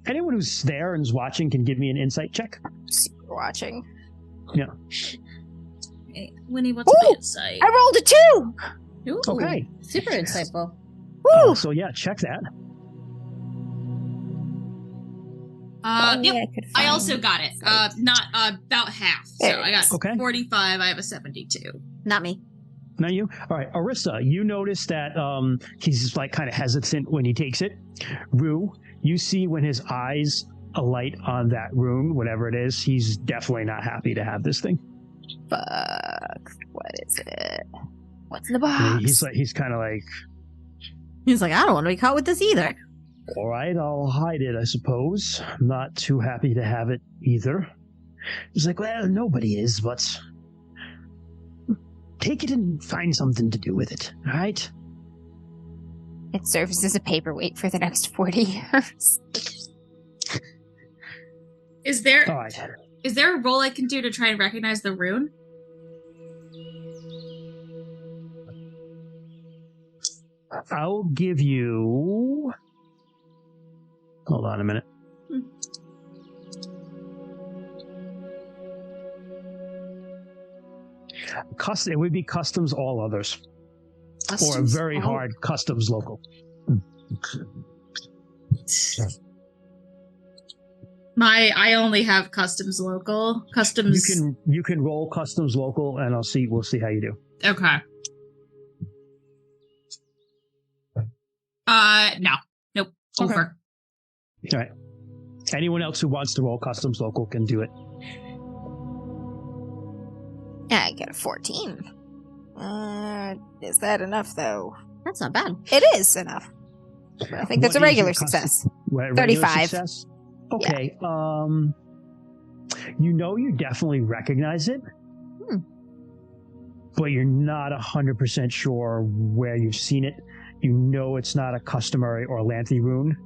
anyone who's there and is watching can give me an insight check. Super watching. Yeah. Okay. Winnie, what's my insight? I rolled a 2! Ooh, Okay. Super insightful. Woo! So yeah, check that. Yep. I find also got it. Not about half. So There it I got is. Okay. 45. I have a 72. Not me. Not you? All right, Arissa, you notice that he's like kind of hesitant when he takes it. Rue, you see when his eyes alight on that rune, whatever it is, he's definitely not happy to have this thing. Fuck. What is it? What's in the I mean, box? he's kind of like, He's like, I don't want to be caught with this either. all right, I'll hide it, I suppose. I'm not too happy to have it either. He's like, well, nobody is, but take it and find something to do with it, all right? It serves as a paperweight for the next 40 years. Is there All right. is there a roll I can do to try and recognize the rune? I'll give you... Hold on a minute. It would be customs all others. Or a very hard customs local. I only have customs local. Customs. You can roll customs local, and we'll see how you do. Okay. No. Nope. Okay. Over. All right. Anyone else who wants to roll customs local can do it. I get a 14. Is that enough, though? That's not bad. It is enough. I think that's What a is regular your custom- success. Regular 35. success? Okay. You definitely recognize it, but you're not 100% sure where you've seen it. You know it's not a customary or lanthy rune.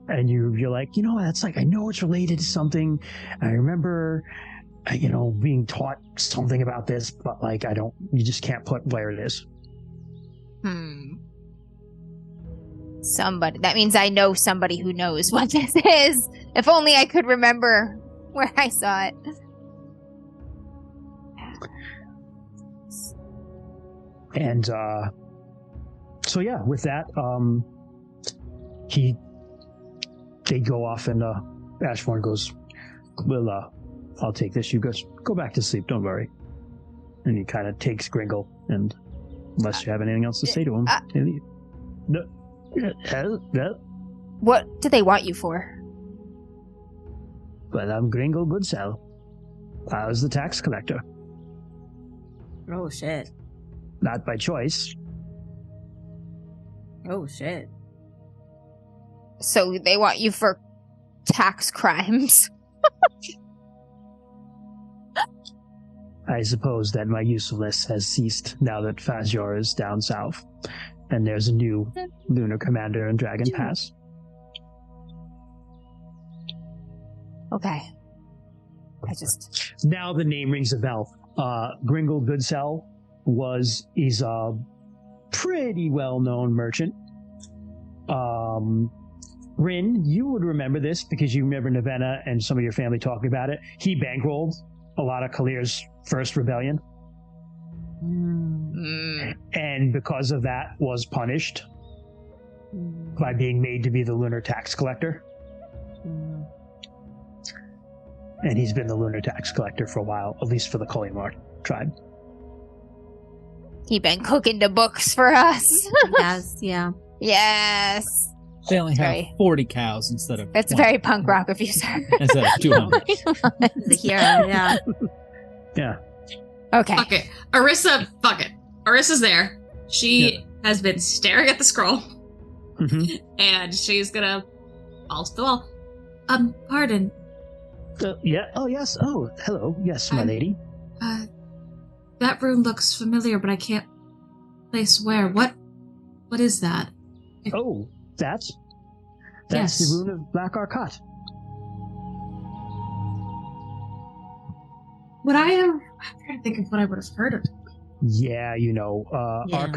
And you're like, that's like, I know it's related to something. I remember, being taught something about this, but like, you just can't put where it is. Somebody. That means I know somebody who knows what this is. If only I could remember where I saw it. And, so yeah, with that, they go off, and Ashborn goes, well, I'll take this. You guys go back to sleep. Don't worry. And he kind of takes Gringle, and unless you have anything else to say to him, they leave. No. What do they want you for? Well, I'm Gringle Goodsell. I was the tax collector. Oh, shit. Not by choice. Oh, shit. So they want you for tax crimes. I suppose that my usefulness has ceased now that Fazjor is down south, and there's a new lunar commander in Dragon Pass. Okay. Now the name rings a bell. Gringle Goodsell he's a pretty well-known merchant. Rin, you would remember this because you remember Navenna and some of your family talking about it. He bankrolled a lot of Kalir's first rebellion. And because of that was punished by being made to be the lunar tax collector. And he's been the lunar tax collector for a while, at least for the Kolimar tribe. He been cooking the books for us. Yes, yeah. Yes. They only have Sorry. 40 cows instead of That's 20. very punk rock of you, sir. Instead of 200. The hero, yeah. Yeah. Okay. Okay, Arissa, fuck it. Arissa's there. She has been staring at the scroll, and she's gonna fall to the wall. Pardon. Yeah. Oh, yes. Oh, hello. Yes, my lady. That rune looks familiar, but I can't place where. What is that? Oh, that's Yes. the rune of Black Arcot. Would I have... I'm trying to think of what I would have heard of. Yeah, you know, Yeah.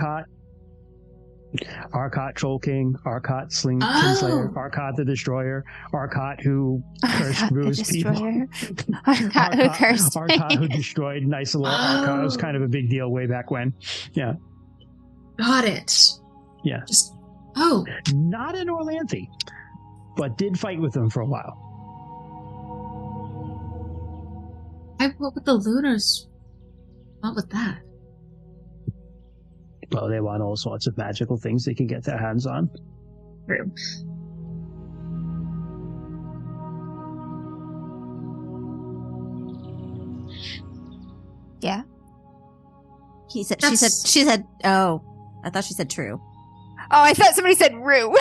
Arcot Troll King, Arcot Oh. Kinslayer, Arcot the Destroyer, Arcot who cursed Rue's people. Arcot who cursed Arcot me. who destroyed Nicelor. Arcot was kind of a big deal way back when. Yeah. Got it. Yeah. Just... Oh. Not in Orlanthe, but did fight with them for a while. What would the Lunars want with that? Well, they want all sorts of magical things they can get their hands on. True. Yeah. She said, oh, I thought she said true. Oh, I thought somebody said Rue.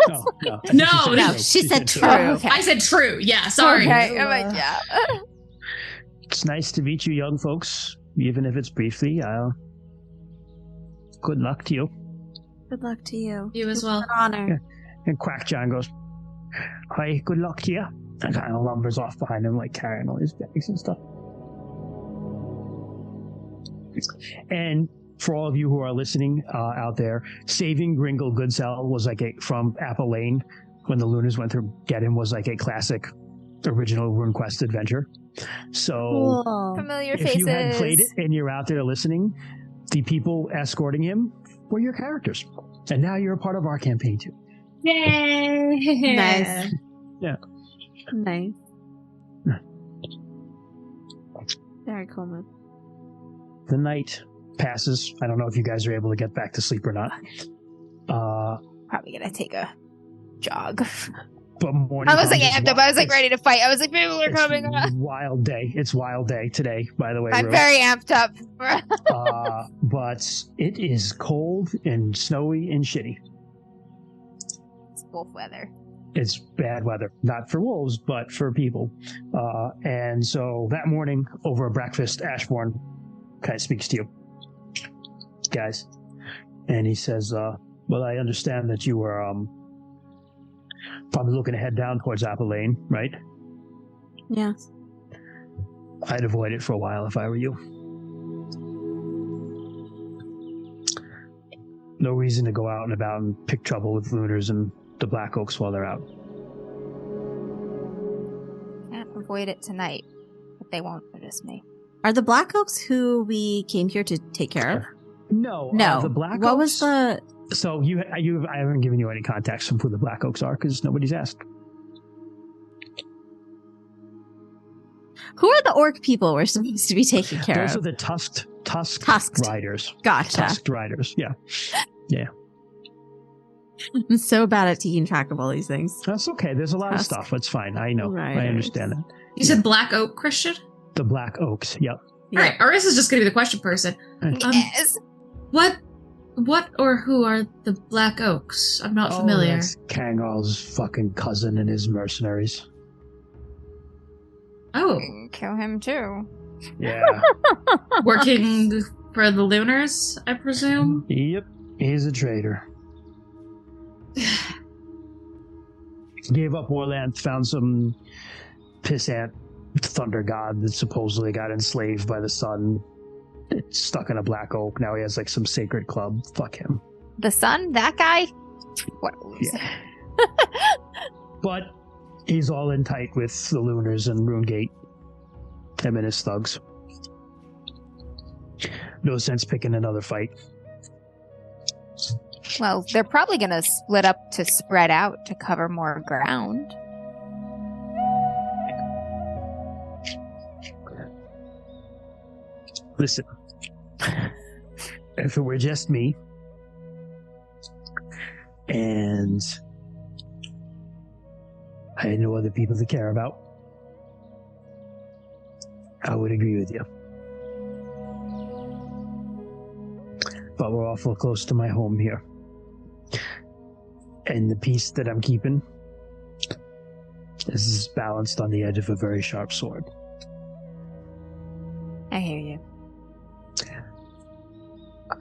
No, no. No, she said true. Oh, okay. I said true. Yeah, sorry. Okay. I'm like, yeah. It's nice to meet you, young folks, even if it's briefly. Good luck to you. Good luck to you. You as well. An honor. And Quack John goes, "Hi, good luck to you." And kind of lumbers off behind him, like carrying all his bags and stuff. And for all of you who are listening out there, saving Gringle Goodsell was like from Apple Lane when the Lunars went to get him was like a classic original RuneQuest adventure. So Cool. Familiar if faces. you had played it and you're out there listening, the people escorting him were your characters. And now you're a part of our campaign too. Yay! Nice. Yeah. Nice. Very cool move. The night passes. I don't know if you guys are able to get back to sleep or not. Probably gonna take a jog. But morning. I was like comes, amped up. I was like ready to fight. I was like, people are it's coming on. wild day. It's wild day today, by the way. I'm Rue. very amped up. But it is cold and snowy and shitty. It's wolf weather. It's bad weather, not for wolves, but for people. And so that morning, over a breakfast, Ashborn kind of speaks to you guys, and he says, "Well, I understand that you were probably looking to head down towards Apple Lane, right? Yeah. I'd avoid it for a while if I were you. No reason to go out and about and pick trouble with Lunars and the Black Oaks while they're out. Can't avoid it tonight, but they won't notice me. Are the Black Oaks who we came here to take care of? No, No. the Black What Oaks. was the... So I haven't given you any context from who the Black Oaks are because nobody's asked. Who are the orc people we're supposed to be taking care Those are of? the tusked riders. Gotcha. Tusked riders. Yeah, I'm so bad at keeping track of all these things. that's okay. There's a lot of Tusk stuff. It's fine. I know. I riders. understand that. You said Black Oak, Christian? The Black Oaks. Yep. All right, Arissa's just going to be the question person. Yes. What or who are the Black Oaks? I'm not familiar. That's Kangol's fucking cousin and his mercenaries. Oh, Kill him too. Yeah. working for the Lunars, I presume? Yep. He's a traitor. Gave up Orlanth, found some pissant thunder god that supposedly got enslaved by the sun. It's stuck in a black oak. Now he has like some sacred club. Fuck him. The son? That guy? What a loser. Yeah. But he's all in tight with the Lunars and Runegate. Him and his thugs. no sense picking another fight. Well, they're probably going to split up to spread out to cover more ground. Listen, if it were just me, and I had no other people to care about, I would agree with you. But we're awful close to my home here. And the piece that I'm keeping is balanced on the edge of a very sharp sword. I hear you.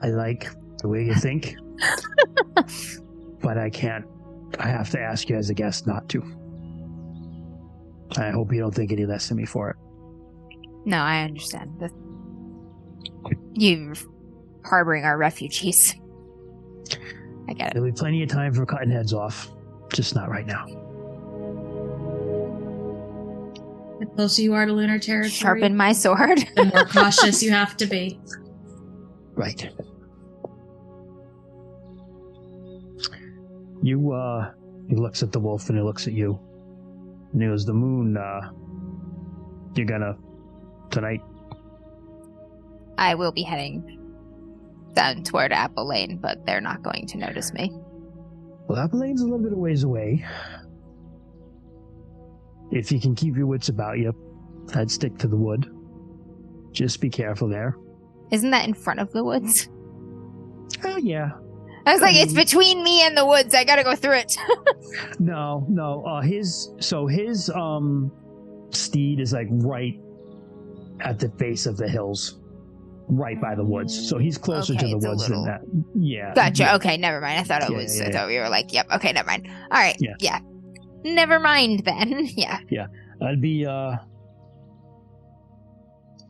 I like the way you think, but I can't. I have to ask you as a guest not to. I hope you don't think any less of me for it. No, I understand. You're harboring our refugees. I get it. There'll be plenty of time for cutting heads off, just not right now. The closer you are to lunar territory, Sharpen my sword. the more cautious you have to be. Right. You, he looks at the wolf and he looks at you. And he goes, the moon, you're gonna, tonight? I will be heading down toward Apple Lane, but they're not going to notice me. Well, Apple Lane's a little bit of ways away. If you can keep your wits about you, I'd stick to the wood. Just be careful there. Isn't that in front of the woods? Oh, yeah. I was like, it's between me and the woods. I gotta go through it. No. His steed is like right at the base of the hills, right by the woods. So he's closer to the woods than that. Yeah. Gotcha. Yeah. Okay, never mind. I thought it was. Yeah. I thought we were like, yep. Okay, never mind. All right. Yeah. Never mind then. Yeah. I'd be a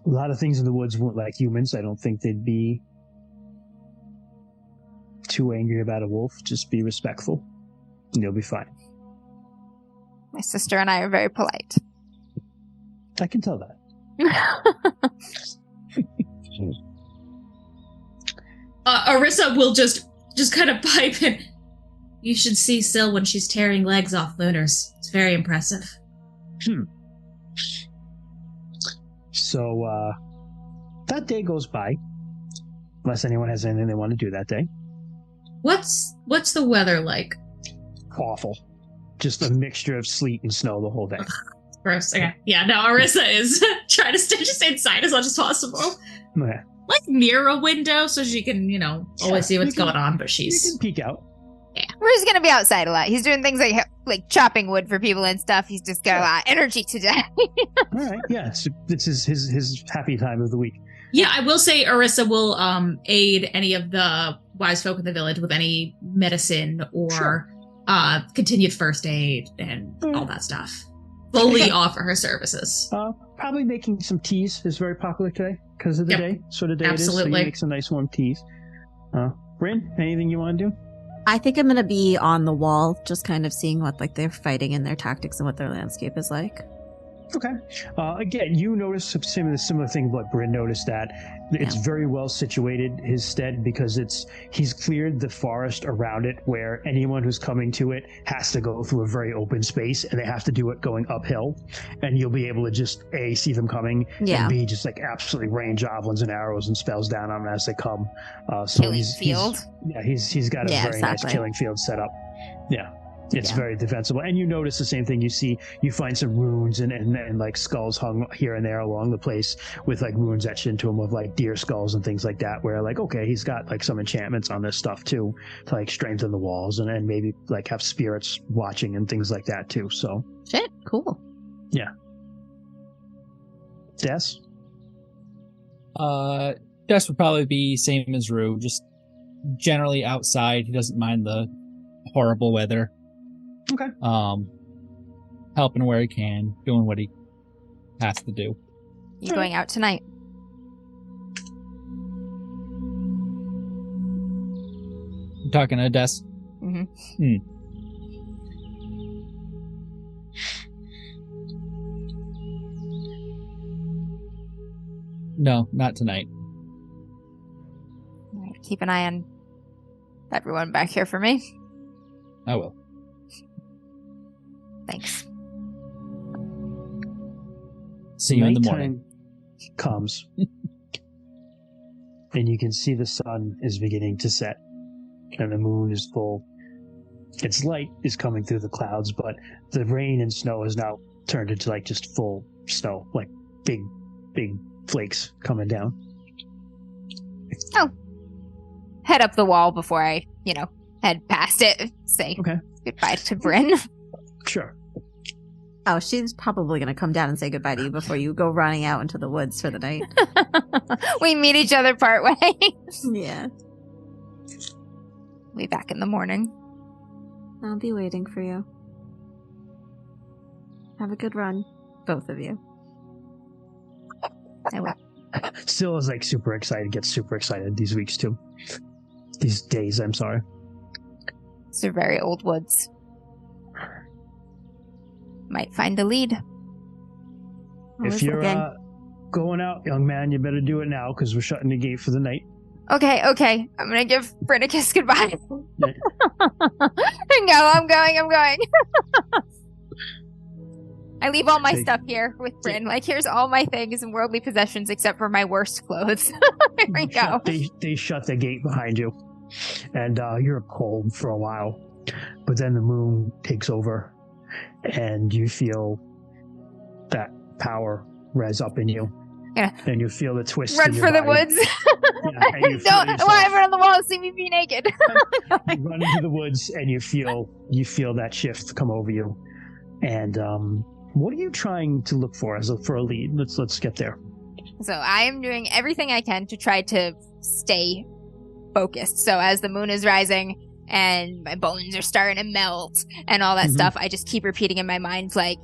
lot of things in the woods weren't like humans. I don't think they'd be too angry about a wolf. Just be respectful and you'll be fine. My sister and I are very polite. I can tell that. Arissa will just kind of pipe in. You should see Syl when she's tearing legs off lunars. It's very impressive. So, that day goes by. Unless anyone has anything they want to do that day. What's the weather like? Awful. Just a mixture of sleet and snow the whole day. Gross. Okay. Yeah, no, Arissa is trying to stay just inside as much as possible. Okay. Like near a window so she can, always see what's going on, but You she's... can peek out. Yeah. We're just gonna be outside a lot. He's doing things like chopping wood for people and stuff. He's just got a lot of energy today. All right. Yeah. So it's his happy time of the week. Yeah, I will say Arissa will aid any of the wise folk in the village with any medicine or continued first aid and all that stuff. Slowly offer her services. Probably making some teas is very popular today because of the day. Sort of day Absolutely. it is. So you make some nice warm teas. Bryn, anything you want to do? I think I'm gonna be on the wall, just kind of seeing what they're fighting and their tactics and what their landscape is like. Okay. Again, you notice some similar thing what Bryn noticed, that it's very well situated, his stead, because he's cleared the forest around it where anyone who's coming to it has to go through a very open space and they have to do it going uphill. And you'll be able to just A, see them coming, and B, just like absolutely rain javelins and arrows and spells down on them as they come. So Killing field. He's got a very nice killing field set up. Yeah. It's very defensible. And you notice the same thing. You find some runes and like skulls hung here and there along the place with like runes etched into them of like deer skulls and things like that, where like, okay, he's got like some enchantments on this stuff too to like strengthen the walls and maybe like have spirits watching and things like that too. So Shit, cool. Yeah. Des? Des would probably be same as Rue, just generally outside. He doesn't mind the horrible weather. Okay. Helping where he can, doing what he has to do. You going out tonight? I'm talking to Des. Mm-hmm. No, not tonight. keep an eye on everyone back here for me. I will. Thanks. See you in the morning. Nighttime comes, and you can see the sun is beginning to set, and the moon is full. Its light is coming through the clouds, but the rain and snow has now turned into like just full snow, like big flakes coming down. Oh. Head up the wall before I, head past it. Say goodbye to Bryn. Sure. Oh, she's probably going to come down and say goodbye to you before you go running out into the woods for the night. We meet each other part way. Yeah. We'll be back in the morning. I'll be waiting for you. Have a good run, both of you. I will. Still is like super excited, gets super excited these weeks too. These days, I'm sorry. These are very old woods. Might find a lead. If you're going out, young man, you better do it now because we're shutting the gate for the night. Okay. I'm gonna give Bryn a kiss goodbye. No, I'm going. I leave all my stuff here with Bryn. Like, here's all my things and worldly possessions except for my worst clothes. There we go. They shut the gate behind you, and you're cold for a while. But then the moon takes over, and you feel that power rise up in you. Yeah. And you feel the twist. Run for the woods. Don't want everyone on the wall to see me be naked. You run into the woods, and you feel that shift come over you. And what are you trying to look for for a lead? Let's get there. So I am doing everything I can to try to stay focused. So as the moon is rising and my bones are starting to melt and all that stuff, I just keep repeating in my mind, like,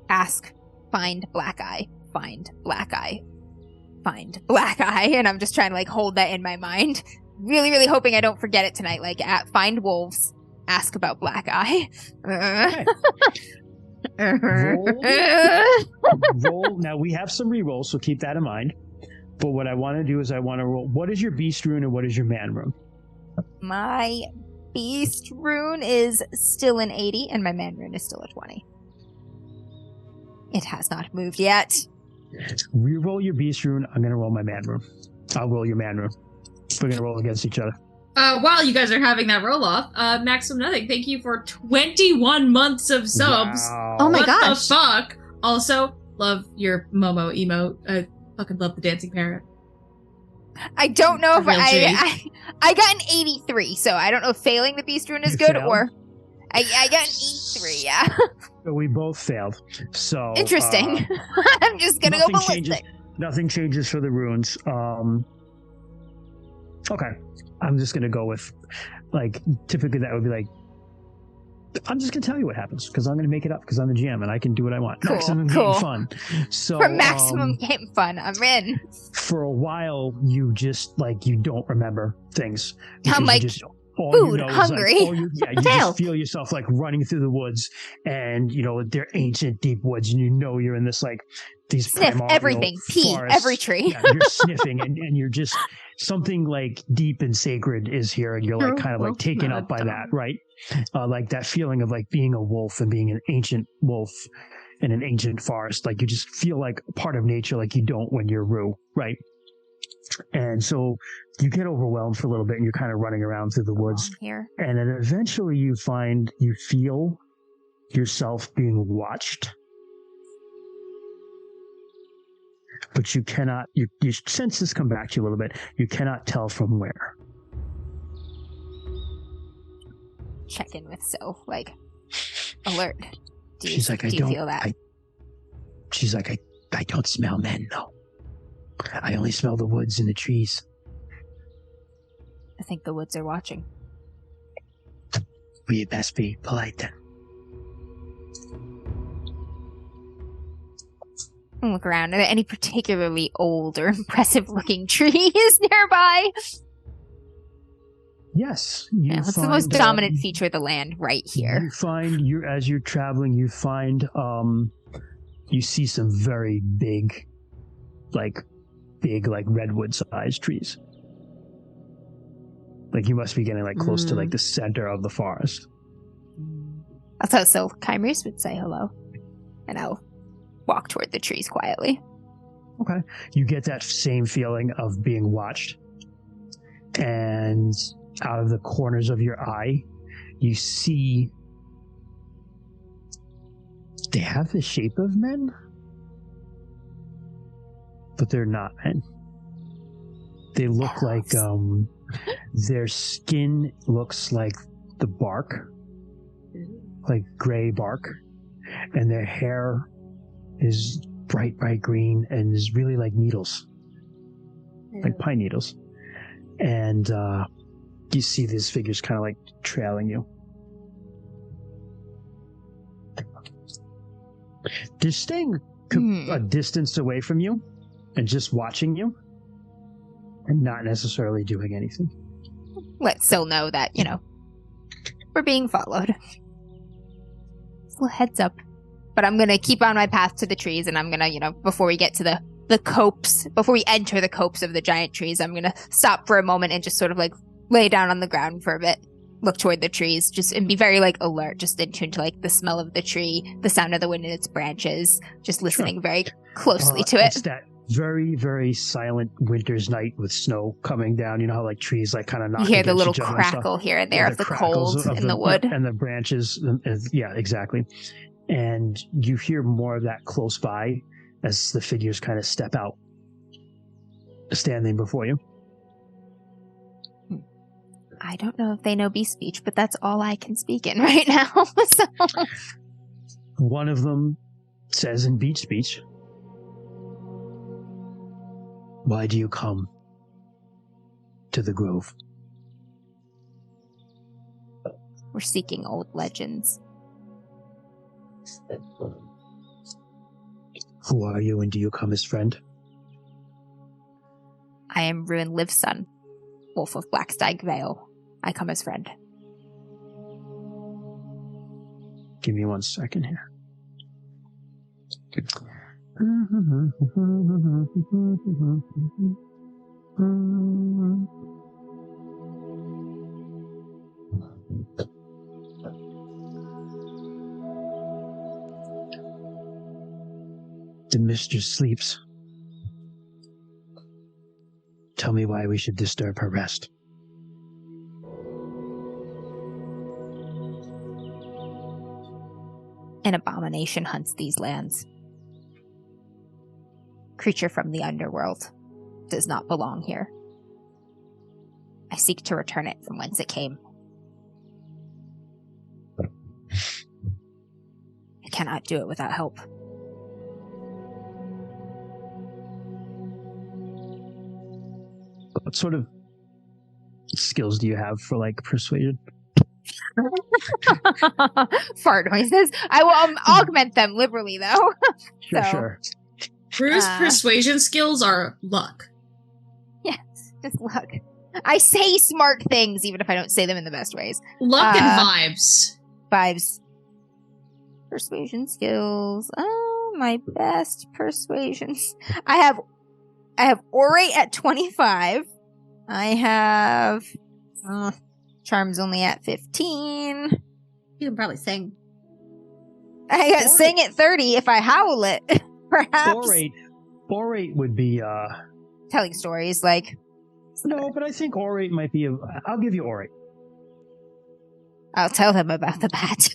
ask, find black eye, find black eye, find black eye. And I'm just trying to like hold that in my mind. Really, really hoping I don't forget it tonight. Like, find wolves, ask about black eye. Roll. Now we have some rerolls, so keep that in mind. But what I want to do is I want to roll. What is your beast rune and what is your man rune? My beast rune is still an 80 and my man rune is still a 20. It has not moved yet. Reroll your beast rune. I'm going to roll my man rune. I'll roll your man rune. We're going to roll against each other. While you guys are having that roll off, Maximum Nothing, thank you for 21 months of subs. Wow. Oh my what gosh. the fuck? Also, love your Momo emote. I fucking love the dancing parrot. I don't know if Real I got an 83, so I don't know if failing the beast rune is good failed? or I got an 83, yeah. So we both failed. So Interesting. I'm just gonna go ballistic. Nothing changes for the runes. Okay. I'm just gonna go with, like, typically that would be like, I'm just gonna tell you what happens because I'm gonna make it up because I'm the GM and I can do what I want. Cool, Maximum cool. game fun. So For maximum game fun, I'm in. For a while, you just you don't remember things. I'm like, food, hungry. You just feel yourself like running through the woods, and they're ancient deep woods, and you're in this these sniff primordial everything, pee forests. every tree. Yeah, you're sniffing, and you're just something like deep and sacred is here, and you're like kind of like taken up by that, right? Like that feeling of like being a wolf and being an ancient wolf in an ancient forest. Like you just feel like part of nature, like you don't when you're Rue, right? And so you get overwhelmed for a little bit and you're kind of running around through the woods here. And then eventually you feel yourself being watched, but you cannot, your senses come back to you a little bit. You cannot tell from where. Check in with Soph, alert. Do you feel that? She's like, I don't smell men, though. I only smell the woods and the trees. I think the woods are watching. We best be polite then. Look around. Are there any particularly old or impressive-looking trees nearby? Yes. What's the most dominant feature of the land right here? You find, as you're traveling, you find, you see some very big redwood-sized trees. Like you must be getting like close to like the center of the forest. That's how so Chimeras would say hello. And I'll walk toward the trees quietly. Okay. You get that same feeling of being watched. And out of the corners of your eye, you see they have the shape of men, but they're not men. They look like their skin looks like the bark, like gray bark, and their hair is bright green and is really like needles, like pine needles. And you see these figures kind of like trailing you. They're staying a distance away from you and just watching you and not necessarily doing anything. Let Syl know that, we're being followed. Just a heads up. But I'm going to keep on my path to the trees, and I'm going to, before we get to the copse, before we enter the copse of the giant trees, I'm going to stop for a moment and just sort of like lay down on the ground for a bit, look toward the trees, and be very like alert, just in tune to like the smell of the tree, the sound of the wind in its branches, just listening very closely to it. It's that very, very silent winter's night with snow coming down. You know how like trees like kind of knock. You hear the little each other crackle here and there of the cold in the wood. And the branches. Yeah, exactly. And you hear more of that close by as the figures kind of step out, standing before you. I don't know if they know beast speech, but that's all I can speak in right now. So. One of them says in beach speech, "Why do you come to the grove?" We're seeking old legends. Who are you, and do you come as friend? I am Ruin Liv's son, Wolf of Blackstag Vale. I come as friend. Give me 1 second here. The mistress sleeps. Tell me why we should disturb her rest. An abomination hunts these lands. Creature from the underworld does not belong here. I seek to return it from whence it came. I cannot do it without help. What sort of skills do you have for like persuasion? Fart noises. I will augment them liberally, though. Sure. Rue's persuasion skills are luck. Yes, just luck. I say smart things, even if I don't say them in the best ways. Luck and vibes. Vibes. Persuasion skills. Oh, my best persuasions. I have orate at 25. I have charms only at 15. You can probably sing. I got sing at 30 if I howl it. Perhaps. Orate would be telling stories, like. No, but I think orate might be I'll give you orate. I'll tell them about the bat.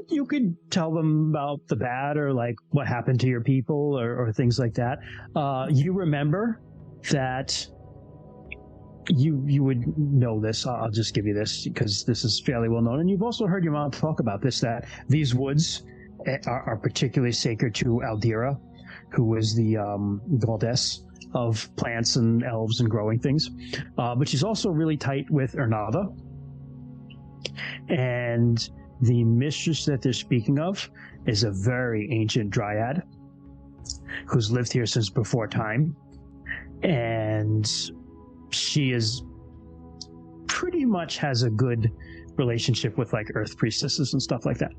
You could tell them about the bat or like what happened to your people or things like that. You remember that you would know this. I'll just give you this because this is fairly well known. And you've also heard your mom talk about this, that these woods are particularly sacred to Aldira, who is the goddess of plants and elves and growing things. But she's also really tight with Ernava. And the mistress that they're speaking of is a very ancient dryad who's lived here since before time. And she is pretty much has a good relationship with like earth priestesses and stuff like that.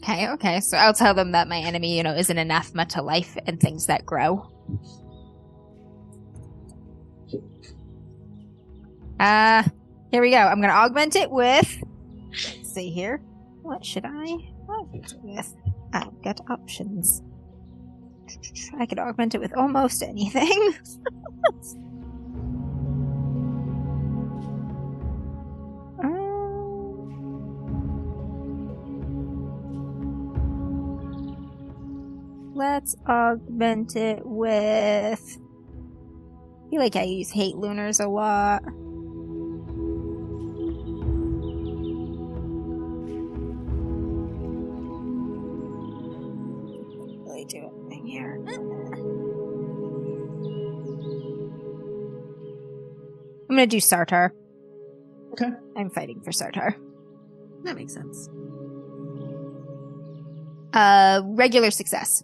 Okay. So I'll tell them that my enemy, is an anathema to life and things that grow. Here we go. I'm going to augment it with... Let's see here. What should I augment it with? I've got options. I could augment it with almost anything. Let's augment it with... I feel like I use hate lunars a lot. Really do anything here. I'm gonna do Sartar. Okay. I'm fighting for Sartar. That makes sense. Regular success.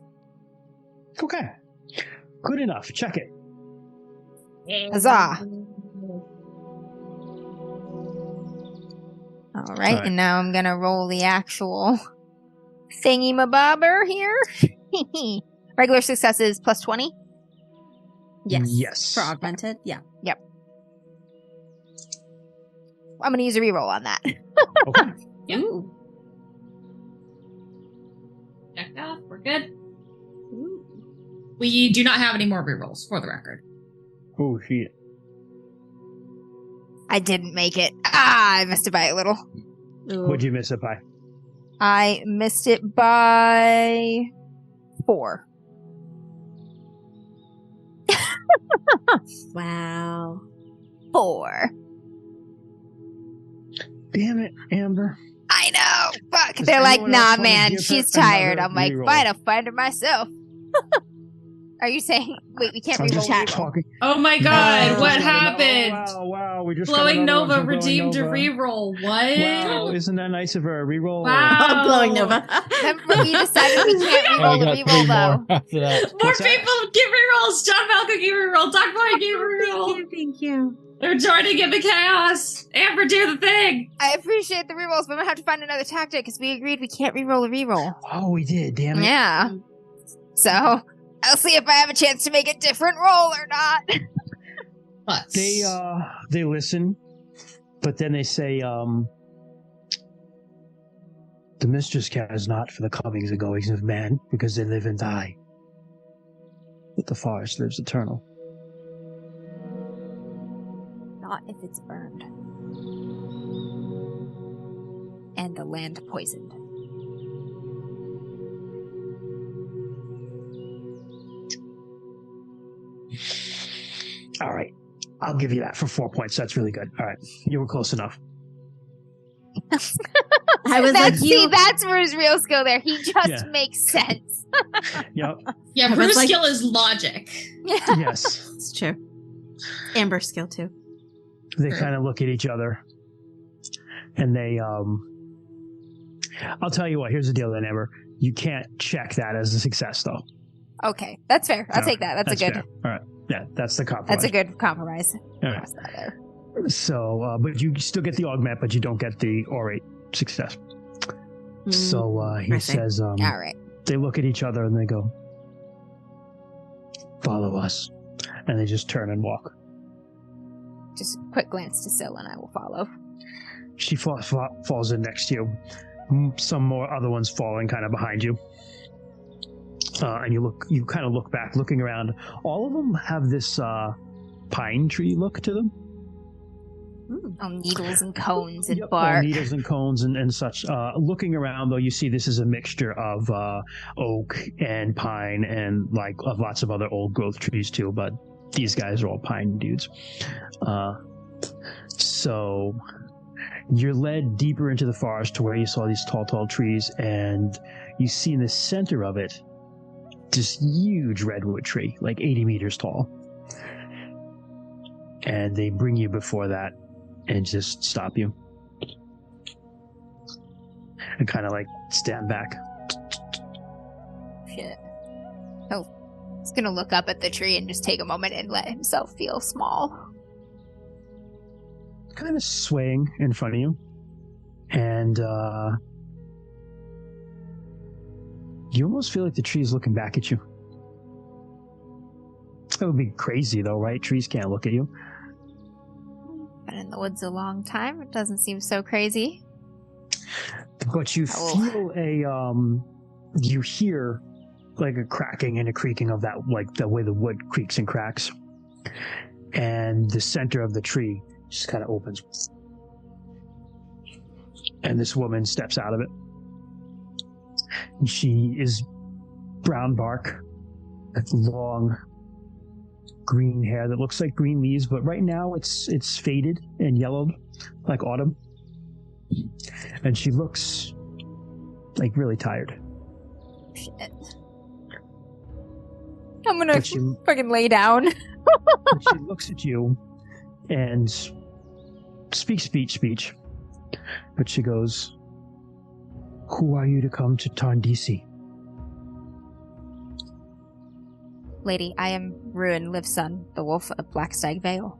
Okay. Good enough. Check it. Huzzah. All right, and now I'm gonna roll the actual thingy-mabobber here. Regular success is plus 20. Yes. For augmented, yeah. Yep. I'm gonna use a reroll on that. Okay. Yep. Ooh. Checked off. We're good. We do not have any more rerolls, for the record. Oh, shit. I didn't make it. I missed it by a little. What'd you miss it by? I missed it by 4. Wow. 4. Damn it, Amber. I know. Fuck. Does They're like, anyone nah, else wanna man, give her she's tired. another I'm like, reroll? fine, I'll find her myself. Are you saying? Wait, we can't I'm just reroll. talking. Oh my god, No, what just got another- happened? Oh, wow. We just Glowing got another one Nova from Glowing redeemed a Nova. reroll. What? Wow, isn't that nice of her? A reroll? Wow. Glowing Nova. Remember, we decided we can't And reroll we the got 3 reroll, though. more after that. More What's that? people get rerolls. John Falco gave a reroll. Doc Boy gave a reroll. Thank you. They're joining in the chaos. Amber, do the thing. I appreciate the rerolls, but I'm gonna have to find another tactic because we agreed we can't reroll a reroll. Oh, we did. Damn it. Yeah. So I'll see if I have a chance to make a different roll or not. But They listen, but then they say, the mistress cares not for the comings and goings of man, because they live and die. But the forest lives eternal. Not if it's burned. And the land poisoned. All right. I'll give you that for 4 points. That's really good. All right. You were close enough. I was like, See, you. that's Rue's real skill there. He just Yeah. makes sense. Yep. yeah, I was Bruce's like- skill is logic. Yeah. Yes. It's true. Amber's skill, too. They kind of look at each other. And they, I'll tell you what. Here's the deal then, Amber. You can't check that as a success, though. Okay, that's fair. I'll Okay, take that. That's a good. fair. All right. Yeah, that's the compromise. That's a good compromise. All right. Cross that there. So, but you still get the augment, but you don't get the orate success. So he I see. says, All right. they look at each other and they go, follow us. And they just turn and walk. Just a quick glance to Syl and I will follow. She falls in next to you. Some more other ones falling kind of behind you. And you kind of look back, looking around. All of them have this pine tree look to them. Needles and cones and Yep, bark. needles and cones and such. Looking around, though, you see this is a mixture of oak and pine and of lots of other old growth trees too. But these guys are all pine dudes. So you're led deeper into the forest to where you saw these tall trees, and you see in the center of it this huge redwood tree, like 80 meters tall. And they bring you before that and just stop you. And kind of stand back. Shit. He's gonna look up at the tree and just take a moment and let himself feel small. Kind of swaying in front of you. And you almost feel like the tree is looking back at you. That would be crazy, though, right? Trees can't look at you. Been in the woods a long time. It doesn't seem so crazy. But you feel you hear like a cracking and a creaking of that, like the way the wood creaks and cracks. And the center of the tree just kind of opens. And this woman steps out of it. She is brown bark, long green hair that looks like green leaves, but right now it's faded and yellowed like autumn. And she looks like really tired. Shit. I'm gonna fucking lay down. She looks at you and speaks speech. But she goes, "Who are you to come to Tarndisi?" Lady, I am Ruin Livesun, the wolf of Blackstag Vale.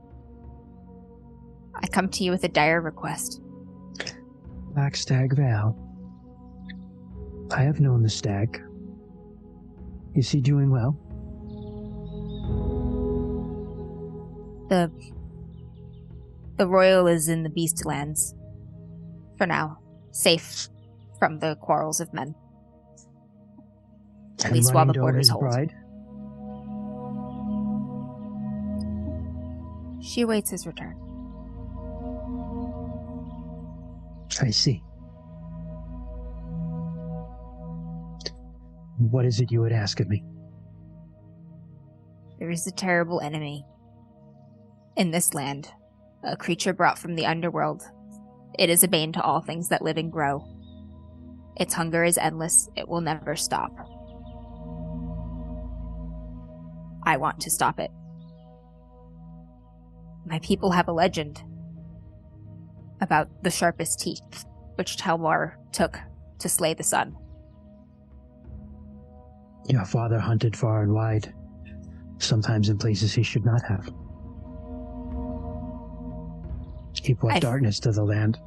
I come to you with a dire request. Blackstag Vale. I have known the stag. Is he doing well? The royal is in the Beastlands. For now. Safe from the quarrels of men. At least while the borders hold. Bride? She awaits his return. I see. What is it you would ask of me? There is a terrible enemy in this land, a creature brought from the underworld. It is a bane to all things that live and grow. Its hunger is endless. It will never stop. I want to stop it. My people have a legend about the sharpest teeth, which Talmor took to slay the sun. Your father hunted far and wide, sometimes in places he should not have. He brought darkness to the land.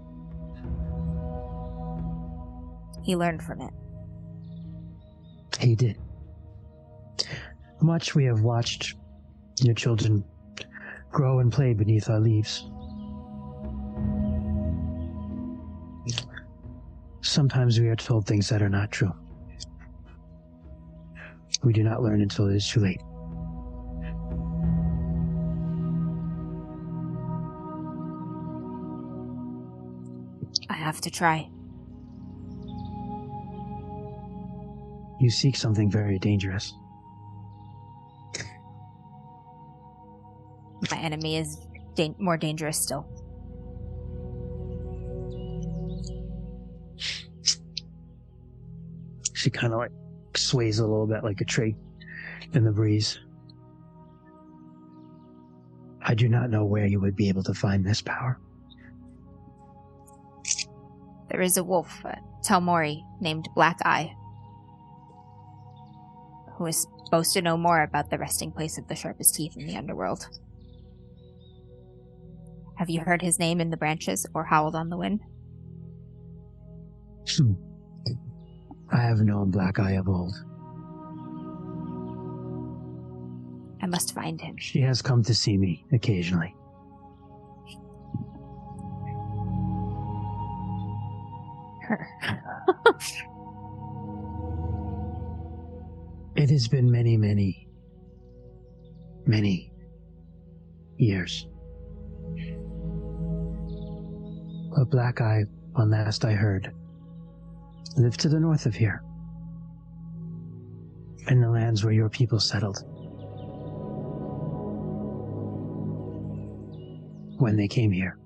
He learned from it. He did. Much we have watched your children grow and play beneath our leaves. Sometimes we are told things that are not true. We do not learn until it is too late. I have to try. You seek something very dangerous. My enemy is more dangerous still. She kind of like sways a little bit like a tree in the breeze. I do not know where you would be able to find this power. There is a wolf, Talmori, named Black Eye, who is supposed to know more about the resting place of the sharpest teeth in the underworld. Have you heard his name in the branches or howled on the wind? I have known Black Eye of old. I must find him. She has come to see me occasionally. Her. It has been many, many, many years. But Black Eye, on last I heard, lived to the north of here, in the lands where your people settled. When they came here,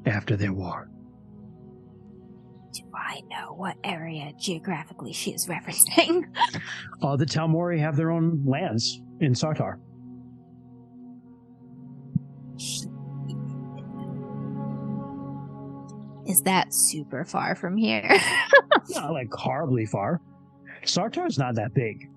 after their war. Do I know what area geographically she is referencing? The Talmori have their own lands in Sartar. Is that super far from here? Not like horribly far. Sartar's not that big.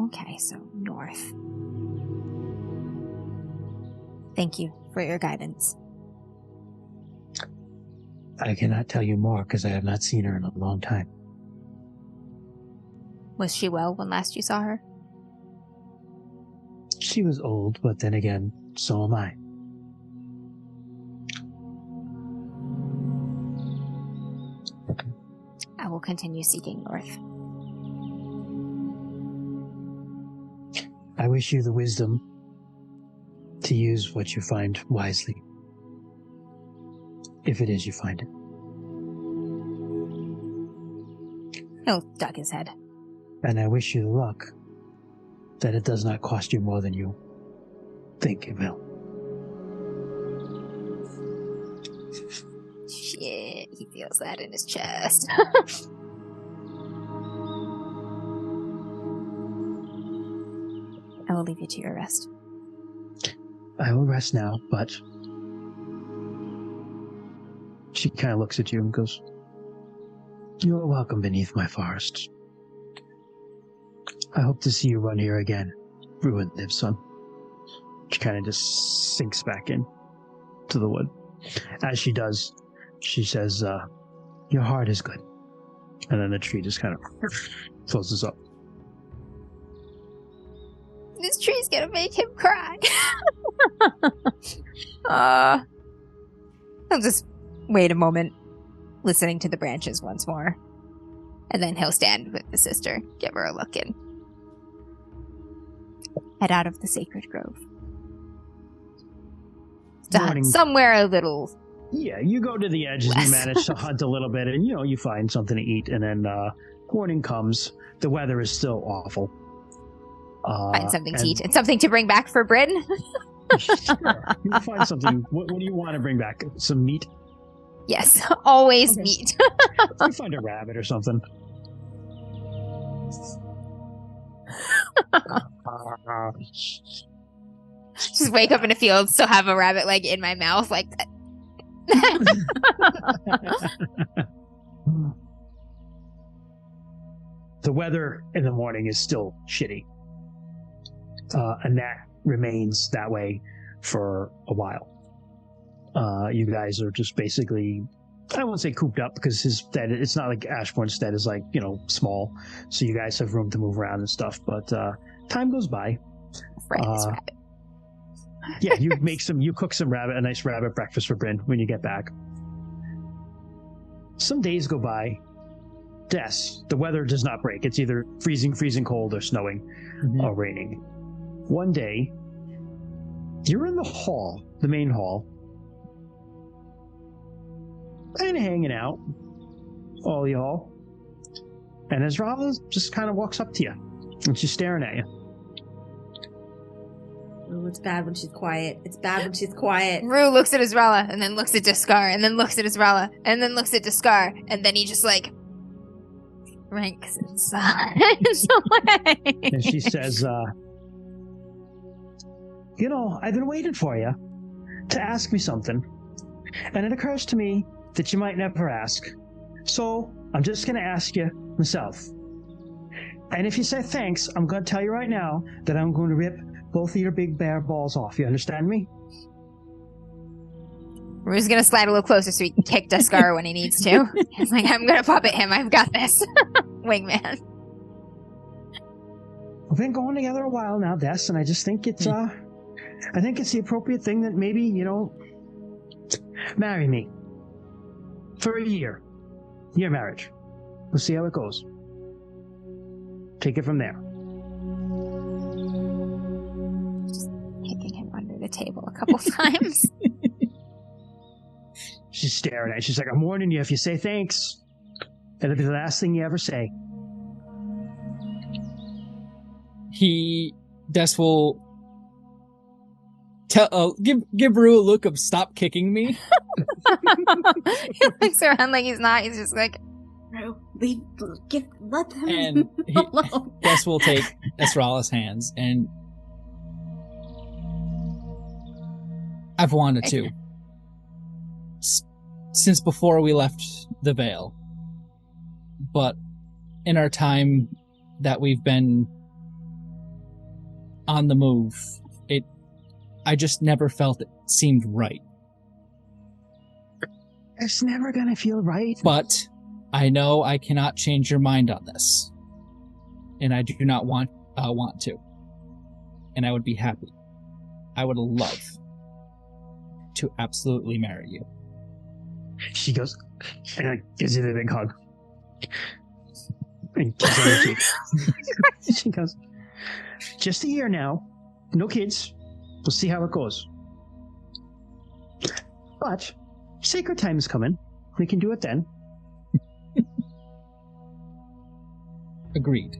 Okay, so north. Thank you for your guidance. I cannot tell you more because I have not seen her in a long time. Was she well when last you saw her? She was old, but then again, so am I. I will continue seeking north. I wish you the wisdom to use what you find wisely. If it is you find it. He'll duck his head. And I wish you the luck that it does not cost you more than you think it will. Shit, he feels that in his chest. I will leave you to your rest. I will rest now, but she kind of looks at you and goes, "You are welcome beneath my forest. I hope to see you run here again. Ruin live, son." She kind of just sinks back in to the wood. As she does, she says, "Your heart is good." And then the tree just kind of closes up. This tree's gonna make him cry. He'll just wait a moment, listening to the branches once more. And then he'll stand with the sister, give her a look, and head out of the sacred grove. Somewhere a little... Yeah, you go to the edge and you manage to hunt a little bit, and you find something to eat, and then morning comes. The weather is still awful. Find something to eat and something to bring back for Bryn. Sure. You find something. What do you want to bring back? Some meat? Yes, always meat. You find a rabbit or something. Just wake up in a field, still have a rabbit leg in my mouth, like that. The weather in the morning is still shitty. And that remains that way for a while. You guys are just basically, I won't say cooped up because his stead, it's not like Ashborn's stead is like, small. So you guys have room to move around and stuff. But time goes by. Rabbit. Yeah, you cook a nice rabbit breakfast for Bryn when you get back. Some days go by. The weather does not break. It's either freezing cold or snowing or raining. One day, you're in the hall, the main hall, and hanging out, all y'all. And Ezrala just kind of walks up to you, and she's staring at you. Oh, it's bad when she's quiet. It's bad when she's quiet. Rue looks at Ezrala, and then looks at Discar, and then looks at Ezrala, and then looks at Discar, and then he just ranks inside. And she says, I've been waiting for you to ask me something. And it occurs to me that you might never ask. So I'm just going to ask you myself. And if you say thanks, I'm going to tell you right now that I'm going to rip both of your big bear balls off. You understand me? Rue's going to slide a little closer so he can kick Discar when he needs to. He's like, I'm going to puppet him. I've got this. Wingman. We've been going together a while now, Des, and I just think it's the appropriate thing that maybe, marry me. For a year. Year marriage. We'll see how it goes. Take it from there. Just kicking him under the table a couple times. She's staring at you. She's like, I'm warning you, if you say thanks, it'll be the last thing you ever say. Des will give Rue a look of stop kicking me. He looks around like he's not. He's just like, Rue, let them And alone. Des will take Ezrala's hands, and I've wanted to. Since before we left the Vale. But in our time that we've been on the move, I just never felt it seemed right. It's never gonna feel right. But I know I cannot change your mind on this. And I do not want to. And I would be happy. I would love to absolutely marry you. She goes and gives you the big hug. And kisses on your cheek. She goes, just a year now. No kids. We'll see how it goes. But sacred time is coming. We can do it then. Agreed.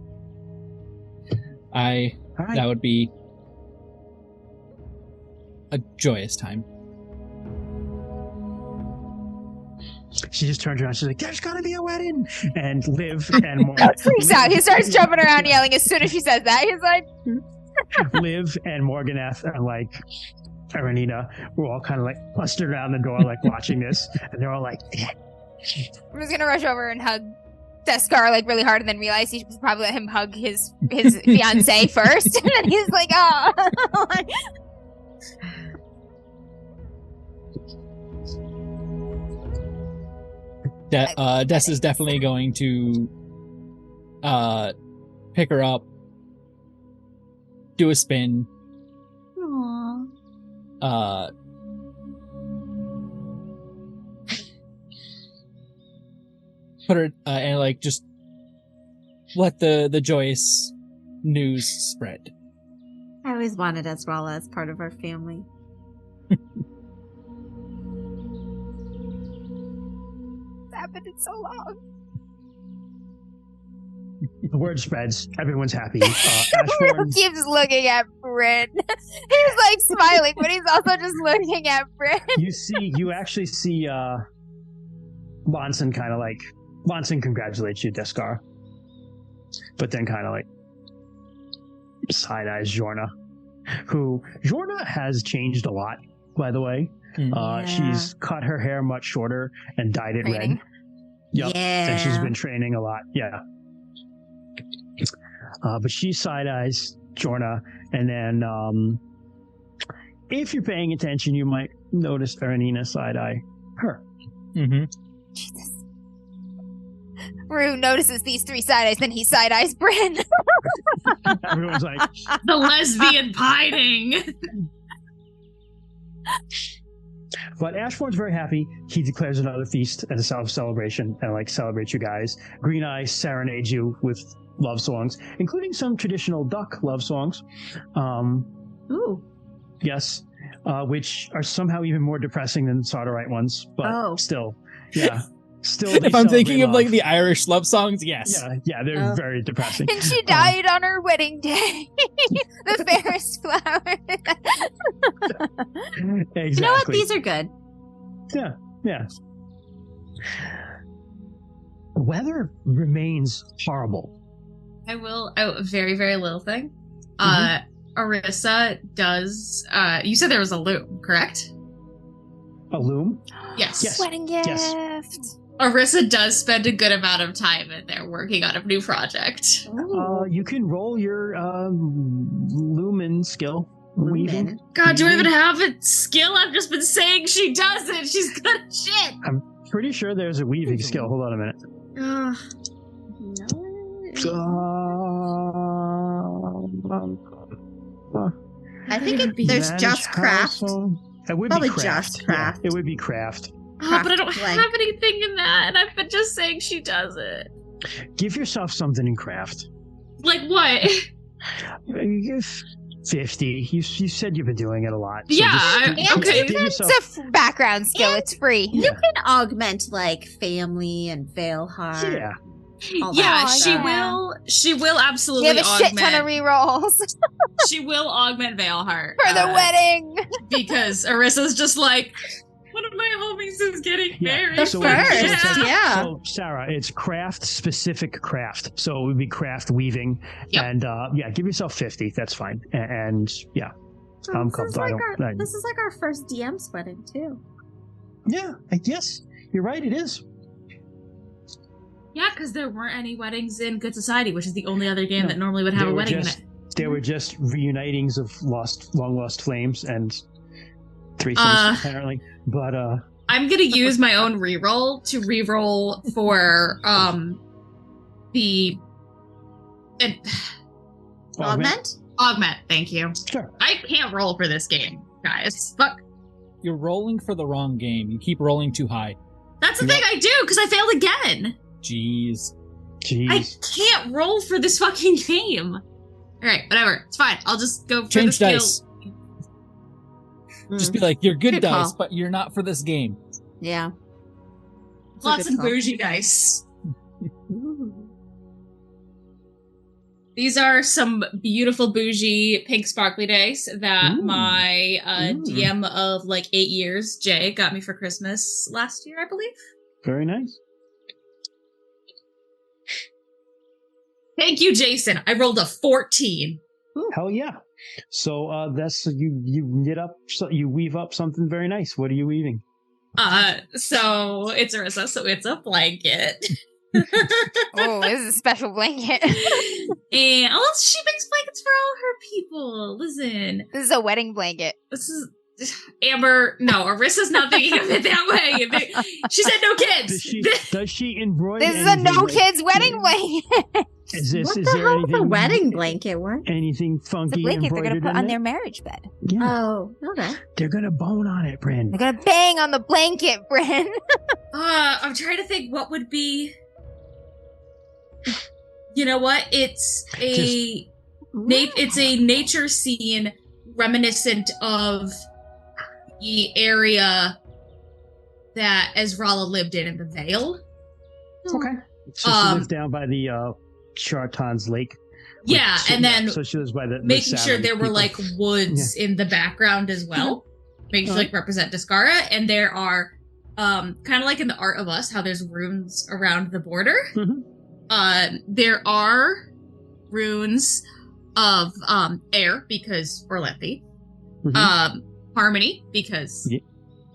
All right. That would be a joyous time. She just turns around. She's like, "There's gonna be a wedding," and Liv and Morgan freaks out. He starts jumping around, yelling. As soon as she says that, he's like, Liv and Morganeth and like Aranina, we're all kind of like clustered around the door, like watching this, and they're all like, I'm just gonna rush over and hug Deskar like really hard, and then realize he should probably let him hug his fiance first, and then he's like, "Oh." Des is definitely going to pick her up, do a spin, put her and like just let the joyous news spread. I always wanted Esrala as part of our family. Happened in so long. the word spreads. Everyone's happy. Will Ashborn keeps looking at Bryn. He's like smiling, but he's also just looking at Bryn. You actually see Lonson kind of like, Lonson congratulates you, Deskar. But then kind of like side-eyes Jorna, who Jorna has changed a lot, by the way. Yeah. She's cut her hair much shorter and dyed it red. Yep. Yeah. And she's been training a lot. Yeah. But she side-eyes Jorna, and then if you're paying attention, you might notice Aranina side-eye her. Mm-hmm. Jesus. Rue notices these three side-eyes, then he side-eyes Bryn. Everyone's like... The lesbian pining! But Ashborn's very happy. He declares another feast and a celebration and like celebrates you guys. Green Eye serenades you with love songs, including some traditional duck love songs. Ooh. Yes. Which are somehow even more depressing than Sardarite ones, but still. Yeah. Still, if I'm thinking of like the Irish love songs, yes. Yeah, they're very depressing. And she died on her wedding day. The fairest flower. Exactly. You know what? These are good. Yeah. The weather remains horrible. Very, very little thing. Arissa does, you said there was a loom, correct? A loom? Yes. Wedding gift. Yes. Arissa does spend a good amount of time in there working on a new project. You can roll your lumen skill. Weaving. God, do I even have a skill? I've just been saying she does it. She's good at shit. I'm pretty sure there's a weaving skill. Hold on a minute. I think there's just craft. It would Probably be craft. just craft. Yeah, it would be craft. But I don't have anything in that, and I've been just saying she does it. Give yourself something in craft. Like what? 50. You said you've been doing it a lot. So okay. It's a background skill. It's free. You can augment like family and Veilheart. Yeah. She will absolutely You have a augment. shit ton of rerolls. She will augment Veilheart For the wedding. because Arissa's just like, one of my homies is getting married. The first, yeah. So, Sarah, it's craft-specific craft. So it would be craft weaving. Yep. And, give yourself 50. That's fine. And, yeah. I'm comfortable. This is like our first DM's wedding, too. Yeah, I guess. You're right, it is. Yeah, because there weren't any weddings in Good Society, which is the only other game that normally would have a wedding in it. There were just reunitings of long lost flames and threesomes, apparently. But I'm gonna use my own reroll to reroll for the Augment? augment. Thank you. Sure. I can't roll for this game, guys. Fuck. You're rolling for the wrong game. You keep rolling too high. That's the thing I do because I failed again. Jeez. I can't roll for this fucking game. All right, whatever. It's fine. I'll just go for Change the skill. dice. Just be like, you're good dice, call. but you're not for this game. Yeah. It's a Lots good of call. bougie dice. Ooh. These are some beautiful bougie pink sparkly dice that my DM of like 8 years, Jay, got me for Christmas last year, I believe. Very nice. Thank you, Jason. I rolled a 14. Hell yeah. So that's you knit up, you weave up something very nice. What are you weaving? So it's Arissa, so it's a blanket. Oh, this is a special blanket. And she makes blankets for all her people. Listen, This is a wedding blanket. this is Amber. No, Arissa's not thinking of it that way. She said no kids. Does she embroider? This is a anything no like- kids wedding blanket. Is What there the hell is a anything, wedding blanket? What? anything It's a funky blanket they're gonna embroidered put in on it? their marriage bed. Yeah, Oh, okay. they're gonna bone on it, Bryn. They're gonna bang on the blanket, Bryn. I'm trying to think what would be. You know what? It's a nature scene reminiscent of the area that Ezrala lived in the Vale. Okay. So she lives down by the Chartons Lake. Yeah, and then so she lives by the making sure Saturn there were people. like woods in the background as well, making sure like represent Discara. And there are kind of like in the Art of Us, how there's runes around the border. Mhm. There are runes of air because Orlethy, Mhm. harmony because Yeah.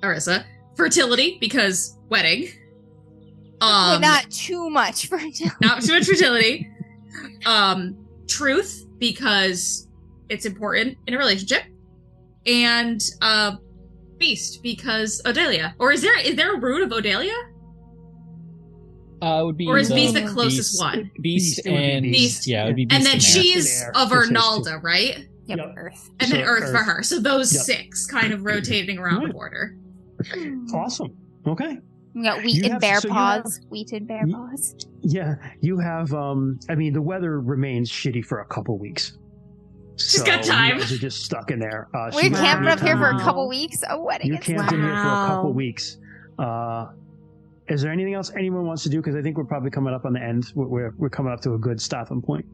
Arissa, fertility because wedding. Wait, not too much for Not too much fertility. Truth, because it's important in a relationship. And beast, because Odelia. Or is there a rune of Odelia? It would be Or is beast the closest one? Beast It would be and Beast. Yeah, it would be beast And then air. she's Air. of That's those Arnalda, right? Yep, Yep. Earth. And So then Earth for Earth. her. So those Yep. 6 kind of rotating around the Right. border. Awesome. Okay. We got wheat You and have- bear so you paws. Wheat and bear you- paws. Yeah, you have. I mean, the weather remains shitty for a couple weeks. She's got time. You guys are just stuck in there. We're she- camping up here for a Wow. couple weeks. A wedding. You're It's camped in here for a couple Wow. weeks. Is there anything else anyone wants to do? Because I think we're probably coming up on the end. We're coming up to a good stopping point.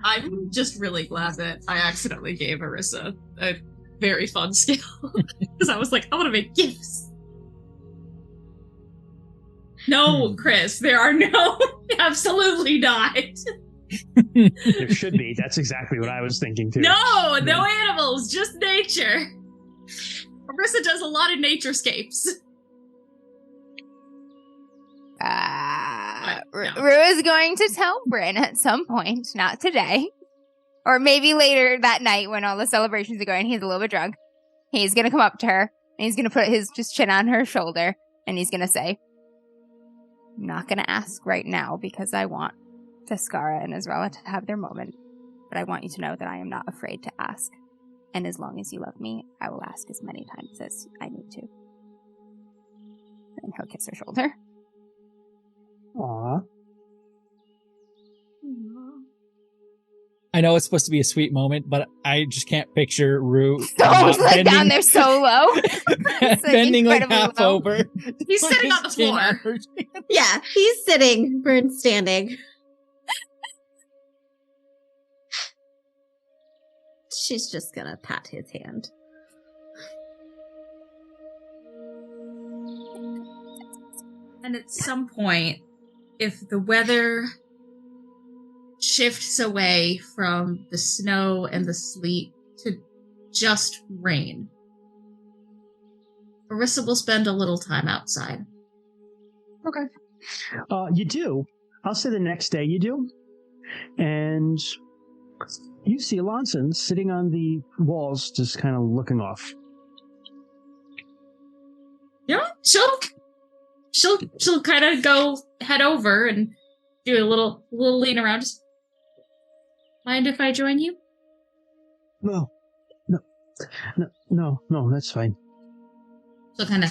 I'm just really glad that I accidentally gave Arissa a very fun skill. Because I was like, I want to make gifts. No, Chris, there are no, absolutely not. There should be. That's exactly what I was thinking too. No animals, just nature. Arissa does a lot of naturescapes. Rue is going to tell Bryn at some point, not today, or maybe later that night when all the celebrations are going. He's a little bit drunk. He's gonna come up to her and he's gonna put his just chin on her shoulder and he's gonna say, "I'm not gonna ask right now because I want Teskara and Ezrala to have their moment, but I want you to know that I am not afraid to ask. And as long as you love me, I will ask as many times as I need to." And he'll kiss her shoulder. Aw. I know it's supposed to be a sweet moment, but I just can't picture Rue Someone's like down there so low. bending like incredibly half low. over. He's Put sitting his on the chin floor. her chin. Yeah, he's sitting. Bryn's standing. She's just gonna pat his hand. And at some point, if the weather shifts away from the snow and the sleet to just rain, Arissa will spend a little time outside. Okay. You do. I'll say the next day you do. And you see Alonson sitting on the walls, just kind of looking off. she'll kind of go head over and do a little lean around. Just, mind if I join you? No, that's fine. So kind of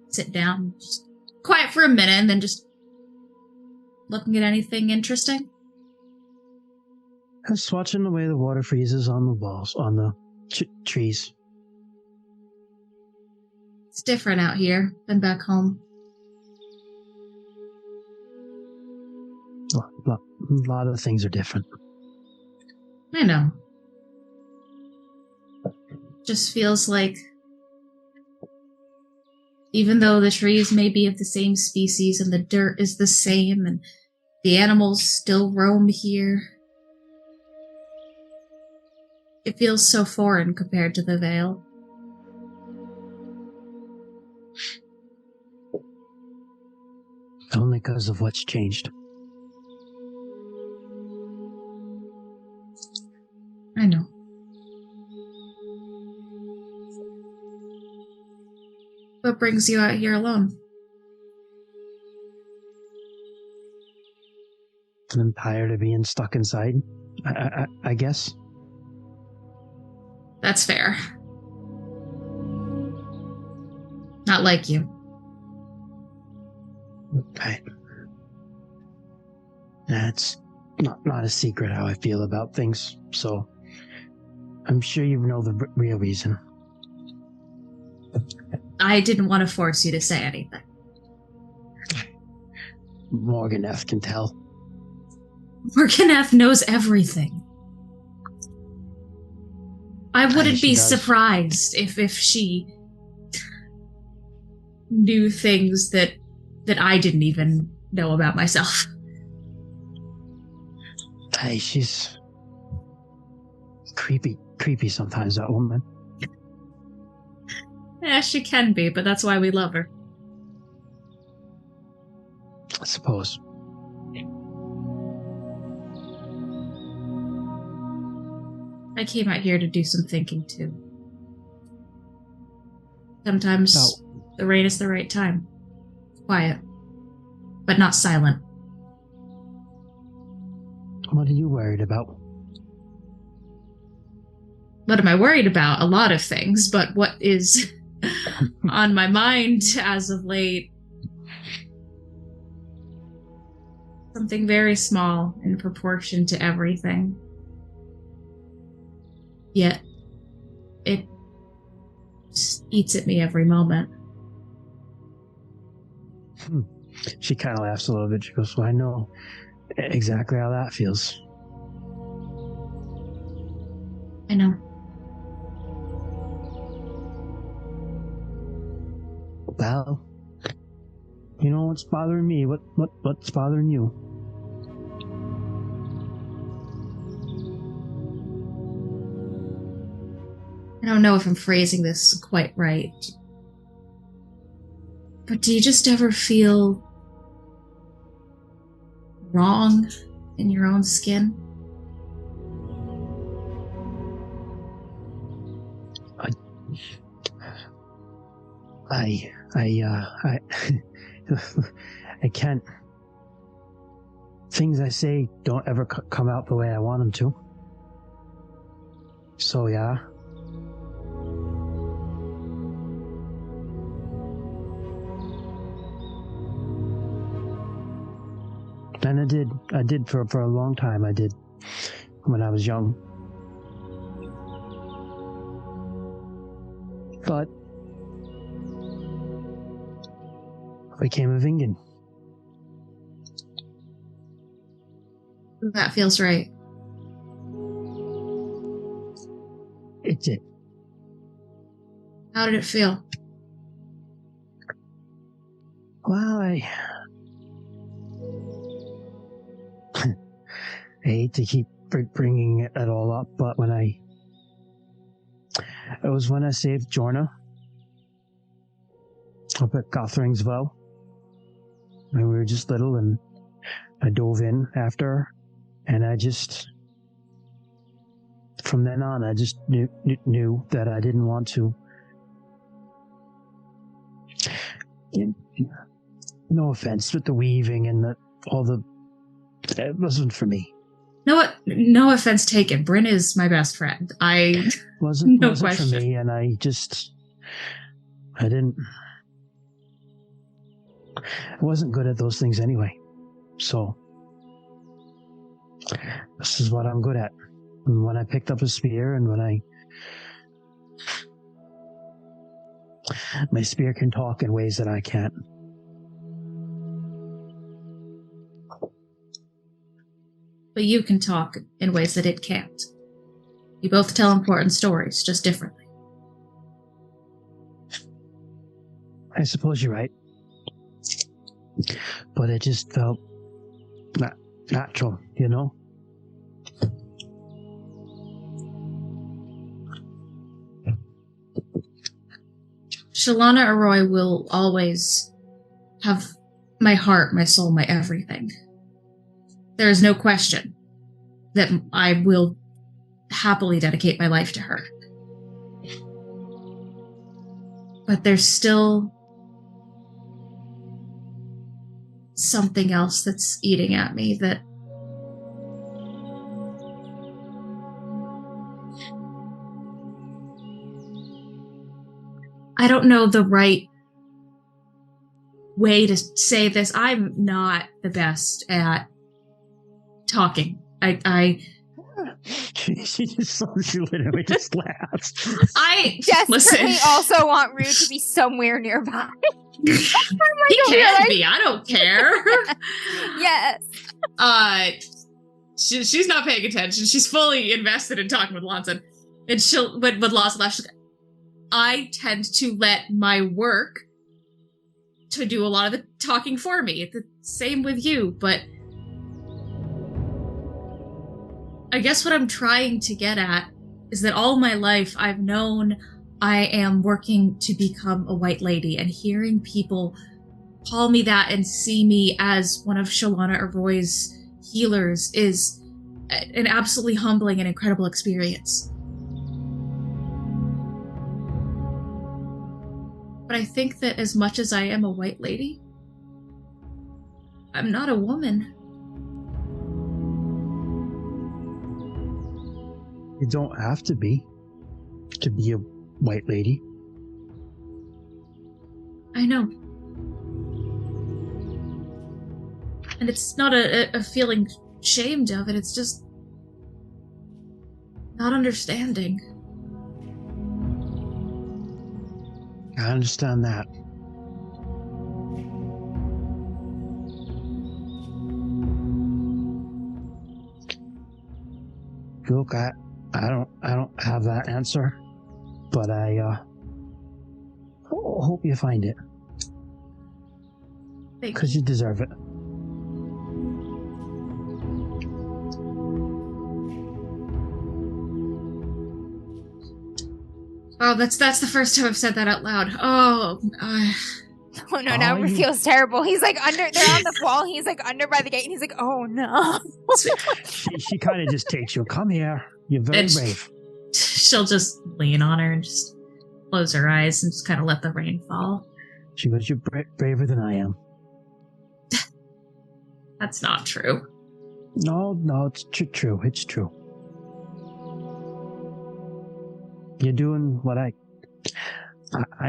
sit down, just quiet for a minute, and then just looking at anything interesting. Just watching the way the water freezes on the walls, on the trees. It's different out here than back home. A lot of things are different. I know. Just feels like even though the trees may be of the same species and the dirt is the same and the animals still roam here, it feels so foreign compared to the Vale. Only because of what's changed. I know. What brings you out here alone? I'm tired of being stuck inside, I guess. That's fair. Not like you. Okay. That's not a secret how I feel about things, so I'm sure you know the real reason. I didn't want to force you to say anything. Morganeth can tell. Morganeth knows everything. I wouldn't be does. surprised if she knew things that I didn't even know about myself. Hey, she's creepy sometimes, that woman. Yeah, she can be, but that's why we love her. I suppose. I came out here to do some thinking, too. Sometimes the rain is the right time. Quiet. But not silent. What are you worried about? What am I worried about? A lot of things, but what is on my mind as of late? Something very small in proportion to everything. Yet, it just eats at me every moment. She kind of laughs a little bit. She goes, well, I know exactly how that feels. I know. Well, you know what's bothering me? What's bothering you? I don't know if I'm phrasing this quite right. But do you just ever feel wrong in your own skin? I can't. Things I say don't ever come out the way I want them to. So yeah. And I did for a long time. I did when I was young. But I became a Vingan. That feels right. It did. How did it feel? Well, I hate to keep bringing it all up, but it was when I saved Jorna up at Gothring's Well. And we were just little, and I dove in after her, and from then on, I just knew that I didn't want to No offense with the weaving and it wasn't for me. No offense taken. Bryn is my best friend. Wasn't question. for me, and I wasn't good at those things anyway. So this is what I'm good at. And when I picked up a spear, and my spear can talk in ways that I can't. But you can talk in ways that it can't. You both tell important stories, just differently. I suppose you're right. But it just felt not natural, you know? Shalana Arroy will always have my heart, my soul, my everything. There is no question that I will happily dedicate my life to her. But there's still something else that's eating at me that I don't know the right way to say this. I'm not the best at talking. She literally just laughs. I desperately listen. also want Rude to be somewhere nearby. He can be. I don't care. Yes. She's not paying attention. She's fully invested in talking with Lonson. And with Lawson, she's like, I tend to let my work to do a lot of the talking for me. It's the same with you, but I guess what I'm trying to get at is that all my life I've known I am working to become a white lady, and hearing people call me that and see me as one of Shalana Arroy's healers is an absolutely humbling and incredible experience. But I think that as much as I am a white lady, I'm not a woman. You don't have to be a white lady. I know. And it's not a feeling shamed of it, it's just not understanding. I understand that. Look, I don't have that answer, but I hope you find it. Because you deserve it. Oh, that's the first time I've said that out loud. Oh no, now it feels terrible. He's like they're on the wall, he's like under by the gate, and he's like, oh no. she kind of just takes you, come here. You're very brave. She'll just lean on her and just close her eyes and just kind of let the rain fall. She goes, you're braver than I am. That's not true. No, it's true. It's true. You're doing what I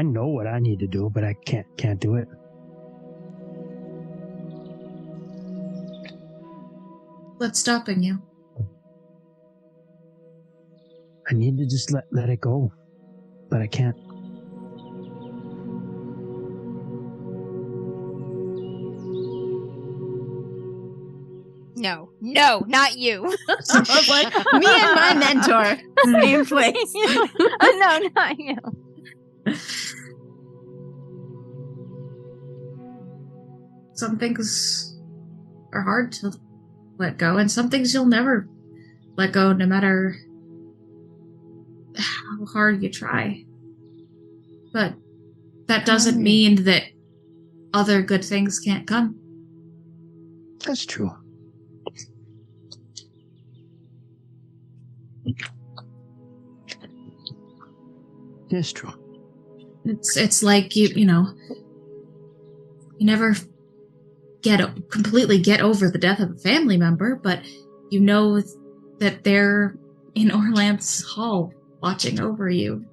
know what I need to do, but I can't do it. What's stopping you? I need to just let it go, but I can't. No, not you. Like me and my mentor, same place. No, not you. Some things are hard to let go, and some things you'll never let go, no matter how hard you try. But that doesn't mean that other good things can't come. That's true. That's true. It's like you know, never completely get over the death of a family member, but you know that they're in Orlanth's hall watching over you.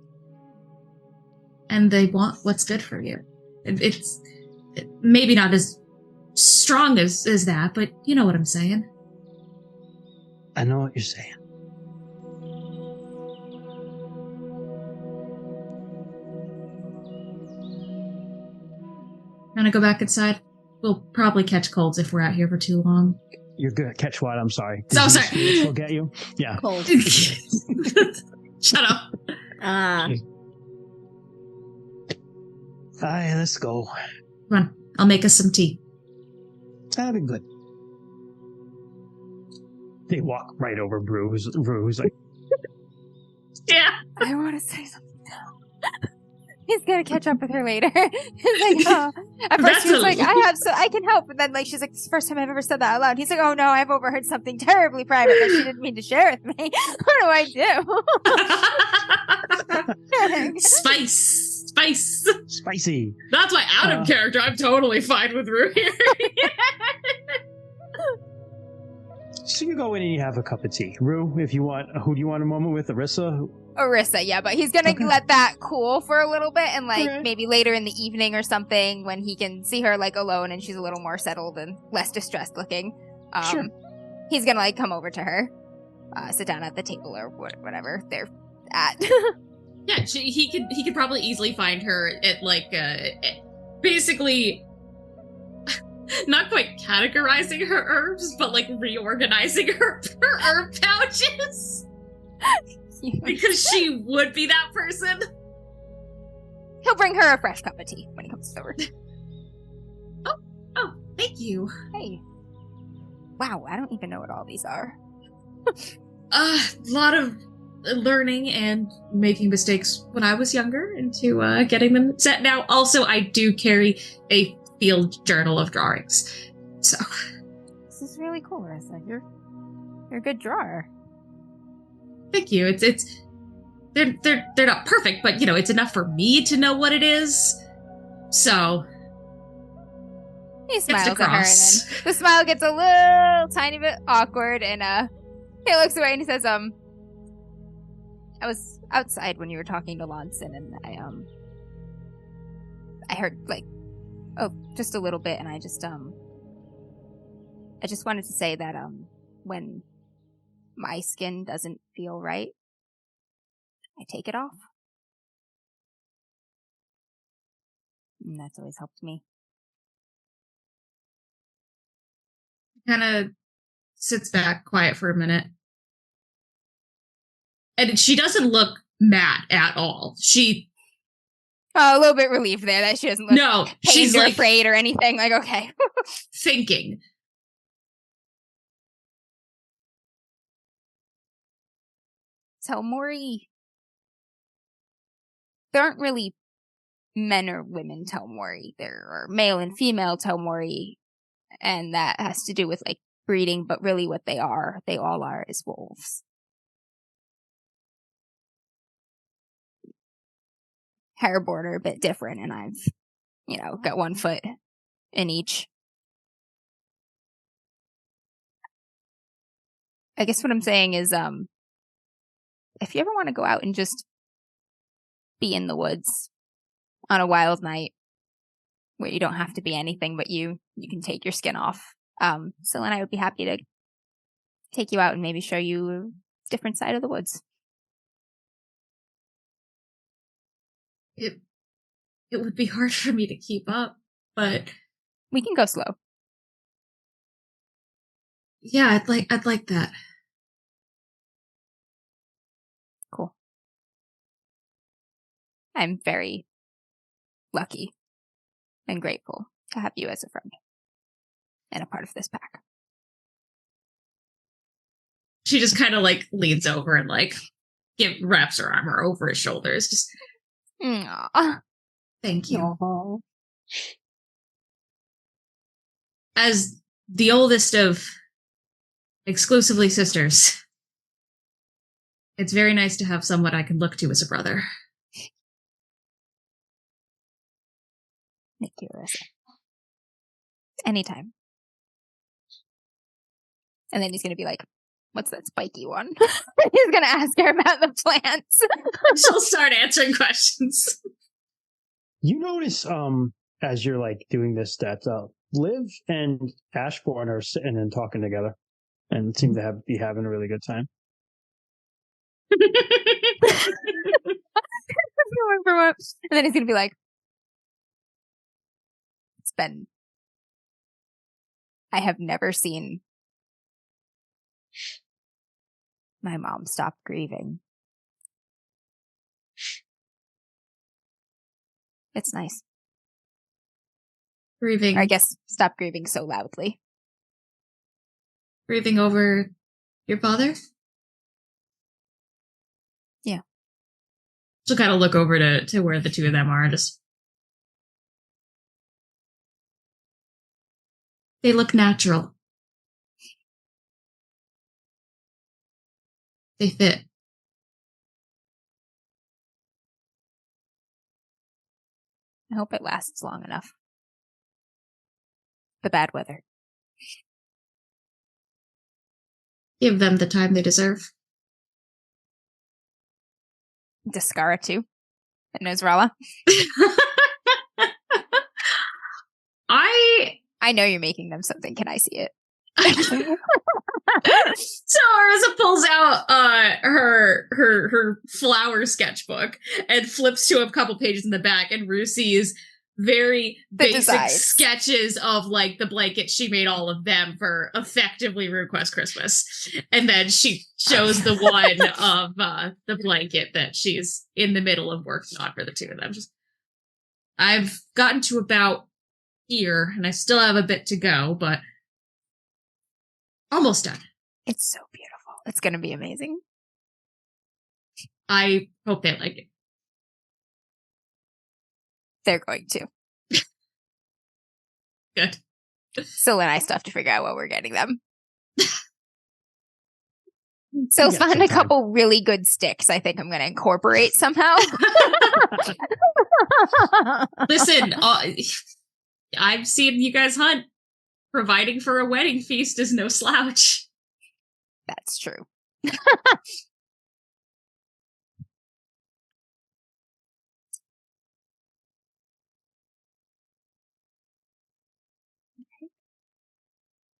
And they want what's good for you. It's maybe not as strong as that, but you know what I'm saying. I know what you're saying. Gonna go back inside? We'll probably catch colds if we're out here for too long. You're good at catch what? I'm sorry. So sorry. Spirits will get you? Yeah. Cold. Shut up. Aye, let's go. Come on, I'll make us some tea. That'd be good. They walk right over Brew, who's like, Yeah. I want to say something now. He's gonna catch up with her later. He's like, oh. At first she was like, I can help, but then like she's like, this is the first time I've ever said that out loud. He's like, oh no, I've overheard something terribly private that she didn't mean to share with me. What do I do? spicy. That's why out of character, I'm totally fine with Rue here. So you go in and you have a cup of tea. Rue, if you want, who do you want a moment with? Arissa? Orissa, yeah, but he's gonna let that cool for a little bit, and like Okay. maybe later in the evening or something when he can see her like alone and she's a little more settled and less distressed looking. Sure. He's gonna like come over to her, sit down at the table or whatever they're at. Yeah, he could probably easily find her at like basically not quite categorizing her herbs, but like reorganizing her herb pouches. Because she would be that person. He'll bring her a fresh cup of tea when he comes over. Oh, thank you. Hey. Wow, I don't even know what all these are. A lot of learning and making mistakes when I was younger into getting them set. Now, also, I do carry a field journal of drawings. So. This is really cool, Marissa. You're a good drawer. Thank you. They're not perfect, but you know, it's enough for me to know what it is. So he smiles at her, and then the smile gets a little tiny bit awkward, and he looks away and he says, I was outside when you were talking to Lonson, and I heard like, just a little bit, and I just wanted to say that when my skin doesn't feel right, I take it off. And that's always helped me. kind of sits back quiet for a minute. And she doesn't look mad at all. She a little bit relieved there that she doesn't look she's or like afraid or anything. Like, okay. thinking. Telmori. There aren't really men or women Telmori. There are male and female Telmori, and that has to do with like breeding, but really what they all are is wolves. Hairborn are a bit different, and I've, got one foot in each. I guess what I'm saying is, if you ever want to go out and just be in the woods on a wild night where you don't have to be anything but you can take your skin off. Syl and I would be happy to take you out and maybe show you a different side of the woods. It would be hard for me to keep up, but we can go slow. Yeah, I'd like that. Cool. I'm very lucky and grateful to have you as a friend and a part of this pack. She just kind of like leans over and like wraps her arm over his shoulders. Just, aww. Thank you. Aww. As the oldest of exclusively sisters, it's very nice to have someone I can look to as a brother. Thank you, Arissa. Anytime. And then he's going to be like, what's that spiky one? He's going to ask her about the plants. She'll start answering questions. You notice, as you're like doing this, that Liv and Ashborn are sitting and talking together, and seem to be having a really good time. And then he's going to be like, I have never seen my mom stop grieving. It's nice. Grieving. Or I guess stop grieving so loudly. Grieving over your father? Yeah. She'll kind of look over to where the two of them are. Just. They look natural. They fit. I hope it lasts long enough. The bad weather. Give them the time they deserve. Discara too. And Nosrala. I know you're making them something. Can I see it? So Arisa pulls out her flower sketchbook and flips to a couple pages in the back, and Rue sees very basic designs. sketches of like the blankets she made all of them for effectively RuneQuest Christmas. And then she shows the one of the blanket that she's in the middle of working on for the two of them. I've gotten to about here, and I still have a bit to go, but almost done. It's so beautiful. It's going to be amazing. I hope they like it. They're going to. Good. So then I still have to figure out what we're getting them. So Yeah, find a sometime. couple really good sticks I think I'm going to incorporate somehow. Listen, I've seen you guys hunt. Providing for a wedding feast is no slouch. That's true.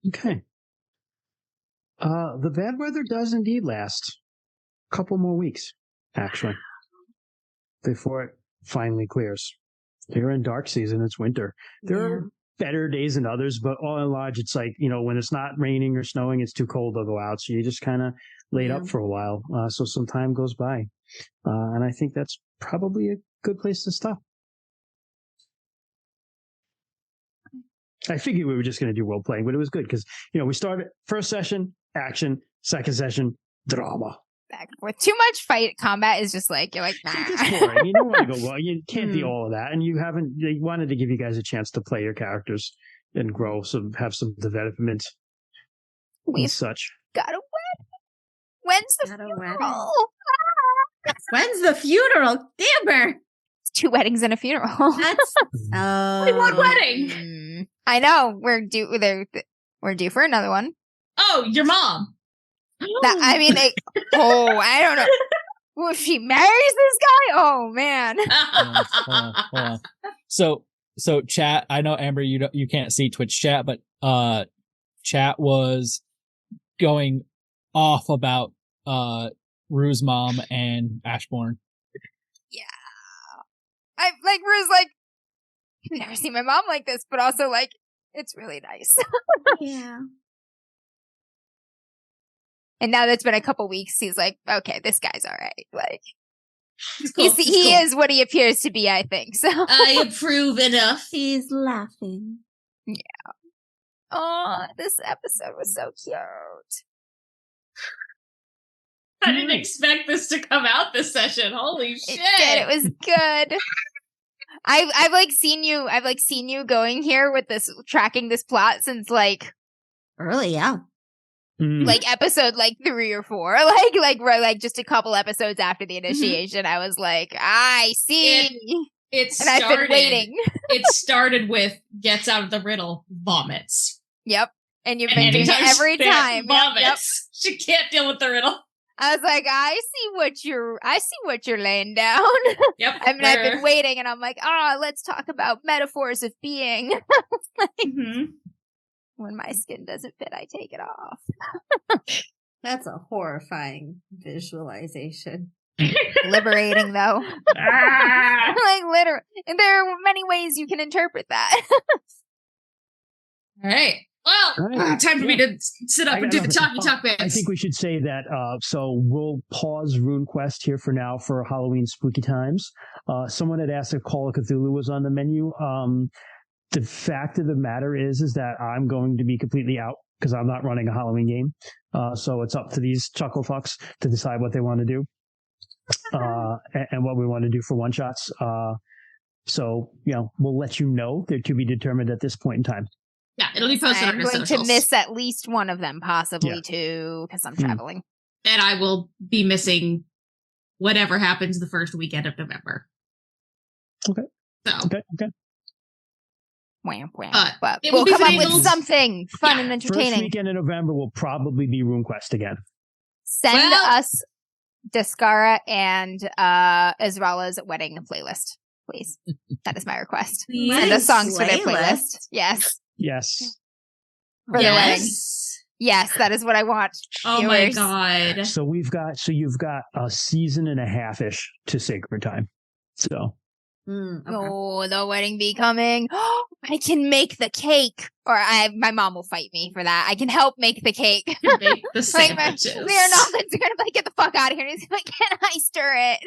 Okay. The bad weather does indeed last a couple more weeks, actually, before it finally clears. You're in dark season. It's winter. There are better days than others, but all in large, it's like, when it's not raining or snowing, it's too cold to go out. So you just kind of laid up for a while. So some time goes by. And I think that's probably a good place to stop. I figured we were just going to do role playing, but it was good because, we started first session, action, second session, drama. Back and forth. Too much fight combat is just like, you're like, nah. It's boring. You don't want to go well. You can't do all of that. And they wanted to give you guys a chance to play your characters and grow, so have some development and such. Got a wedding. When's the funeral? When's the funeral? Damn her. It's 2 weddings and a funeral. That's One wedding. I know. We're due for another one. Oh, your mom. I don't know. Well, if she marries this guy, oh man. Hold on. So chat. I know Amber, you can't see Twitch chat, but chat was going off about Rue's mom and Ashborn. Yeah, I like Rue's like, I've never seen my mom like this, but also like, it's really nice. Yeah. And now that's been a couple weeks, he's like, okay, this guy's all right. Like, He's cool. he is what he appears to be, I think. So I approve enough. He's laughing. yeah. Oh, this episode was so cute. I didn't expect this to come out this session. Holy shit! It was good. I've seen you going here with this, tracking this plot since like Early, yeah. like episode like 3 or 4, like just a couple episodes after the initiation. I was like, I see. And I've been waiting. It started with gets out of the riddle, vomits. Yep. And you've been doing it every time. Vomits. Yep. She can't deal with the riddle. I was like, I see what you're laying down. Yep. I've been waiting, and I'm like, let's talk about metaphors of being. When my skin doesn't fit, I take it off. That's a horrifying visualization. Liberating, though. Like, literally. And there are many ways you can interpret that. All right. Well, time for me to sit up and do the talk bits. I think we should say that, so we'll pause RuneQuest here for now for Halloween spooky times. Someone had asked if Call of Cthulhu was on the menu. The fact of the matter is that I'm going to be completely out because I'm not running a Halloween game. So it's up to these chuckle fucks to decide what they want to do and what we want to do for one-shots. So, we'll let you know. They're to be determined at this point in time. Yeah, it'll be posted on I'm our going socials. to miss at least one of them, possibly two, because I'm traveling. And I will be missing whatever happens the first weekend of November. Okay. So. Okay. Wham. But we'll come up with something fun and entertaining. First weekend in November will probably be RuneQuest again. Send us Daskara and Ezrala's wedding playlist, please. That is my request. Send us songs for their playlist. Yes. For the wedding. Yes, that is what I want. Oh my god. So you've got a season and a half-ish to Sacred Time. So. Okay. Oh, the wedding be coming. I can make the cake. Or my mom will fight me for that. I can help make the cake. Make the sandwiches. They're not going to be like, get the fuck out of here. And he's like, can I stir it?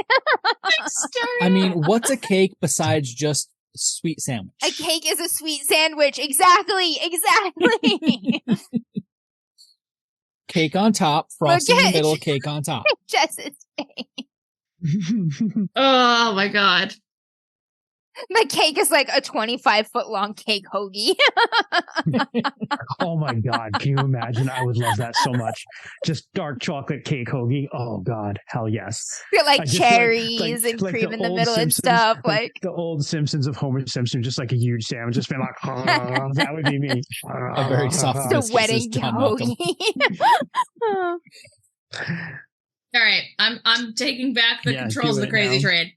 I mean, what's a cake besides just sweet sandwich? A cake is a sweet sandwich. Exactly. Cake on top, frosting in the middle, cake on top. Jess's face. Oh my god. The cake is like a 25-foot long cake hoagie. Oh my god, can you imagine? I would love that so much. Just dark chocolate cake hoagie. Oh god, hell yes. Got like cherries and cream in the middle and stuff. Like the old Simpsons of Homer Simpson, just like a huge sandwich. Just been like, that would be me. A very soft the wedding hoagie. All right, I'm taking back the controls of the crazy train.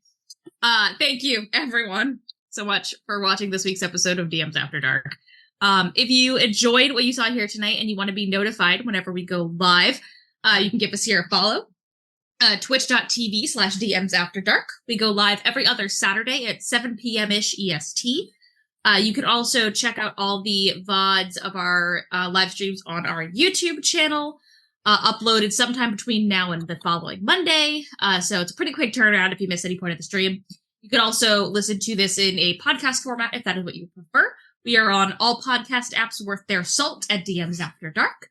Thank you, everyone, so much for watching this week's episode of DMs After Dark. If you enjoyed what you saw here tonight and you want to be notified whenever we go live, you can give us here a follow. Twitch.tv/DMs After Dark. We go live every other Saturday at 7 p.m.-ish EST. You can also check out all the VODs of our live streams on our YouTube channel. Uploaded sometime between now and the following Monday. So it's a pretty quick turnaround if you miss any point of the stream. You can also listen to this in a podcast format if that is what you prefer. We are on all podcast apps worth their salt at DMs After Dark.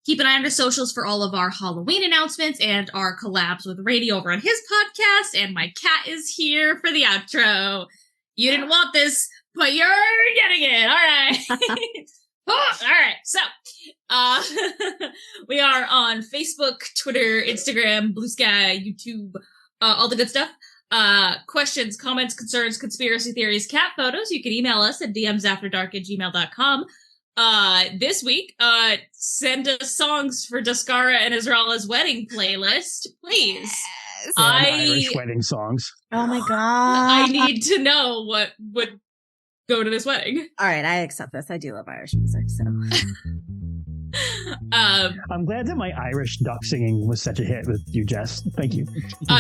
Keep an eye on our socials for all of our Halloween announcements and our collabs with Radio over on his podcast. And my cat is here for the outro. You didn't want this, but you're getting it. All right. Oh, all right, so we are on Facebook, Twitter, Instagram, Blue Sky, YouTube, all the good stuff. Questions, comments, concerns, conspiracy theories, cat photos, you can email us at dmsafterdark@gmail.com. This week, send us songs for Daskara and Ezrala's wedding playlist, please. Yes. Irish wedding songs. Oh my god. I need to know what would go to this wedding. All right, I accept this. I do love Irish music, so. I'm glad that my Irish duck singing was such a hit with you, Jess. Thank you.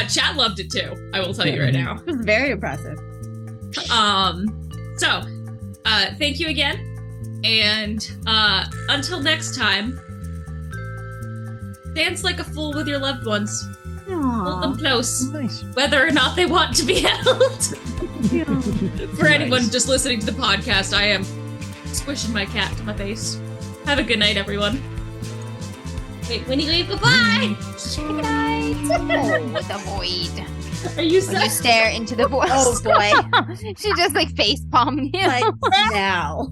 Chad loved it too. I will tell you right now. Very impressive. So, thank you again, and until next time, dance like a fool with your loved ones. Hold them close, whether or not they want to be held. For anyone just listening to the podcast, I am squishing my cat to my face. Have a good night, everyone. Wait, Winnie, wave goodbye! Good night. Oh, the void. Are you When you stare into the void. Oh boy. She just like face palmed you. Like now.